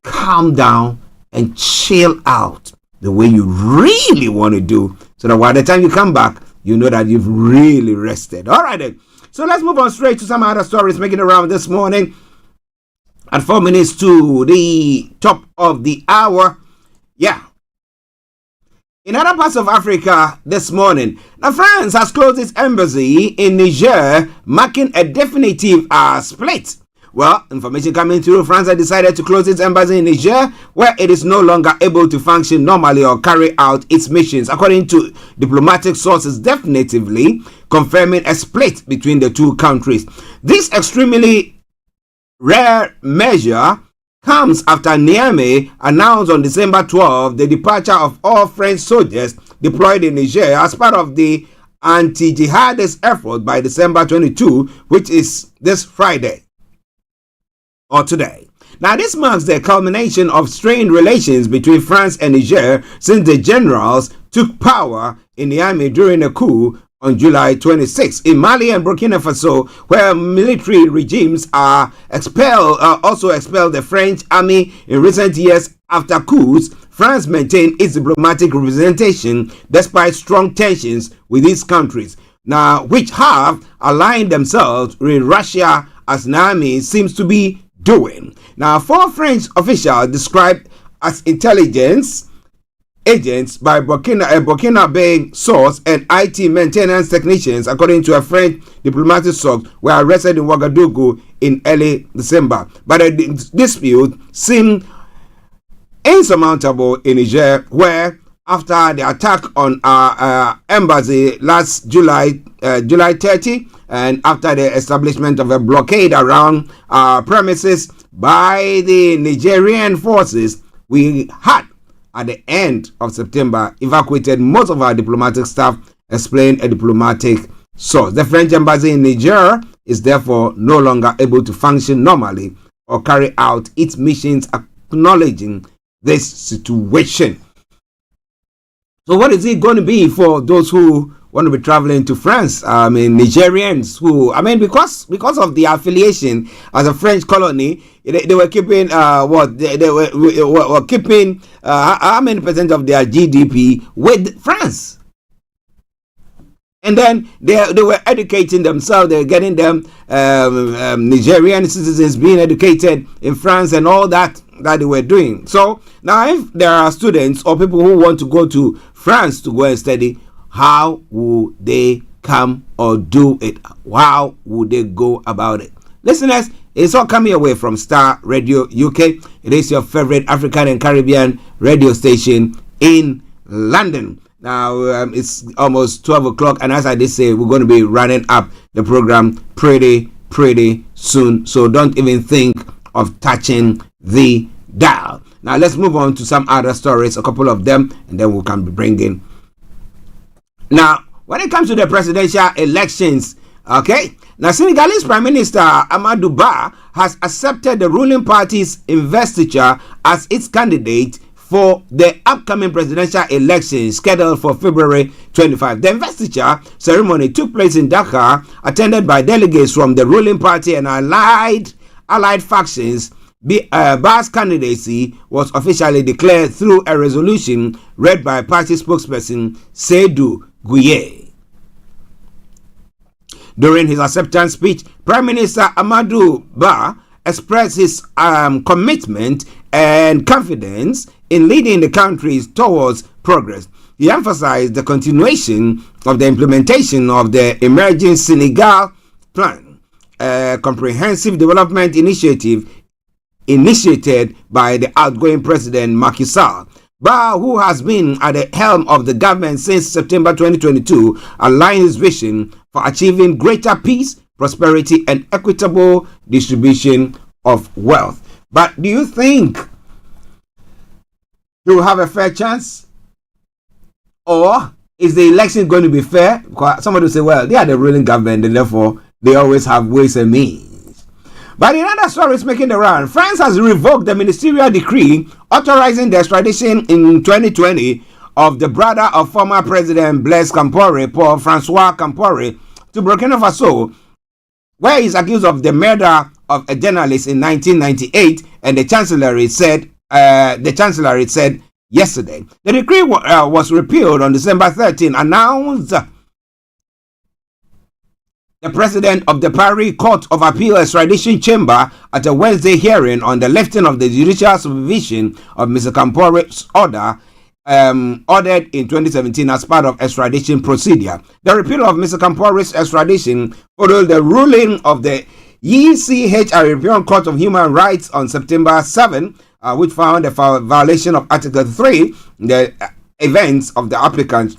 calm down and chill out the way you really want to do, so that by the time you come back, you know that you've really rested. All right then. So let's move on straight to some other stories making around this morning. At 4 minutes to the top of the hour. Yeah. In other parts of Africa this morning, now France has closed its embassy in Niger, marking a definitive split. Well, information coming through, France has decided to close its embassy in Niger, where it is no longer able to function normally or carry out its missions, according to diplomatic sources, definitively confirming a split between the two countries. This extremely rare measure comes after Niamey announced on December 12 the departure of all French soldiers deployed in Niger as part of the anti-jihadist effort by December 22, which is this Friday. Or today. Now, this marks the culmination of strained relations between France and Niger since the generals took power in Niamey during a coup on July 26. In Mali and Burkina Faso, where military regimes also expelled the French army in recent years after coups, France maintained its diplomatic representation despite strong tensions with these countries, now which have aligned themselves with Russia, as Niamey seems to be doing. Now, 4 French officials described as intelligence agents by Burkinabe source and IT maintenance technicians, according to a French diplomatic source, were arrested in Ouagadougou in early December. But the dispute seemed insurmountable in Niger, where after the attack on our embassy last July 30, and after the establishment of a blockade around our premises by the Nigerian forces, we had, at the end of September, evacuated most of our diplomatic staff, explained a diplomatic source. The French embassy in Niger is therefore no longer able to function normally or carry out its missions, acknowledging this situation. So what is it going to be for those who want to be traveling to France? I mean, Nigerians who, I mean, because of the affiliation as a French colony, they were keeping they were keeping how many percent of their GDP with France. And then they were educating themselves. They were getting them Nigerian citizens being educated in France and all that they were doing. So now, if there are students or people who want to go to France to go and study, how will they come or do it? How would they go about it? Listeners, it's all coming away from Star Radio UK. It is your favorite African and Caribbean radio station in London. Now, it's almost 12 o'clock, and as I did say, we're going to be running up the program pretty soon. So don't even think of touching the dial. Now, let's move on to some other stories, a couple of them, and then we can be bringing. Now, when it comes to the presidential elections, okay, now Senegalese Prime Minister Amadou Ba has accepted the ruling party's investiture as its candidate for the upcoming presidential elections scheduled for February 25. The investiture ceremony took place in Dakar, attended by delegates from the ruling party and allied factions. Ba's candidacy was officially declared through a resolution read by party spokesperson Seydou Gueye. During his acceptance speech, Prime Minister Amadou Ba expressed his commitment and confidence in leading the country towards progress. He emphasized the continuation of the implementation of the Emerging Senegal Plan, a comprehensive development initiative initiated by the outgoing President Macky Sall. Ba, who has been at the helm of the government since September 2022, outlined his vision for achieving greater peace, prosperity, and equitable distribution of wealth. But do you think he will have a fair chance? Or is the election going to be fair? Because somebody will say, well, they are the ruling government, and therefore they always have ways and means. But in other stories making the round, France has revoked the ministerial decree authorizing the extradition in 2020 of the brother of former President Blaise Compaoré, Paul Francois Compaoré, to Burkina Faso, where he is accused of the murder of a journalist in 1998, and the Chancellery said yesterday. The decree was repealed on December 13, announced the president of the Paris Court of Appeal Extradition Chamber at a Wednesday hearing on the lifting of the judicial supervision of Mr. Compaoré's order ordered in 2017 as part of extradition procedure. The repeal of Mr. Compaoré's extradition followed the ruling of the ECHR European Court of Human Rights on September 7, which found a violation of Article 3, the events of the applicant's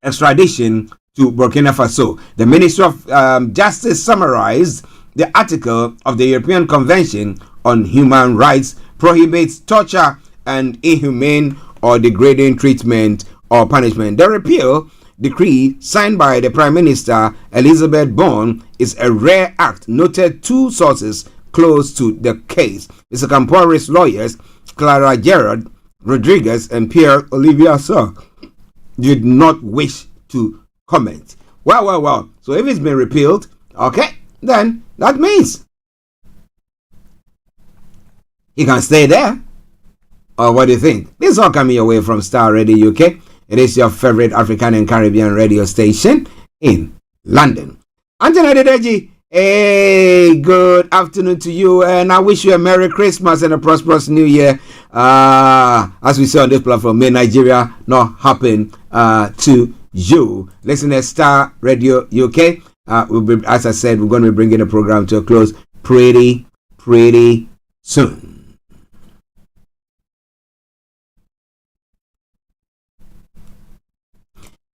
extradition to Burkina Faso. The Ministry of Justice summarized the article of the European Convention on Human Rights prohibits torture and inhumane or degrading treatment or punishment. The repeal decree signed by the Prime Minister Elizabeth Borne is a rare act, noted two sources close to the case. Mr. Compaoré's lawyers, Clara Gerard Rodriguez and Pierre Olivier Sarr, did not wish to comment. Well. So if it's been repealed, okay, then that means he can stay there. Or what do you think? This is all coming away from Star Radio UK. It is your favorite African and Caribbean radio station in London. Anthony Dedeji, hey, good afternoon to you, and I wish you a Merry Christmas and a prosperous New Year. As we say on this platform, may Nigeria not happen to you. Listen to Star Radio UK. As I said, we're going to be bringing the program to a close pretty soon.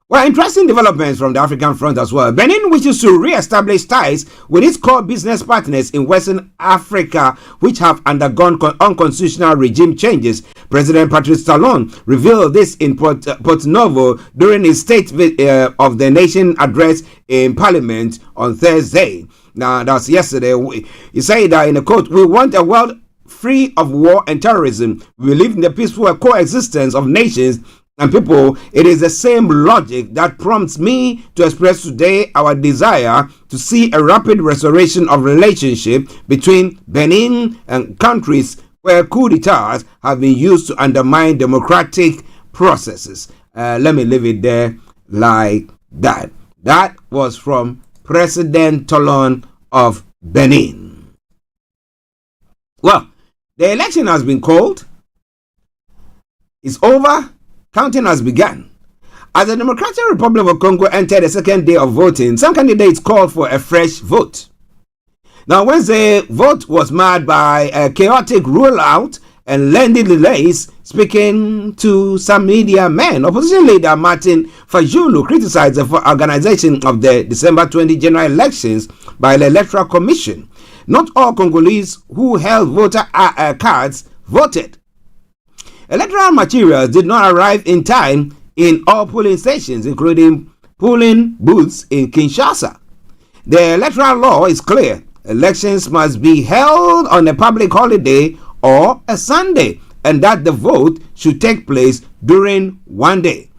Well, interesting developments from the African front as well. Benin wishes to re-establish ties with its core business partners in Western Africa, which have undergone unconstitutional regime changes. President Patrice Talon revealed this in Porto Novo during his State of the Nation address in Parliament on Thursday. Now, that's yesterday. He said that in a quote, "We want a world free of war and terrorism. We believe in the peaceful coexistence of nations and people. It is the same logic that prompts me to express today our desire to see a rapid restoration of relationship between Benin and countries where coup d'etats have been used to undermine democratic processes." Let me leave it there like that. That was from President Talon of Benin. Well, the election has been called. It's over. Counting has begun. As the Democratic Republic of Congo entered the second day of voting, some candidates called for a fresh vote. Now, Wednesday vote was marred by a chaotic rollout and lengthy delays. Speaking to some media men, opposition leader Martin Fayulu criticized the organization of the December 20 general elections by the Electoral Commission. Not all Congolese who held voter cards voted. Electoral materials did not arrive in time in all polling stations, including polling booths in Kinshasa. The electoral law is clear. Elections must be held on a public holiday or a Sunday, and that the vote should take place during one day.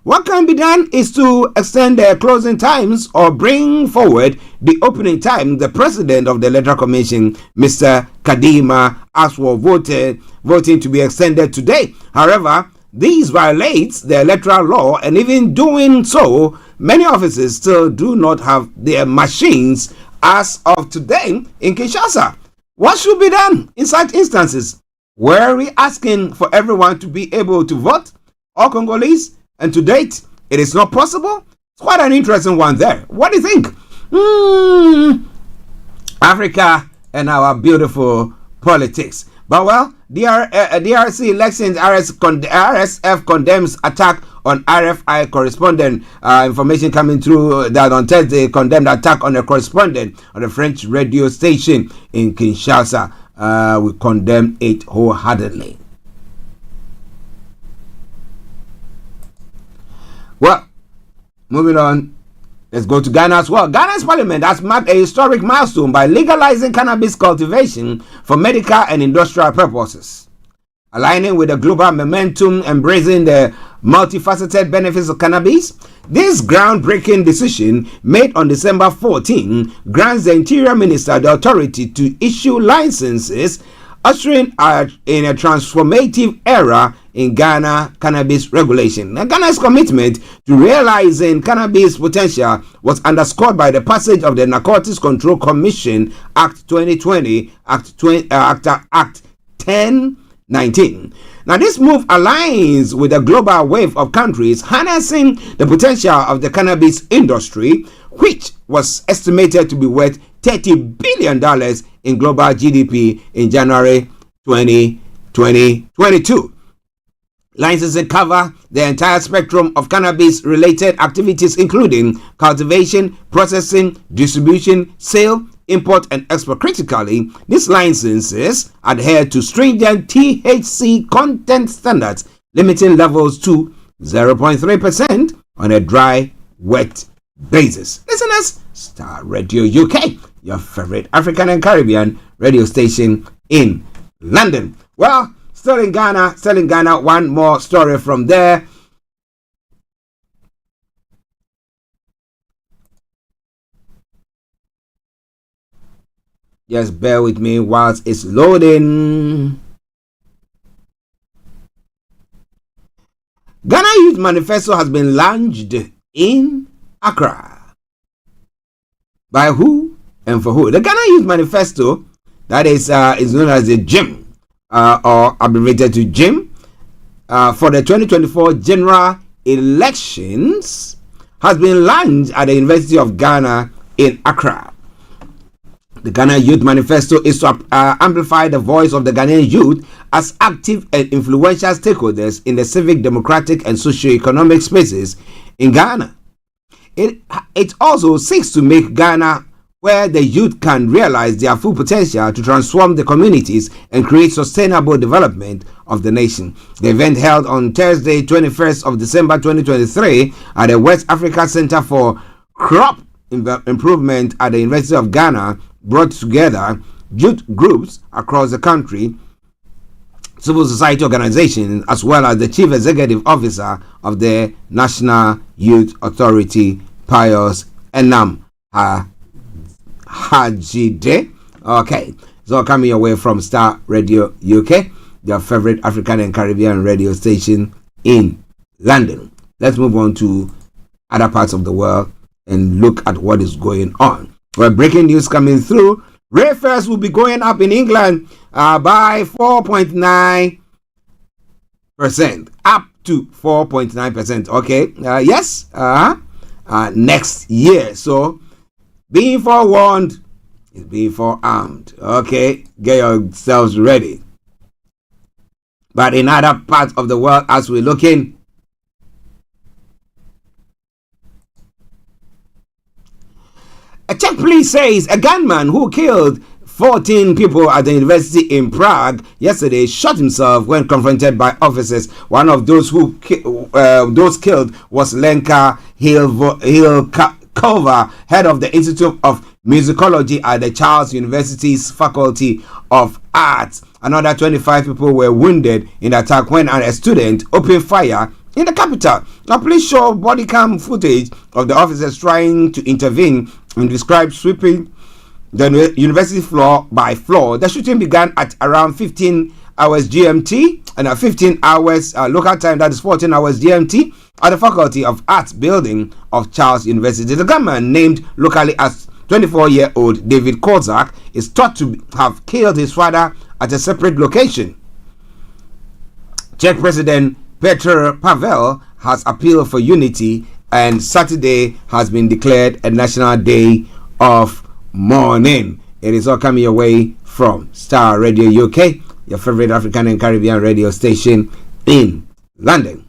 What can be done is to extend the closing times or bring forward the opening time. The president of the Electoral Commission, Mr. Kadima, asked for voting to be extended today. However, this violates the electoral law, and even doing so, many offices still do not have their machines as of today in Kinshasa. What should be done in such instances? Were we asking for everyone to be able to vote, all Congolese? And to date, it is not possible? It's quite an interesting one there. What do you think? Africa and our beautiful politics. But well, DRC elections, RSF condemns attack on RFI correspondent. Information coming through that on Thursday condemned attack on a correspondent on a French radio station in Kinshasa. We condemn it wholeheartedly. Well, moving on, let's go to Ghana as well. Ghana's parliament has marked a historic milestone by legalizing cannabis cultivation for medical and industrial purposes. Aligning with the global momentum embracing the multifaceted benefits of cannabis, this groundbreaking decision made on December 14 grants the Interior Minister the authority to issue licenses, ushering in a transformative era in Ghana cannabis regulation. Now, Ghana's commitment to realizing cannabis potential was underscored by the passage of the Narcotics Control Commission Act 2020, Act 1019. Now, this move aligns with the global wave of countries harnessing the potential of the cannabis industry, which was estimated to be worth $30 billion in global GDP in January 2022. Licenses cover the entire spectrum of cannabis-related activities, including cultivation, processing, distribution, sale, import, and export. Critically, these licenses adhere to stringent THC content standards, limiting levels to 0.3% on a dry-wet basis. Listeners, Starr Radio UK, your favorite African and Caribbean radio station in London. Well, still in Ghana, one more story from there. Just bear with me whilst it's loading. Ghana Youth Manifesto has been launched in Accra. By who and for who? The Ghana Youth Manifesto, that is known as the GYM, or abbreviated to GYM, for the 2024 general elections, has been launched at the University of Ghana in Accra. The Ghana Youth Manifesto is to amplify the voice of the Ghanaian youth as active and influential stakeholders in the civic, democratic, and socio-economic spaces in Ghana. It also seeks to make Ghana where the youth can realize their full potential to transform the communities and create sustainable development of the nation. The event, held on Thursday, 21st of December 2023 at the West Africa Center for Crop Improvement at the University of Ghana, brought together youth groups across the country, civil society organizations, as well as the Chief Executive Officer of the National Youth Authority, Pius Enam Hajide. Okay, so coming your way from Starr Radio UK, your favorite African and Caribbean radio station in London. Let's move on to other parts of the world and look at what is going on. Well, breaking news coming through. Rare fares will be going up in England by 4.9%, up to 4.9%. Okay, yes, next year. So being forewarned is being forearmed. Okay, get yourselves ready. But in other parts of the world, as we're looking, a Czech police says a gunman who killed 14 people at the university in Prague yesterday shot himself when confronted by officers. One of those those killed was Lenka Hilkova, head of the Institute of Musicology at the Charles University's Faculty of Arts. Another 25 people were wounded in the attack when a student opened fire in the capital. Now, police show body cam footage of the officers trying to intervene and describe sweeping the university floor by floor. The shooting began at around 15 hours GMT and at 15 hours local time, that is 14 hours GMT, at the Faculty of Arts building of Charles University. The gunman, named locally as 24-year-old David Kozak, is thought to have killed his father at a separate location. Czech President Petr Pavel has appealed for unity, and Saturday has been declared a national day of mourning. It is all coming your way from Starr Radio UK, your favorite African and Caribbean radio station in London.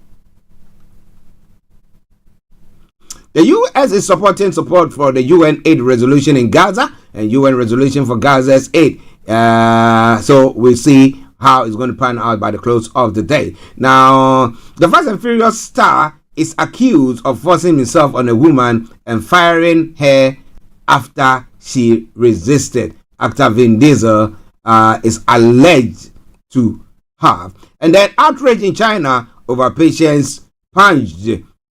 The US is supporting support for the UN aid resolution in Gaza and UN resolution for Gaza's aid. So we'll see how it's going to pan out by the close of the day. Now, the Fast and Furious star is accused of forcing himself on a woman and firing her after she resisted. Actor Vin Diesel is alleged to have. And then outrage in China over patients punched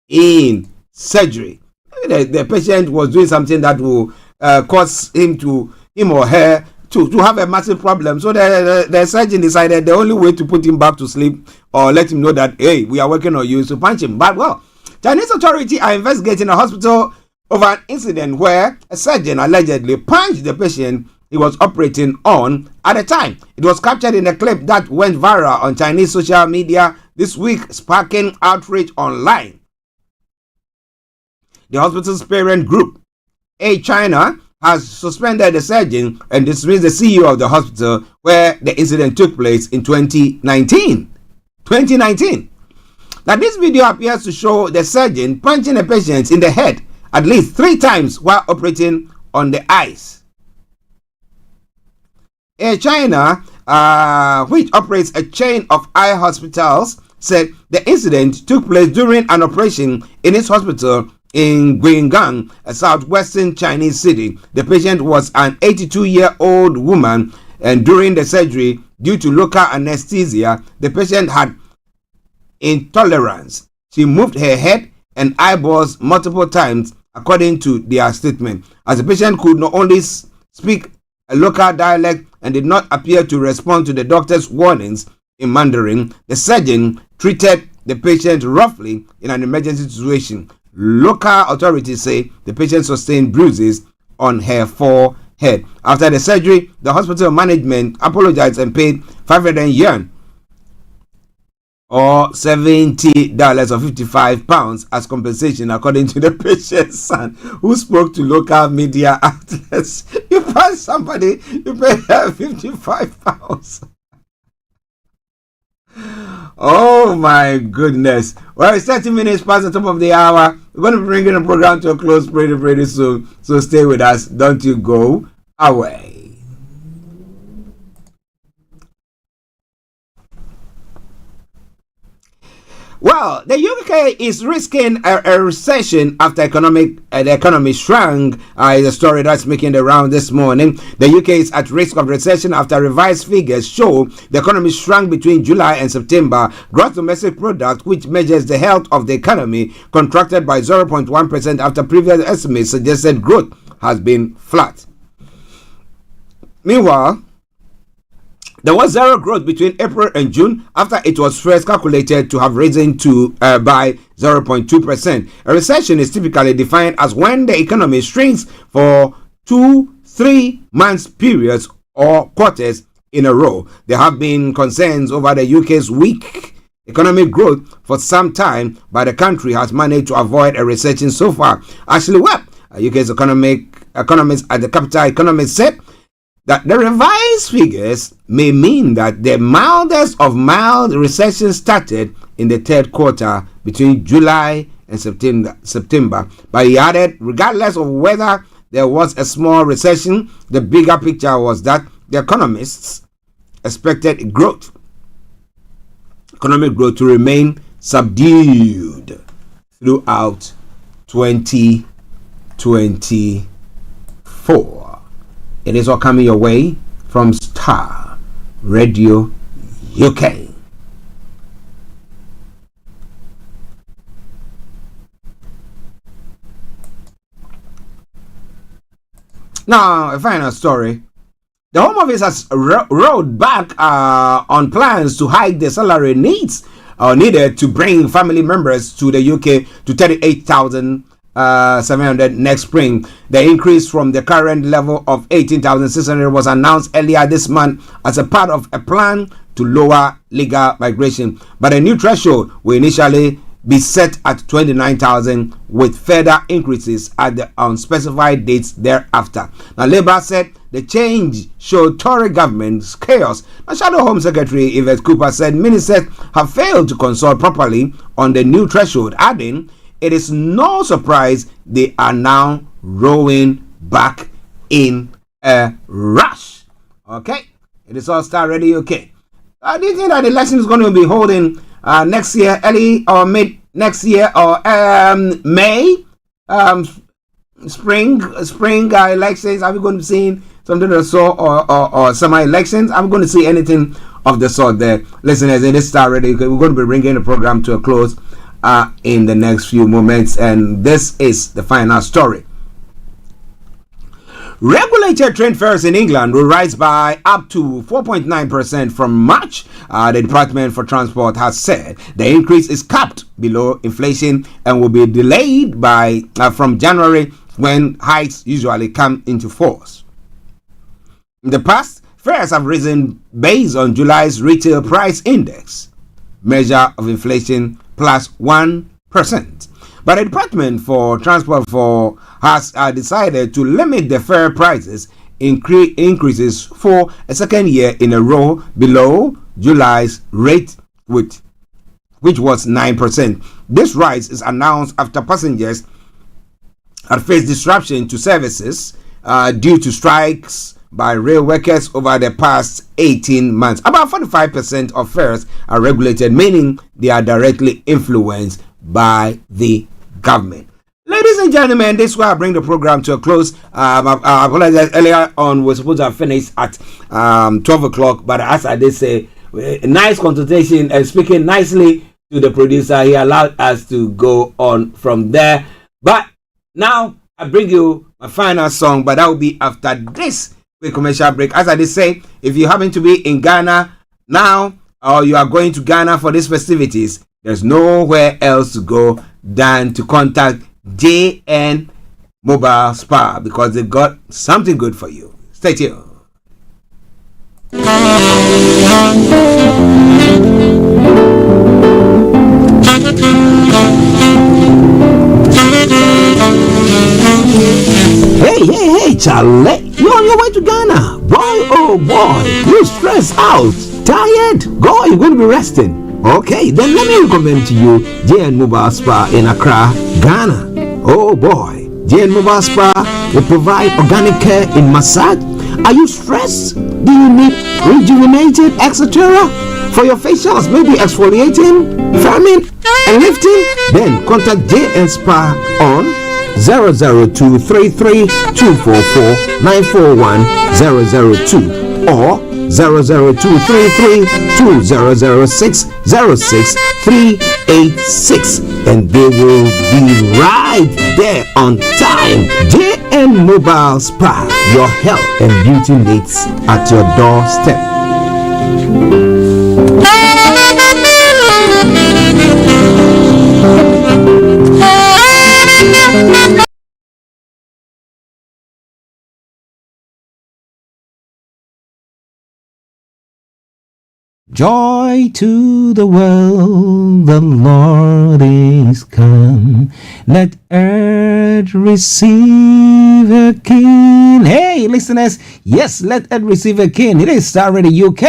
in surgery. The patient was doing something that will cause him or her to have a massive problem. So the surgeon decided the only way to put him back to sleep or let him know that, hey, we are working on you, is to punch him. But well, Chinese authorities are investigating a hospital over an incident where a surgeon allegedly punched the patient he was operating on at the time. It was captured in a clip that went viral on Chinese social media this week, sparking outrage online. The hospital's parent group, A China, has suspended the surgeon and dismissed the CEO of the hospital where the incident took place in 2019. Now, this video appears to show the surgeon punching a patient in the head at least 3 times while operating on the eyes. Air China, which operates a chain of eye hospitals, said the incident took place during an operation in its hospital in Guingang, a southwestern Chinese city. The patient was an 82-year-old woman, and during the surgery, due to local anesthesia, the patient had intolerance. She moved her head and eyeballs multiple times, according to their statement. As the patient could not only speak a local dialect and did not appear to respond to the doctor's warnings in Mandarin, the surgeon treated the patient roughly in an emergency situation. Local authorities say the patient sustained bruises on her forehead. After the surgery, the hospital management apologized and paid 500 yuan or $70 or 55 pounds as compensation, according to the patient's son, who spoke to local media outlets. You punch somebody, you pay 55 pounds. Oh my goodness. Well, it's 30 minutes past the top of the hour. We're going to be bringing the program to a close pretty soon. So stay with us. Don't you go away. Well, the UK is risking a recession after the economy shrunk. Is a story that's making the round this morning. The UK is at risk of recession after revised figures show the economy shrunk between July and September. Gross domestic product, which measures the health of the economy, contracted by 0.1% after previous estimates suggested growth has been flat. Meanwhile, there was zero growth between April and June after it was first calculated to have risen to by 0.2%. A recession is typically defined as when the economy shrinks for 2-3 months periods or quarters in a row. There have been concerns over the UK's weak economic growth for some time, but the country has managed to avoid a recession so far. Ashley Webb, UK's economist at the Capital Economics, said that the revised figures may mean that the mildest of mild recession started in the third quarter between July and September. But he added, regardless of whether there was a small recession, the bigger picture was that the economists expected economic growth to remain subdued throughout 2024. It is all coming your way from Starr Radio UK. Now, a final story. The Home Office has rolled back on plans to hike the salary needed to bring family members to the UK to 38,700 next spring. The increase from the current level of 18,600 was announced earlier this month as a part of a plan to lower legal migration. But a new threshold will initially be set at 29,000 with further increases at the unspecified dates thereafter. Now, Labour said the change showed Tory government's chaos. Now, Shadow Home Secretary Yvette Cooper said ministers have failed to consult properly on the new threshold, adding, it is no surprise they are now rolling back in a rush. Okay, it is all Starr Radio. Okay, do you think that the election is going to be holding next year, early or mid next year, or May, spring elections? Are we going to be seeing something of the sort, or summer elections? Are we going to see anything of the sort there? Listeners, in this Starr Radio, we're going to be bringing the program to a close in the next few moments, and this is the final story. Regulated train fares in England will rise by up to 4.9% from March. The Department for Transport has said the increase is capped below inflation and will be delayed from January, when hikes usually come into force. In the past, fares have risen based on July's retail price index, measure of inflation plus 1%. But the Department for Transport has decided to limit the fare prices increases for a second year in a row below July's rate, which was 9%. This rise is announced after passengers had faced disruption to services due to strikes by rail workers over the past 18 months. About 45% of fares are regulated, meaning they are directly influenced by the government. Ladies and gentlemen, this is where I bring the program to a close. I apologize, earlier on we were supposed to have finished at 12 o'clock, but as I did say, a nice consultation and speaking nicely to the producer, he allowed us to go on from there. But now I bring you my final song, but that will be after this quick commercial break. As I did say, if you happen to be in Ghana now, or you are going to Ghana for these festivities, there's nowhere else to go than to contact JN Mobile Spa, because they've got something good for you. Stay tuned. Hey, Charlie, you're on your way to Ghana. Boy, oh boy, you stressed out, tired? Go, you're going to be resting. Okay, then let me recommend to you JN Mobile Spa in Accra, Ghana. Oh boy, JN Mobile Spa will provide organic care in massage. Are you stressed? Do you need rejuvenated, etc.? For your facials, maybe exfoliating, firming, and lifting? Then contact JN Spa on 00233244941 or 00233200606 and they will be right there on time. JN Mobile Spa, your health and beauty needs at your doorstep. Joy to the world, the Lord is come. Let earth receive a king. Hey, listeners, yes, let earth receive a king. It is Starr Radio UK.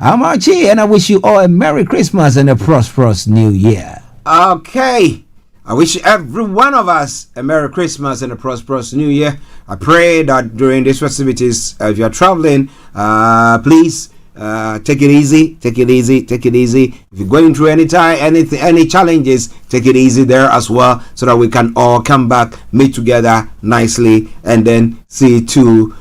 I'm Archie, and I wish you all a Merry Christmas and a prosperous New Year. Okay. I wish every one of us a Merry Christmas and a prosperous New Year. I pray that during these festivities, if you are traveling, please take it easy. Take it easy. Take it easy. If you're going through any challenges, take it easy there as well, so that we can all come back, meet together nicely, and then see to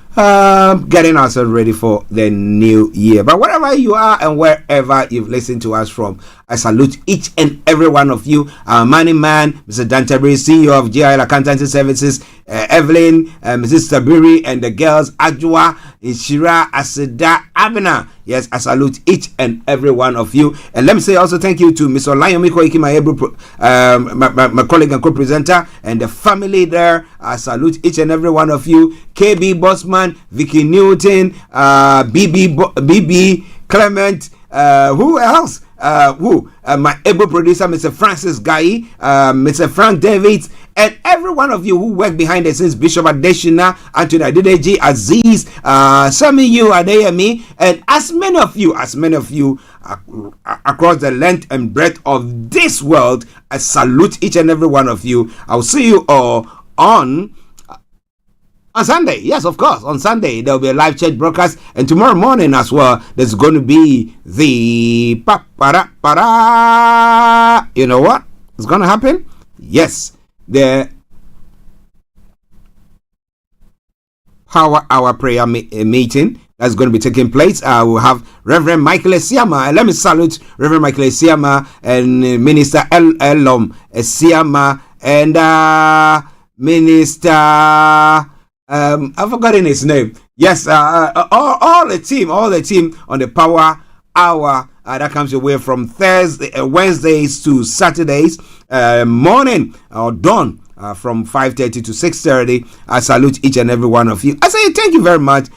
getting ourselves ready for the new year. But wherever you are and wherever you've listened to us from, I salute each and every one of you. Our money man, Mr. Dantabri, CEO of GIL Accountancy Services, Evelyn, Mrs. Tabiri, and the girls, Ajwa, Ishira, Aseda, Abena. Yes, I salute each and every one of you. And let me say also thank you to Mr. Olayomi, Koiki, my colleague and co-presenter, and the family there. I salute each and every one of you. KB Bossman, Vicky Newton, BB Clement, who else? My able producer, Mr. Francis Guy, Mr. Frank Davids, and every one of you who work behind the scenes, Bishop Adeshina, Anthony Adedeji, Aziz, Sami you, Adeyemi, and as many of you across the length and breadth of this world. I salute each and every one of you. I'll see you all on Sunday. Yes, of course. On Sunday, there will be a live church broadcast. And tomorrow morning as well, there's going to be the pa-para-para. You know what? It's going to happen? Yes. The Power Hour prayer meeting that's going to be taking place. We'll have Reverend Michael Esiama. And let me salute Reverend Michael Esiama and Minister Elom Esiama and Minister... I've forgotten his name. Yes, all the team on the Power Hour that comes your way from Wednesdays to Saturdays morning or dawn from 5:30 to 6:30. I salute each and every one of you. I say thank you very much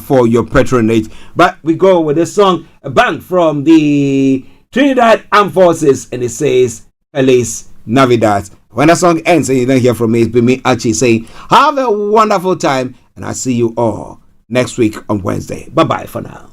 for your patronage. But we go with this song, a band from the Trinidad Armed Forces, and it says Feliz Navidad. When that song ends and you don't hear from me, it's been me, Archie, saying have a wonderful time, and I'll see you all next week on Wednesday. Bye-bye for now.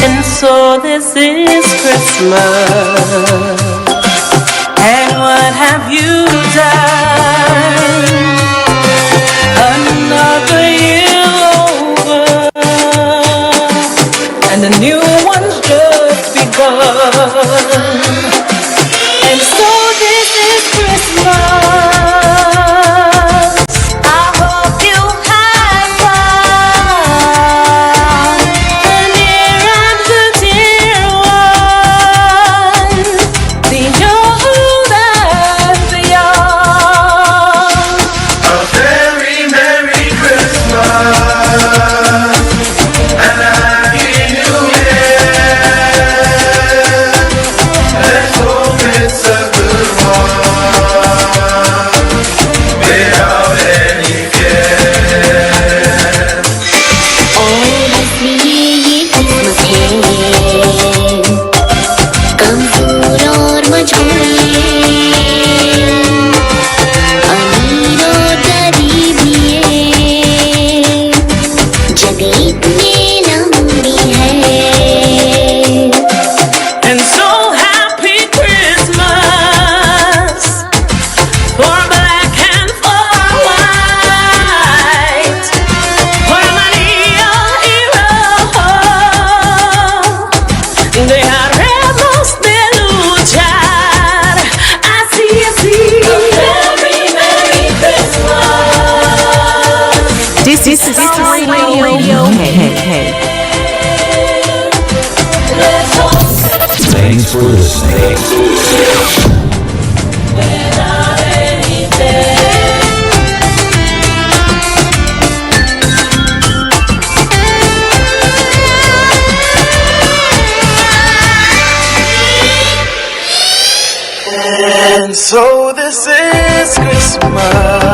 And so this is Christmas, and what have you done? Another year over, and a new one's just begun. And so this is Christmas. I hope you have fun, the near and the dear ones, the old and the young. A very Merry Christmas and a Happy New Year. Let's hope it's a good one without any fear. Oh, this ye Christmas came, कमजोर और मजबूर, अमीर और गरीब ये जग इतने लंबी है. And so happy Christmas for black and for white, for Maria hero. They had rebels beluchar. I see. A very Merry Christmas. This is Starr Radio. Thanks for listening. Without any fear. so this is Christmas.